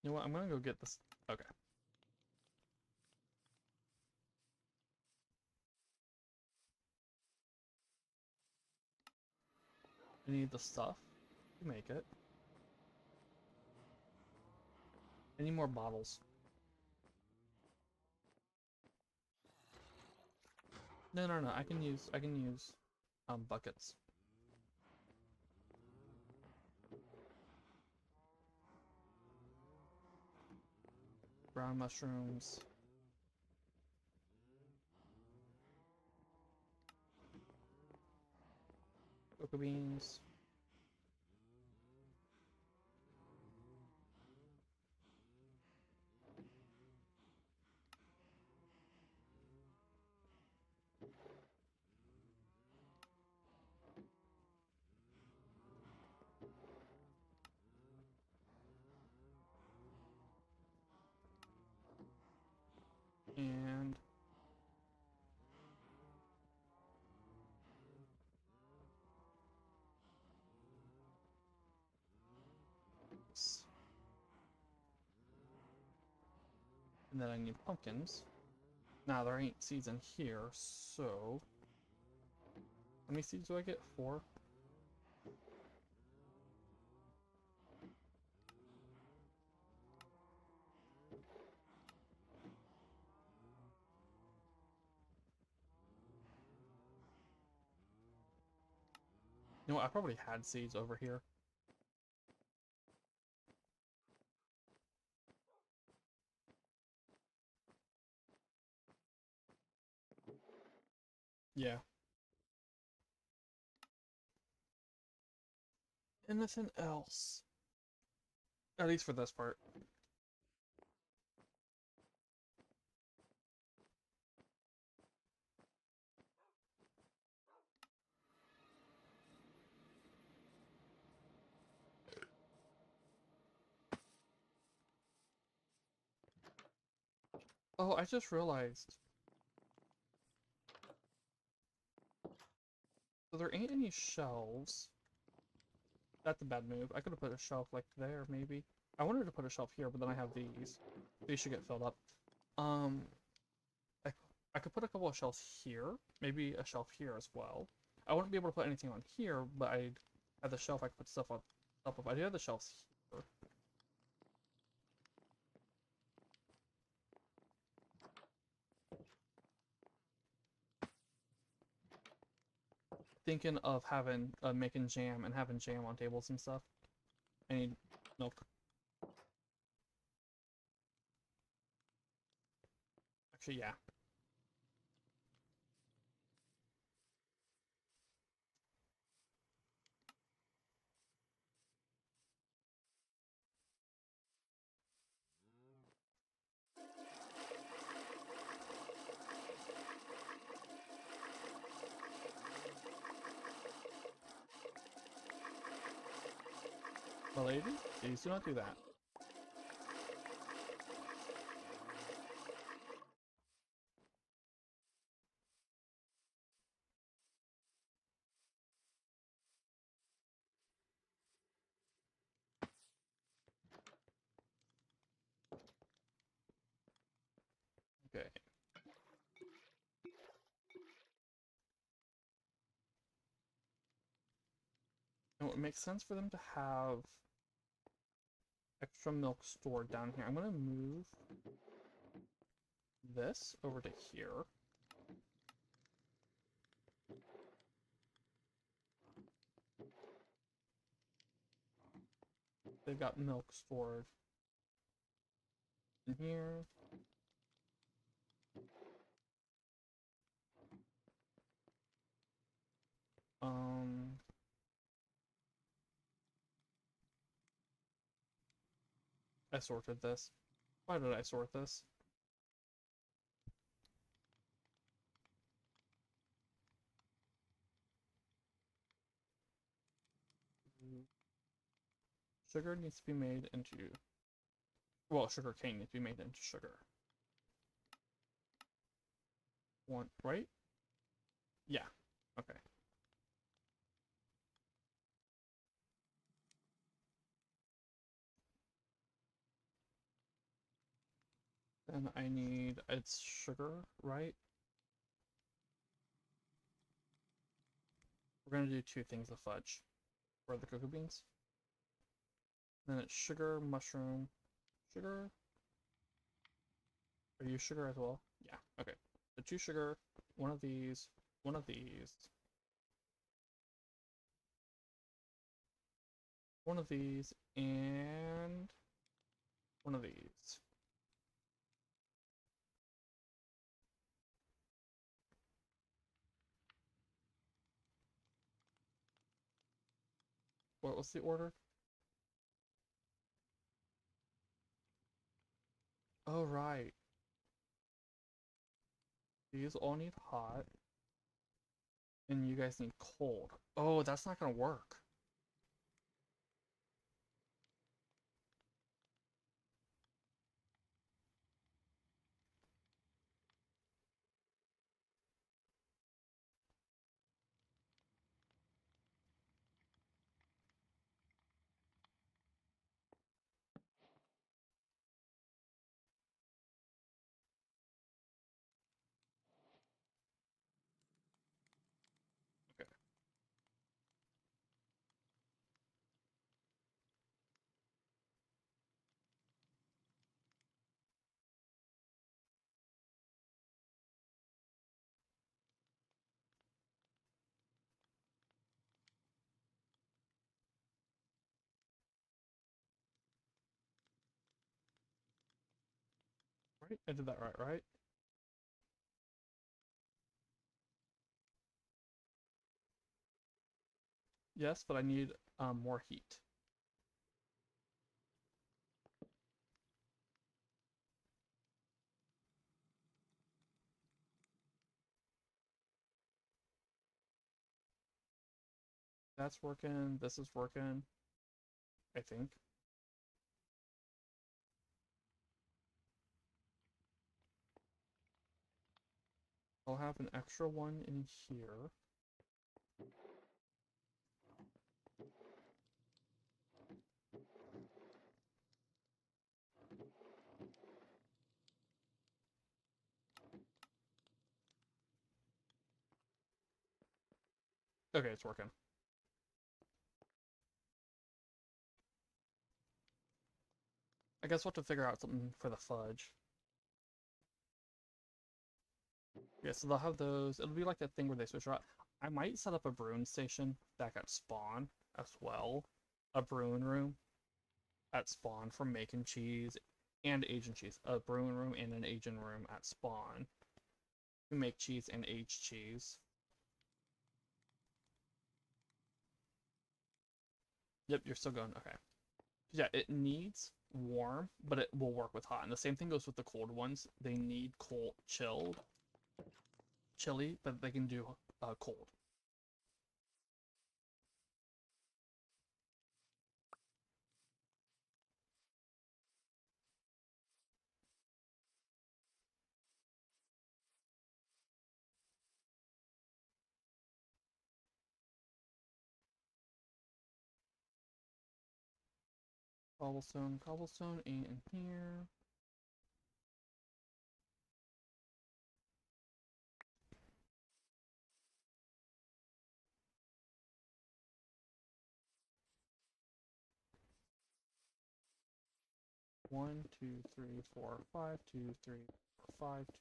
You know what? I'm gonna go get this. Okay. I need the stuff to make it. I need more bottles. No, no, no. I can use buckets. Brown mushrooms. Cocoa beans. And and then I need pumpkins. Now there ain't seeds in here, so how many seeds do I get? 4? You know what? I probably had seeds over here. Yeah. Anything else? At least for this part. Oh, I just realized. So there ain't any shelves. That's a bad move. I could have put a shelf like there, maybe. I wanted to put a shelf here, but then I have these. These should get filled up. Um, I, I could put a couple of shelves here. Maybe a shelf here as well. I wouldn't be able to put anything on here, but I'd have the shelf I could put stuff on top of. I do have the shelves here. Thinking of having making jam and having jam on tables and stuff. I need milk. Actually, yeah. Milady, please do not do that. it makes sense for them to have extra milk stored down here. I'm gonna move this over to here. They've got milk stored in here. I sorted this. Why did I sort this? Sugar needs to be made into, well, sugar cane needs to be made into sugar. One, right? Yeah, okay. Then I need, it's sugar, right? We're gonna do two things of fudge for the cocoa beans. Then it's sugar, mushroom, sugar. Are you sugar as well? Yeah, okay. So two sugar, one of these, one of these, one of these, and one of these. What was the order? Oh, right. These all need hot, and you guys need cold. Oh, that's not gonna work. Okay. Right? I did that right, right? Yes, but I need more heat. That's working. This is working, I think. I'll have an extra one in here. Okay, it's working. I guess we'll have to figure out something for the fudge. Yeah, so they'll have those. It'll be like that thing where they switch out. I might set up a brewing station back at spawn as well. A brewing room at spawn for making cheese and aging cheese. A brewing room and an aging room at spawn to make cheese and age cheese. Yep, you're still going. Okay. Yeah, it needs warm, but it will work with hot. And the same thing goes with the cold ones. They need cold, chilly, but they can do cold. Cobblestone, cobblestone ain't in here. 1, 2, 3, 4, 5, 2, 3, 4, 5, 2,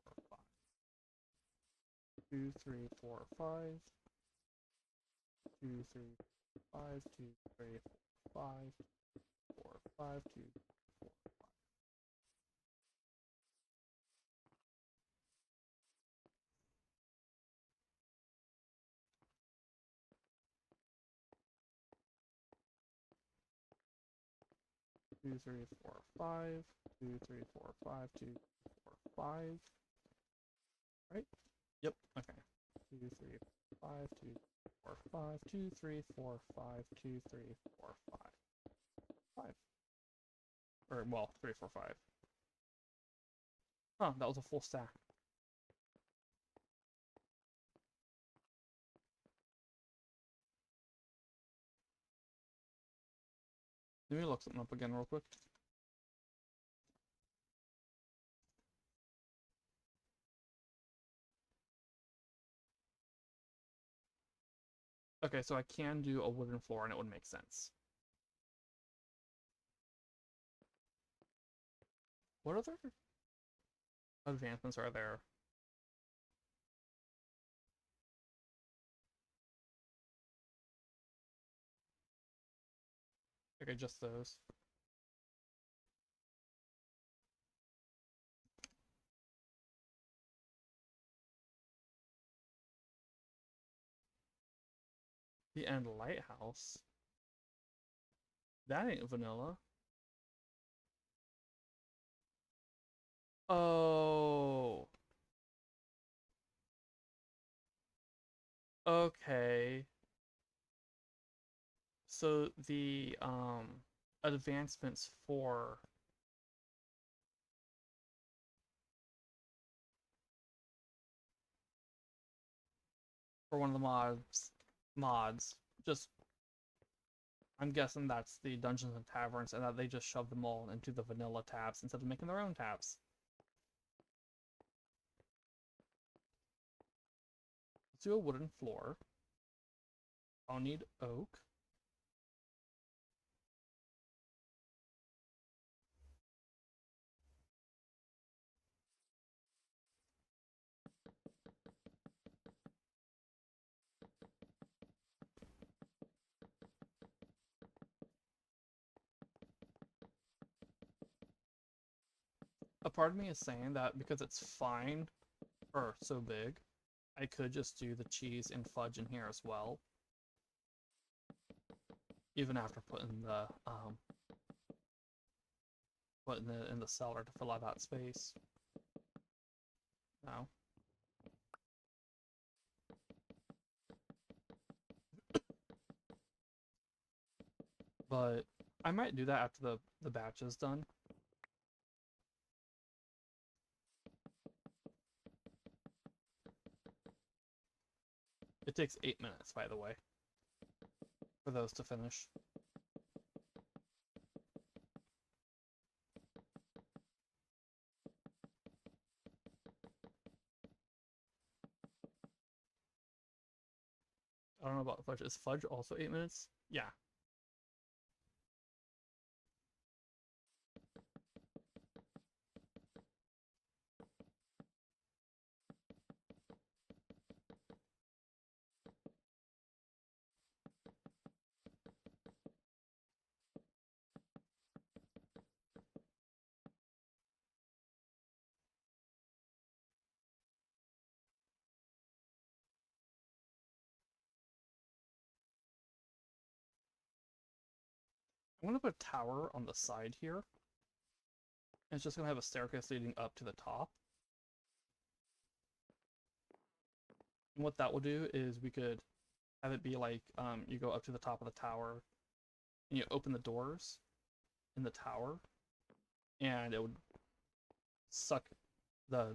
4, 5. 2, 3, 4, 5. 2, 3, 5, 2, 3, 4, 5, 4, 5, 2, 4, 5. 2, 3, 4, 5. 2, 3, 4, 5, 2, 4, 5. Right? Yep. Okay. 2, 3, 5, 2, 4, 5, 2, 3, 4, 5, 2, 3, 4, 5. 5. Or, well, 3, 4, 5. Huh, that was a full stack. Let me look something up again real quick. Okay, so I can do a wooden floor and it would make sense. What other advancements are there? Okay, just those. The end lighthouse. That ain't vanilla. Oh. Okay. So the advancements for one of the mods just, I'm guessing that's the Dungeons and Taverns, and that they just shove them all into the vanilla tabs instead of making their own tabs. Let's do a wooden floor. I'll need oak. A part of me is saying that because it's fine, or so big, I could just do the cheese and fudge in here as well. Even after putting it in the cellar to fill out that space. No. But I might do that after the batch is done. It takes 8 minutes, by the way, for those to finish. I don't know about fudge. Is fudge also 8 minutes? Yeah. I'm gonna put a tower on the side here. And it's just gonna have a staircase leading up to the top. And what that will do is we could have it be like you go up to the top of the tower and you open the doors in the tower, and it would suck the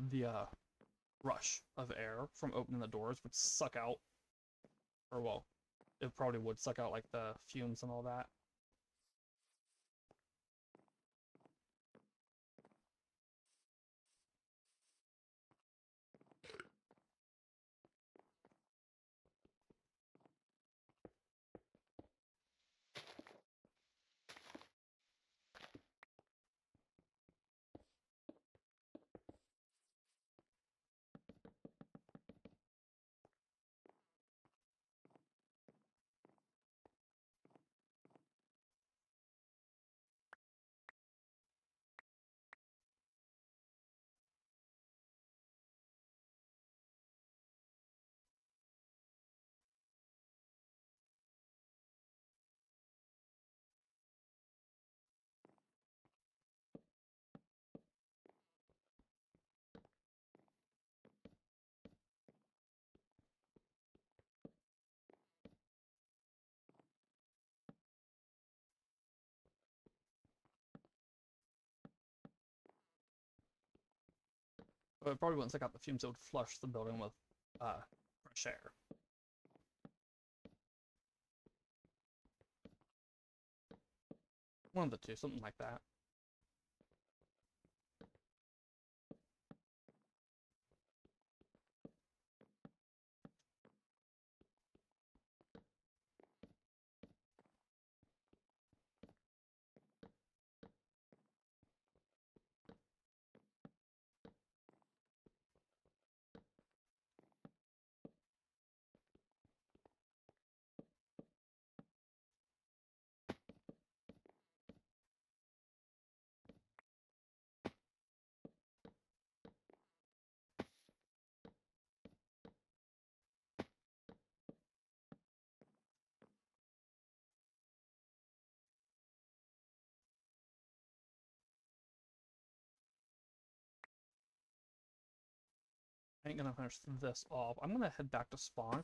rush of air from opening the doors would suck out, or well, it probably would suck out like the fumes and all that. But it probably wouldn't take out the fumes, it would flush the building with fresh air. One of the two, something like that. I ain't gonna finish this off. I'm gonna head back to spawn,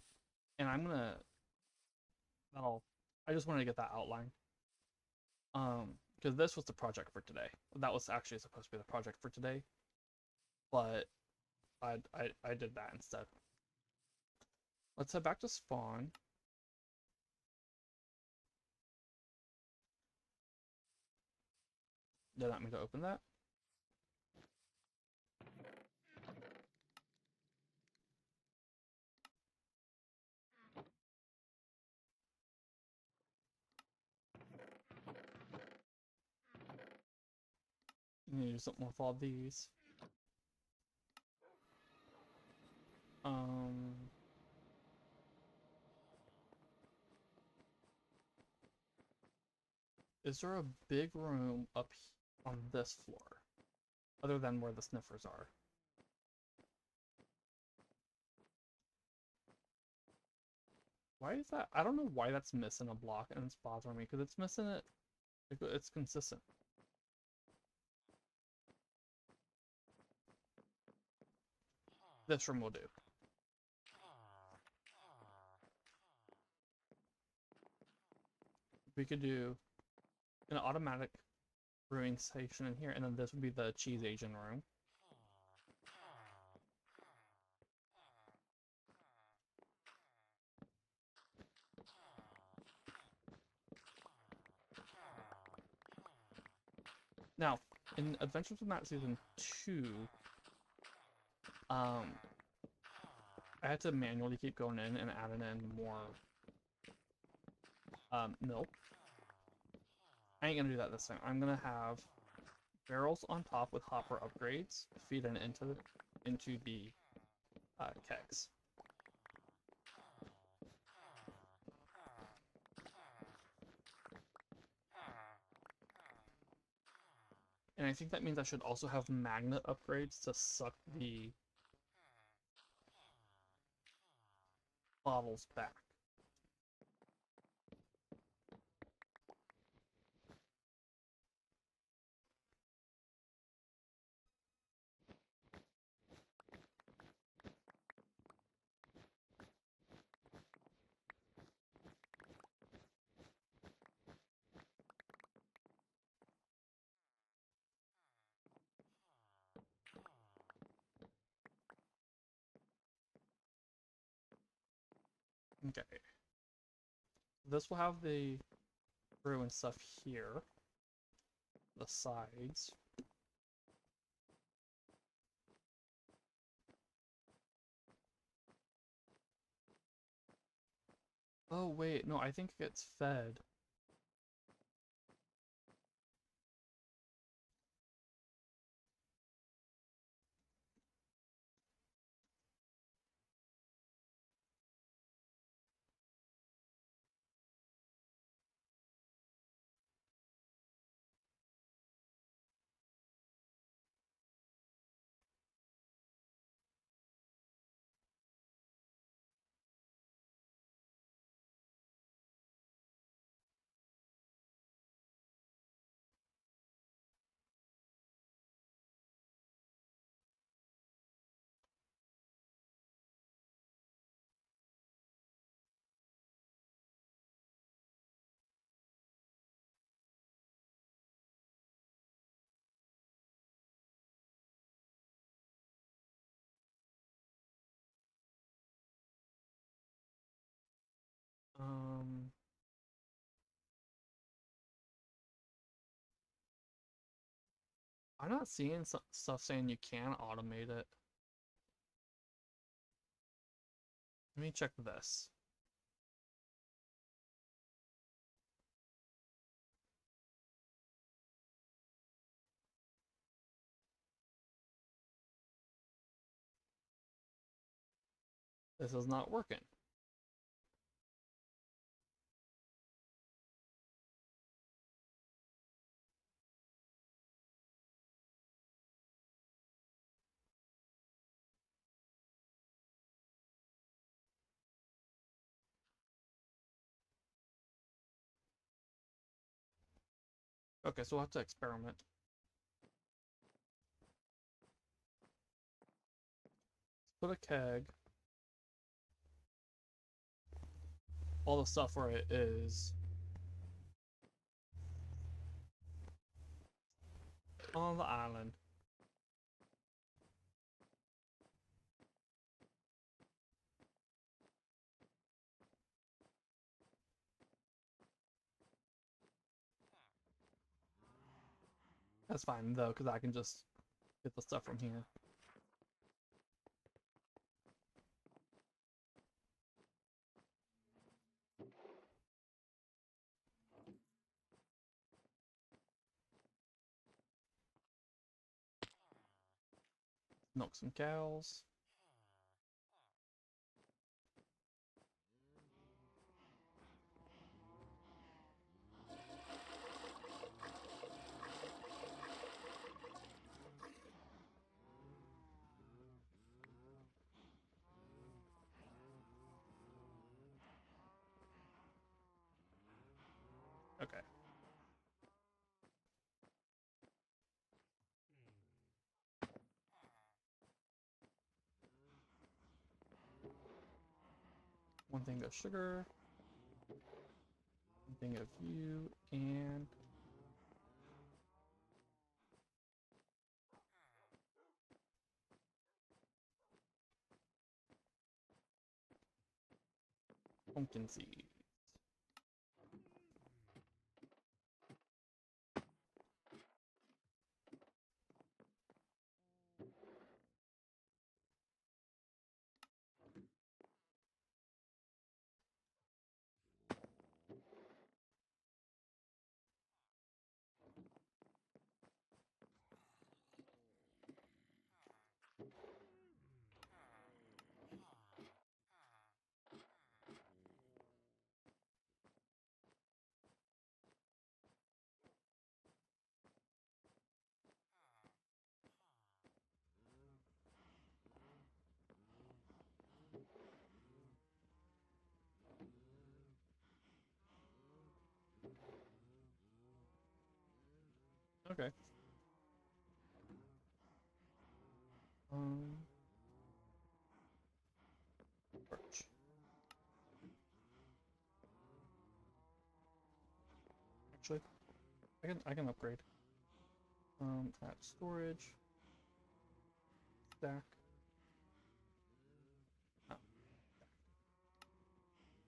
and I'm gonna. I just wanted to get that outline. Because this was the project for today. That was actually supposed to be the project for today, but I did that instead. Let's head back to spawn. Did not mean to open that. Need to do something with all these. Is there a big room up on this floor, other than where the sniffers are? Why is that? I don't know why that's missing a block, and it's bothering me because it's missing it. It's consistent. This room will do. We could do an automatic brewing station in here, and then this would be the cheese agent room. Now, in Adventures of Matt Season 2, I had to manually keep going in and adding in more milk. I ain't gonna do that this time. I'm gonna have barrels on top with hopper upgrades feeding into the kegs. And I think that means I should also have magnet upgrades to suck the bottles back. Okay. This will have the brew and stuff here. The sides. Oh wait, no, I think it gets fed. Um, I'm not seeing stuff saying you can automate it. Let me check this. This is not working. Okay, so we'll have to experiment. Put a keg. All the stuff where it is. On the island. That's fine though, because I can just get the stuff from here. Milk some cows. Okay. One thing of sugar. One thing of you, and pumpkin seed. Okay. Um, Birch. Actually, I can upgrade. Add storage. Stack. Oh.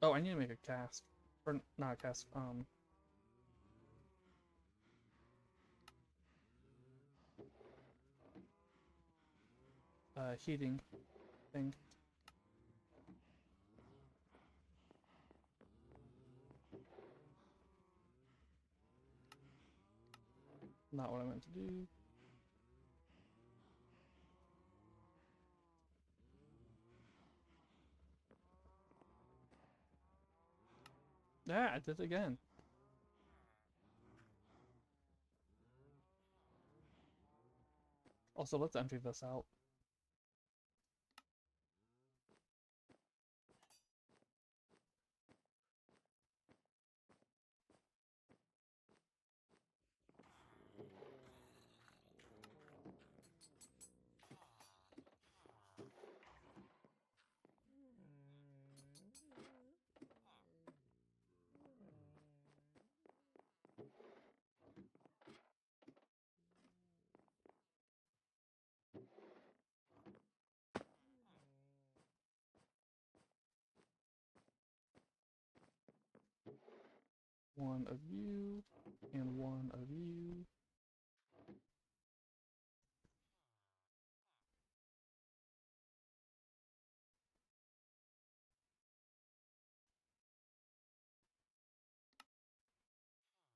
Oh, I need to make a cask. Or not a cask, heating thing. Not what I meant to do. Yeah, I did it again. Also, let's empty this out. One of you, and one of you.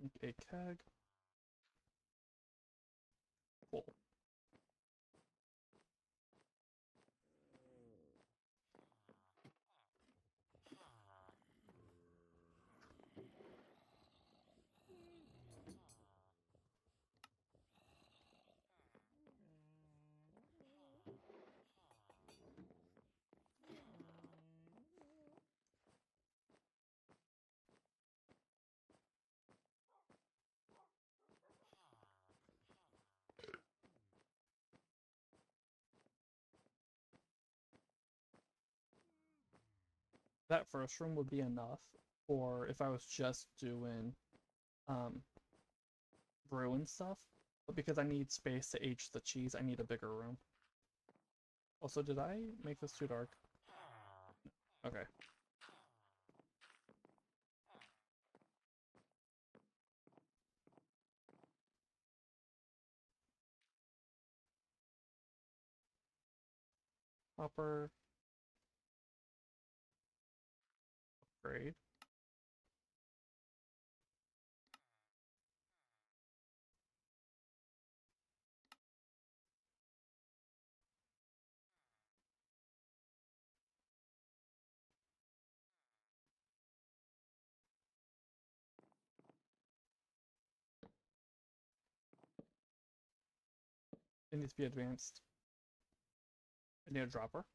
Make a keg. Cool. That first room would be enough for if I was just doing um, brew and stuff. But because I need space to age the cheese, I need a bigger room. Also, did I make this too dark? Okay. Hopper. Upgrade. It needs to be advanced. I need a dropper.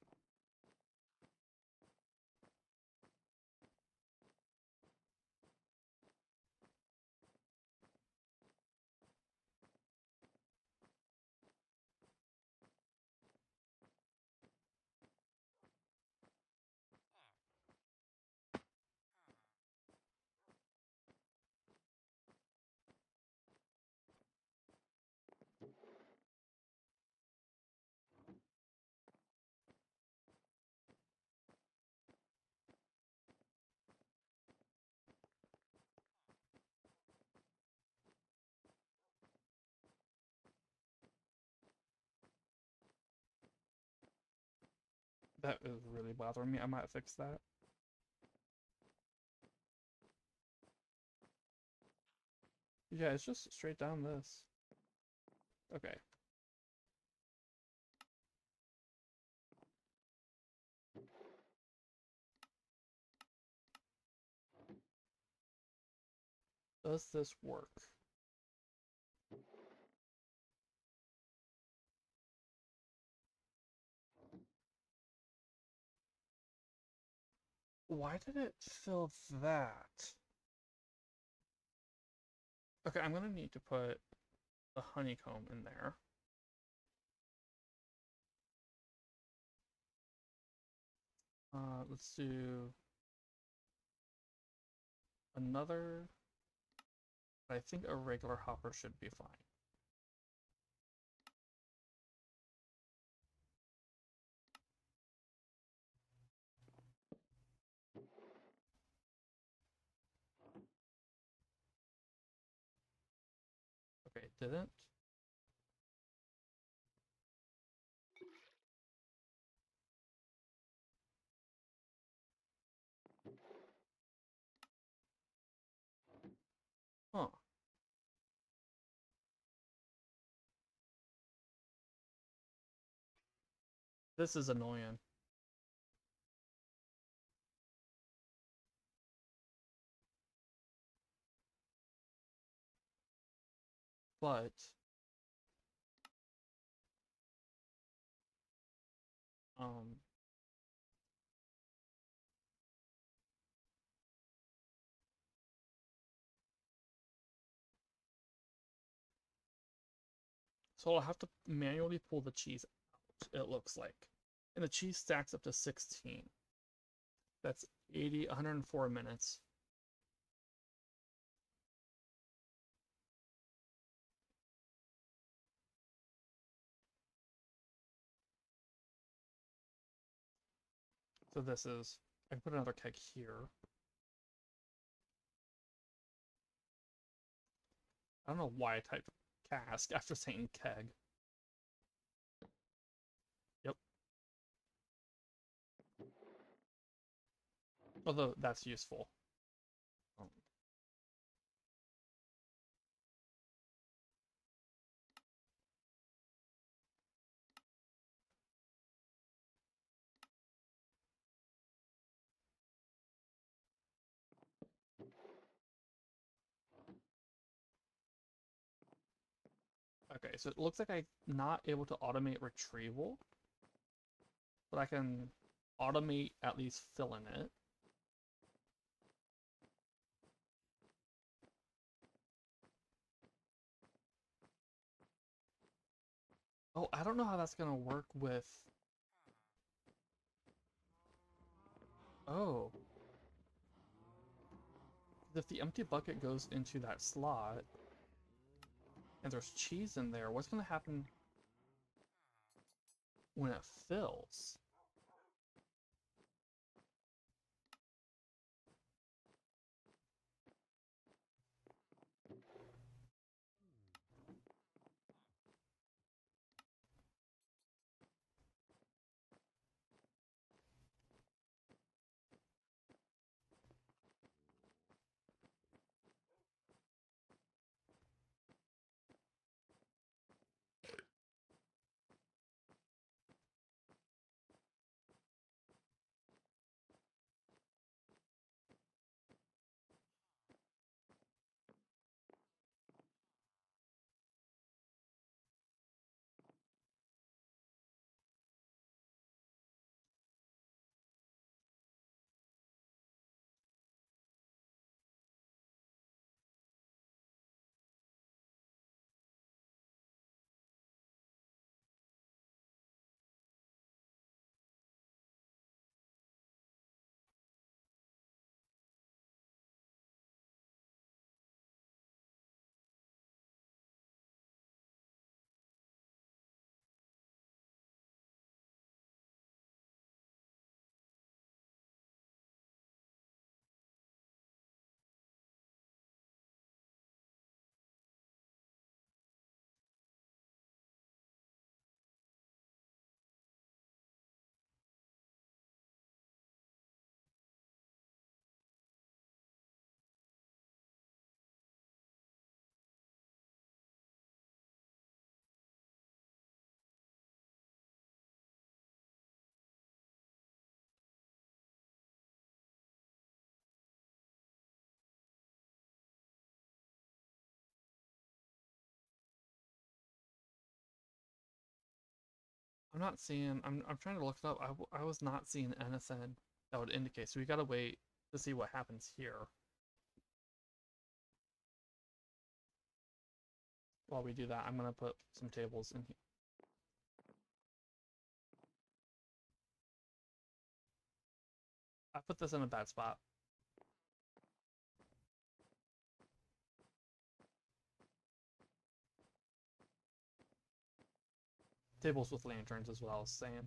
That is really bothering me. I might fix that. Yeah, it's just straight down this. Okay. Does this work? Why did it fill that? Okay, I'm gonna need to put the honeycomb in there. Let's do another. I think a regular hopper should be fine. Okay, it didn't. Huh. This is annoying. But um so I'll have to manually pull the cheese out, it looks like. And the cheese stacks up to 16. That's 104 minutes. So this is, I can put another keg here. I don't know why I typed cask after saying keg. Yep. Although that's useful. Okay, so it looks like I'm not able to automate retrieval, but I can automate at least filling it. Oh, I don't know how that's gonna work with... Oh. If the empty bucket goes into that slot, and there's cheese in there, what's gonna happen when it fills? I'm not seeing... I'm trying to look it up. I was not seeing anything that would indicate, so we gotta wait to see what happens here. While we do that, I'm gonna put some tables in here. I put this in a bad spot. Tables with lanterns is what I was saying.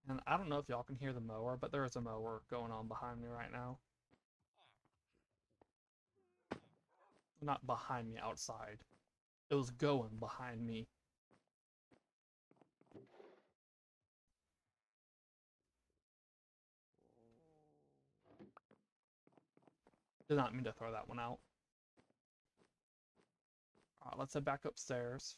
And I don't know if y'all can hear the mower, but there is a mower going on behind me right now. Not behind me, outside. It was going behind me. Did not mean to throw that one out. Alright, let's head back upstairs.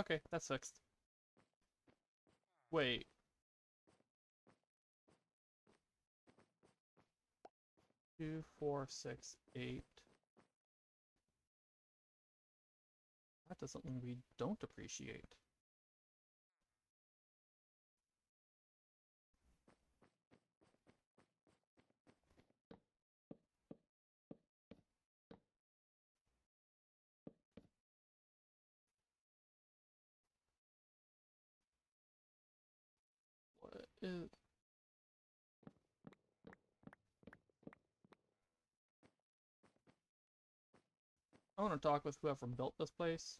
Okay, that's fixed. Wait. Two, four, six, eight. That doesn't mean we don't appreciate. What is... I want to talk with whoever built this place.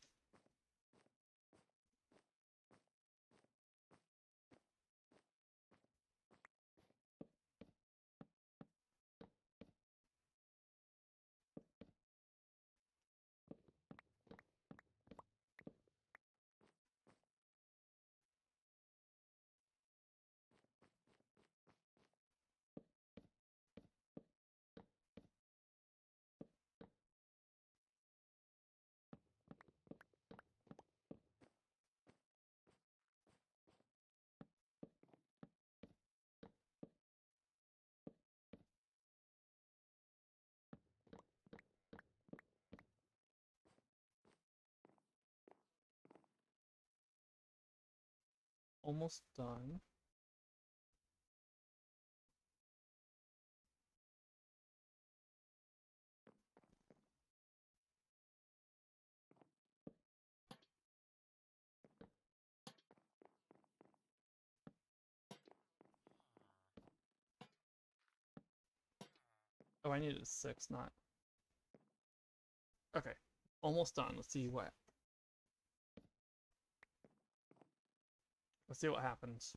Almost done. Oh, I needed 6, not... Okay. Almost done. Let's see what... Let's see what happens.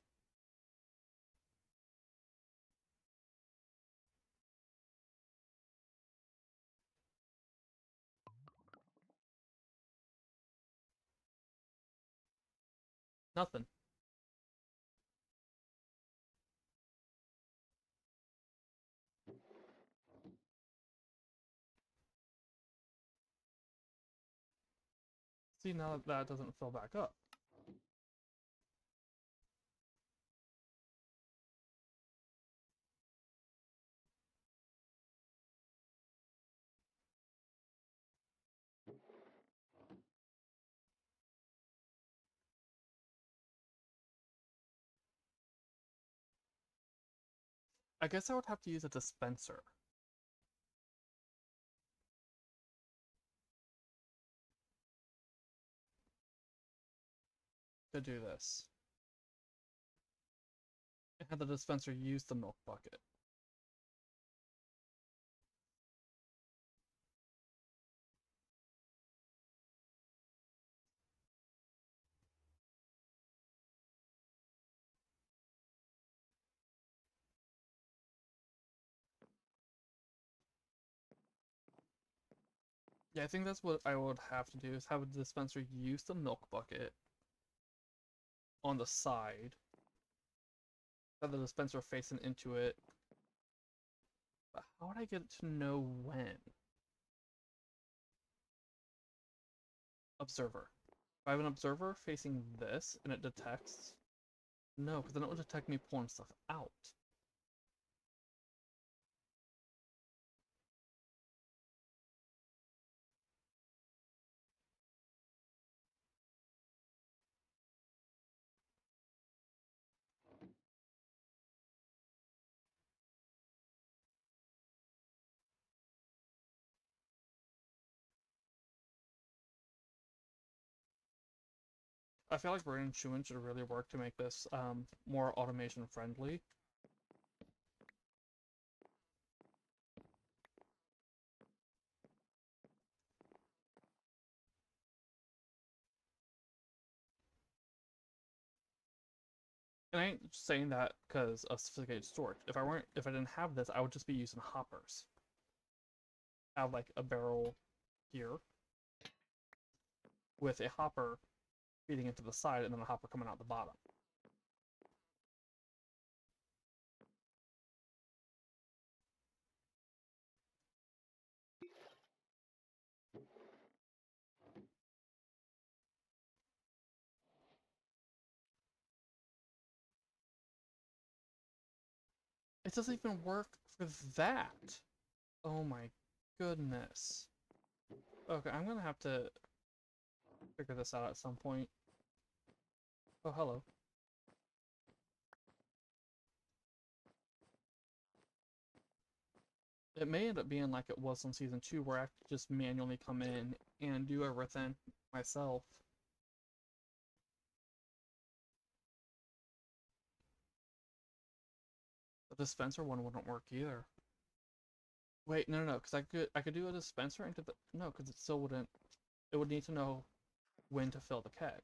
Nothing. See, now that that doesn't fill back up. I guess I would have to use a dispenser to do this. And have the dispenser use the milk bucket. Yeah, I think that's what I would have to do, is have a dispenser use the milk bucket on the side. Have the dispenser facing into it. But how would I get to know when? Observer. If I have an observer facing this and it detects... No, because then it would detect me pulling stuff out. I feel like brain and chewing should really work to make this more automation friendly. And I ain't saying that because of sophisticated storage. If I didn't have this, I would just be using hoppers. Have like a barrel here with a hopper feeding into the side and then a hopper coming out the bottom. doesn't even work for that. Oh my goodness. Okay, I'm gonna have to figure this out at some point. Oh, hello. It may end up being like it was on season 2, where I have to just manually come in and do everything myself. The dispenser one wouldn't work either. Wait, no, because I could do a dispenser into the no, because it still wouldn't. It would need to know when to fill the keg.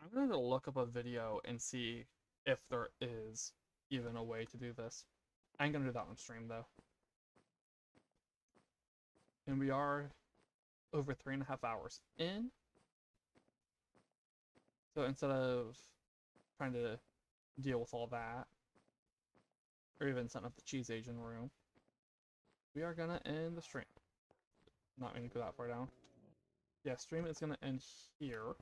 I'm going to look up a video and see if there is even a way to do this. I ain't gonna do that on stream though. And we are over 3.5 hours in. So instead of trying to deal with all that, or even setting up the cheese Asian room, we are gonna end the stream. Not gonna go that far down. Yeah, stream is gonna end here.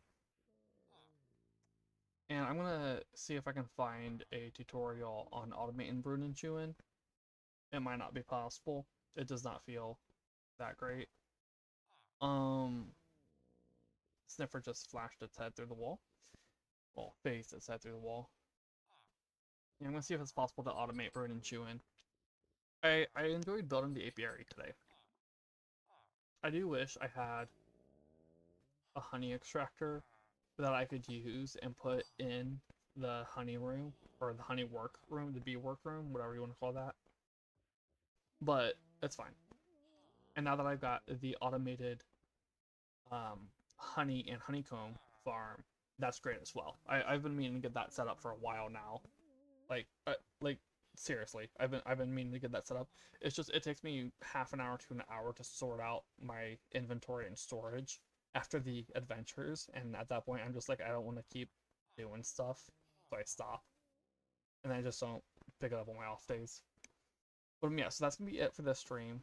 And I'm gonna see if I can find a tutorial on automating brewing and chewing. It might not be possible. It does not feel that great. Sniffer just flashed its head through the wall. Well, phased its head through the wall. Yeah, I'm gonna see if it's possible to automate brewing and chewing. I enjoyed building the apiary today. I do wish I had a honey extractor that I could use and put in the honey room, or the honey work room, the bee work room, whatever you want to call that. But it's fine. And now that I've got the automated honey and honeycomb farm, that's great as well. I've been meaning to get that set up for a while now. Like seriously, I've been meaning to get that set up. It's just it takes me half an hour to an hour to sort out my inventory and storage after the adventures, and at that point I'm just like, I don't want to keep doing stuff, so I stop, and I just don't pick it up on my off days. But yeah, so that's gonna be it for this stream.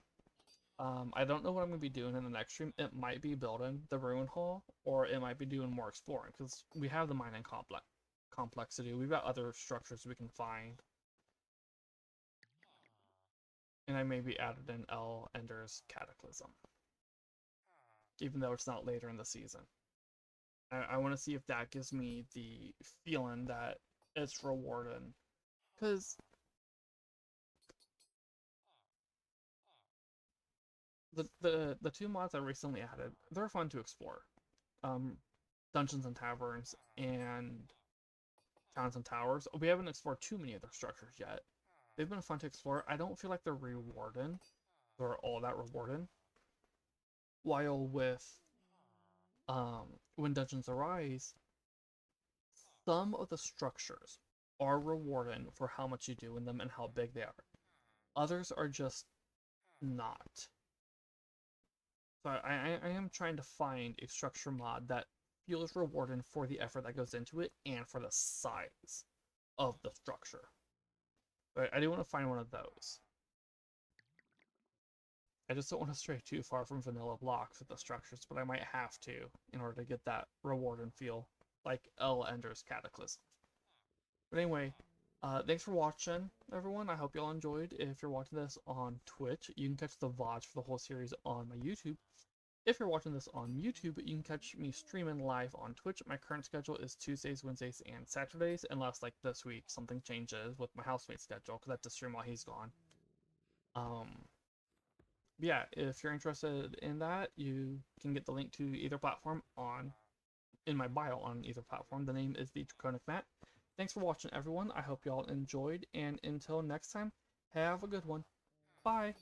I don't know what I'm gonna be doing in the next stream. It might be building the ruin hall, or it might be doing more exploring, because we have the mining complex to do. We've got other structures we can find. And I maybe added in L Ender's Cataclysm, even though it's not later in the season. I want to see if that gives me the feeling that it's rewarding, because the two mods I recently added, they're fun to explore. Dungeons and Taverns and Towns and Towers. We haven't explored too many of their structures yet. They've been fun to explore. I don't feel like they're rewarding. They're all that rewarding. While with when Dungeons Arise, some of the structures are rewarding for how much you do in them and how big they are. Others are just not. So I am trying to find a structure mod that feels rewarding for the effort that goes into it and for the size of the structure. But I do want to find one of those. I just don't want to stray too far from vanilla blocks with the structures, but I might have to in order to get that reward and feel like L Ender's Cataclysm. But anyway, thanks for watching, everyone. I hope y'all enjoyed. If you're watching this on Twitch, you can catch the VODs for the whole series on my YouTube. If you're watching this on YouTube, you can catch me streaming live on Twitch. My current schedule is Tuesdays, Wednesdays, and Saturdays, unless, like, this week something changes with my housemate's schedule, because I have to stream while he's gone. Yeah, if you're interested in that, you can get the link to either platform in my bio on either platform. The name is the Draconic Matt. Thanks for watching, everyone. I hope y'all enjoyed, and until next time, have a good one. Bye!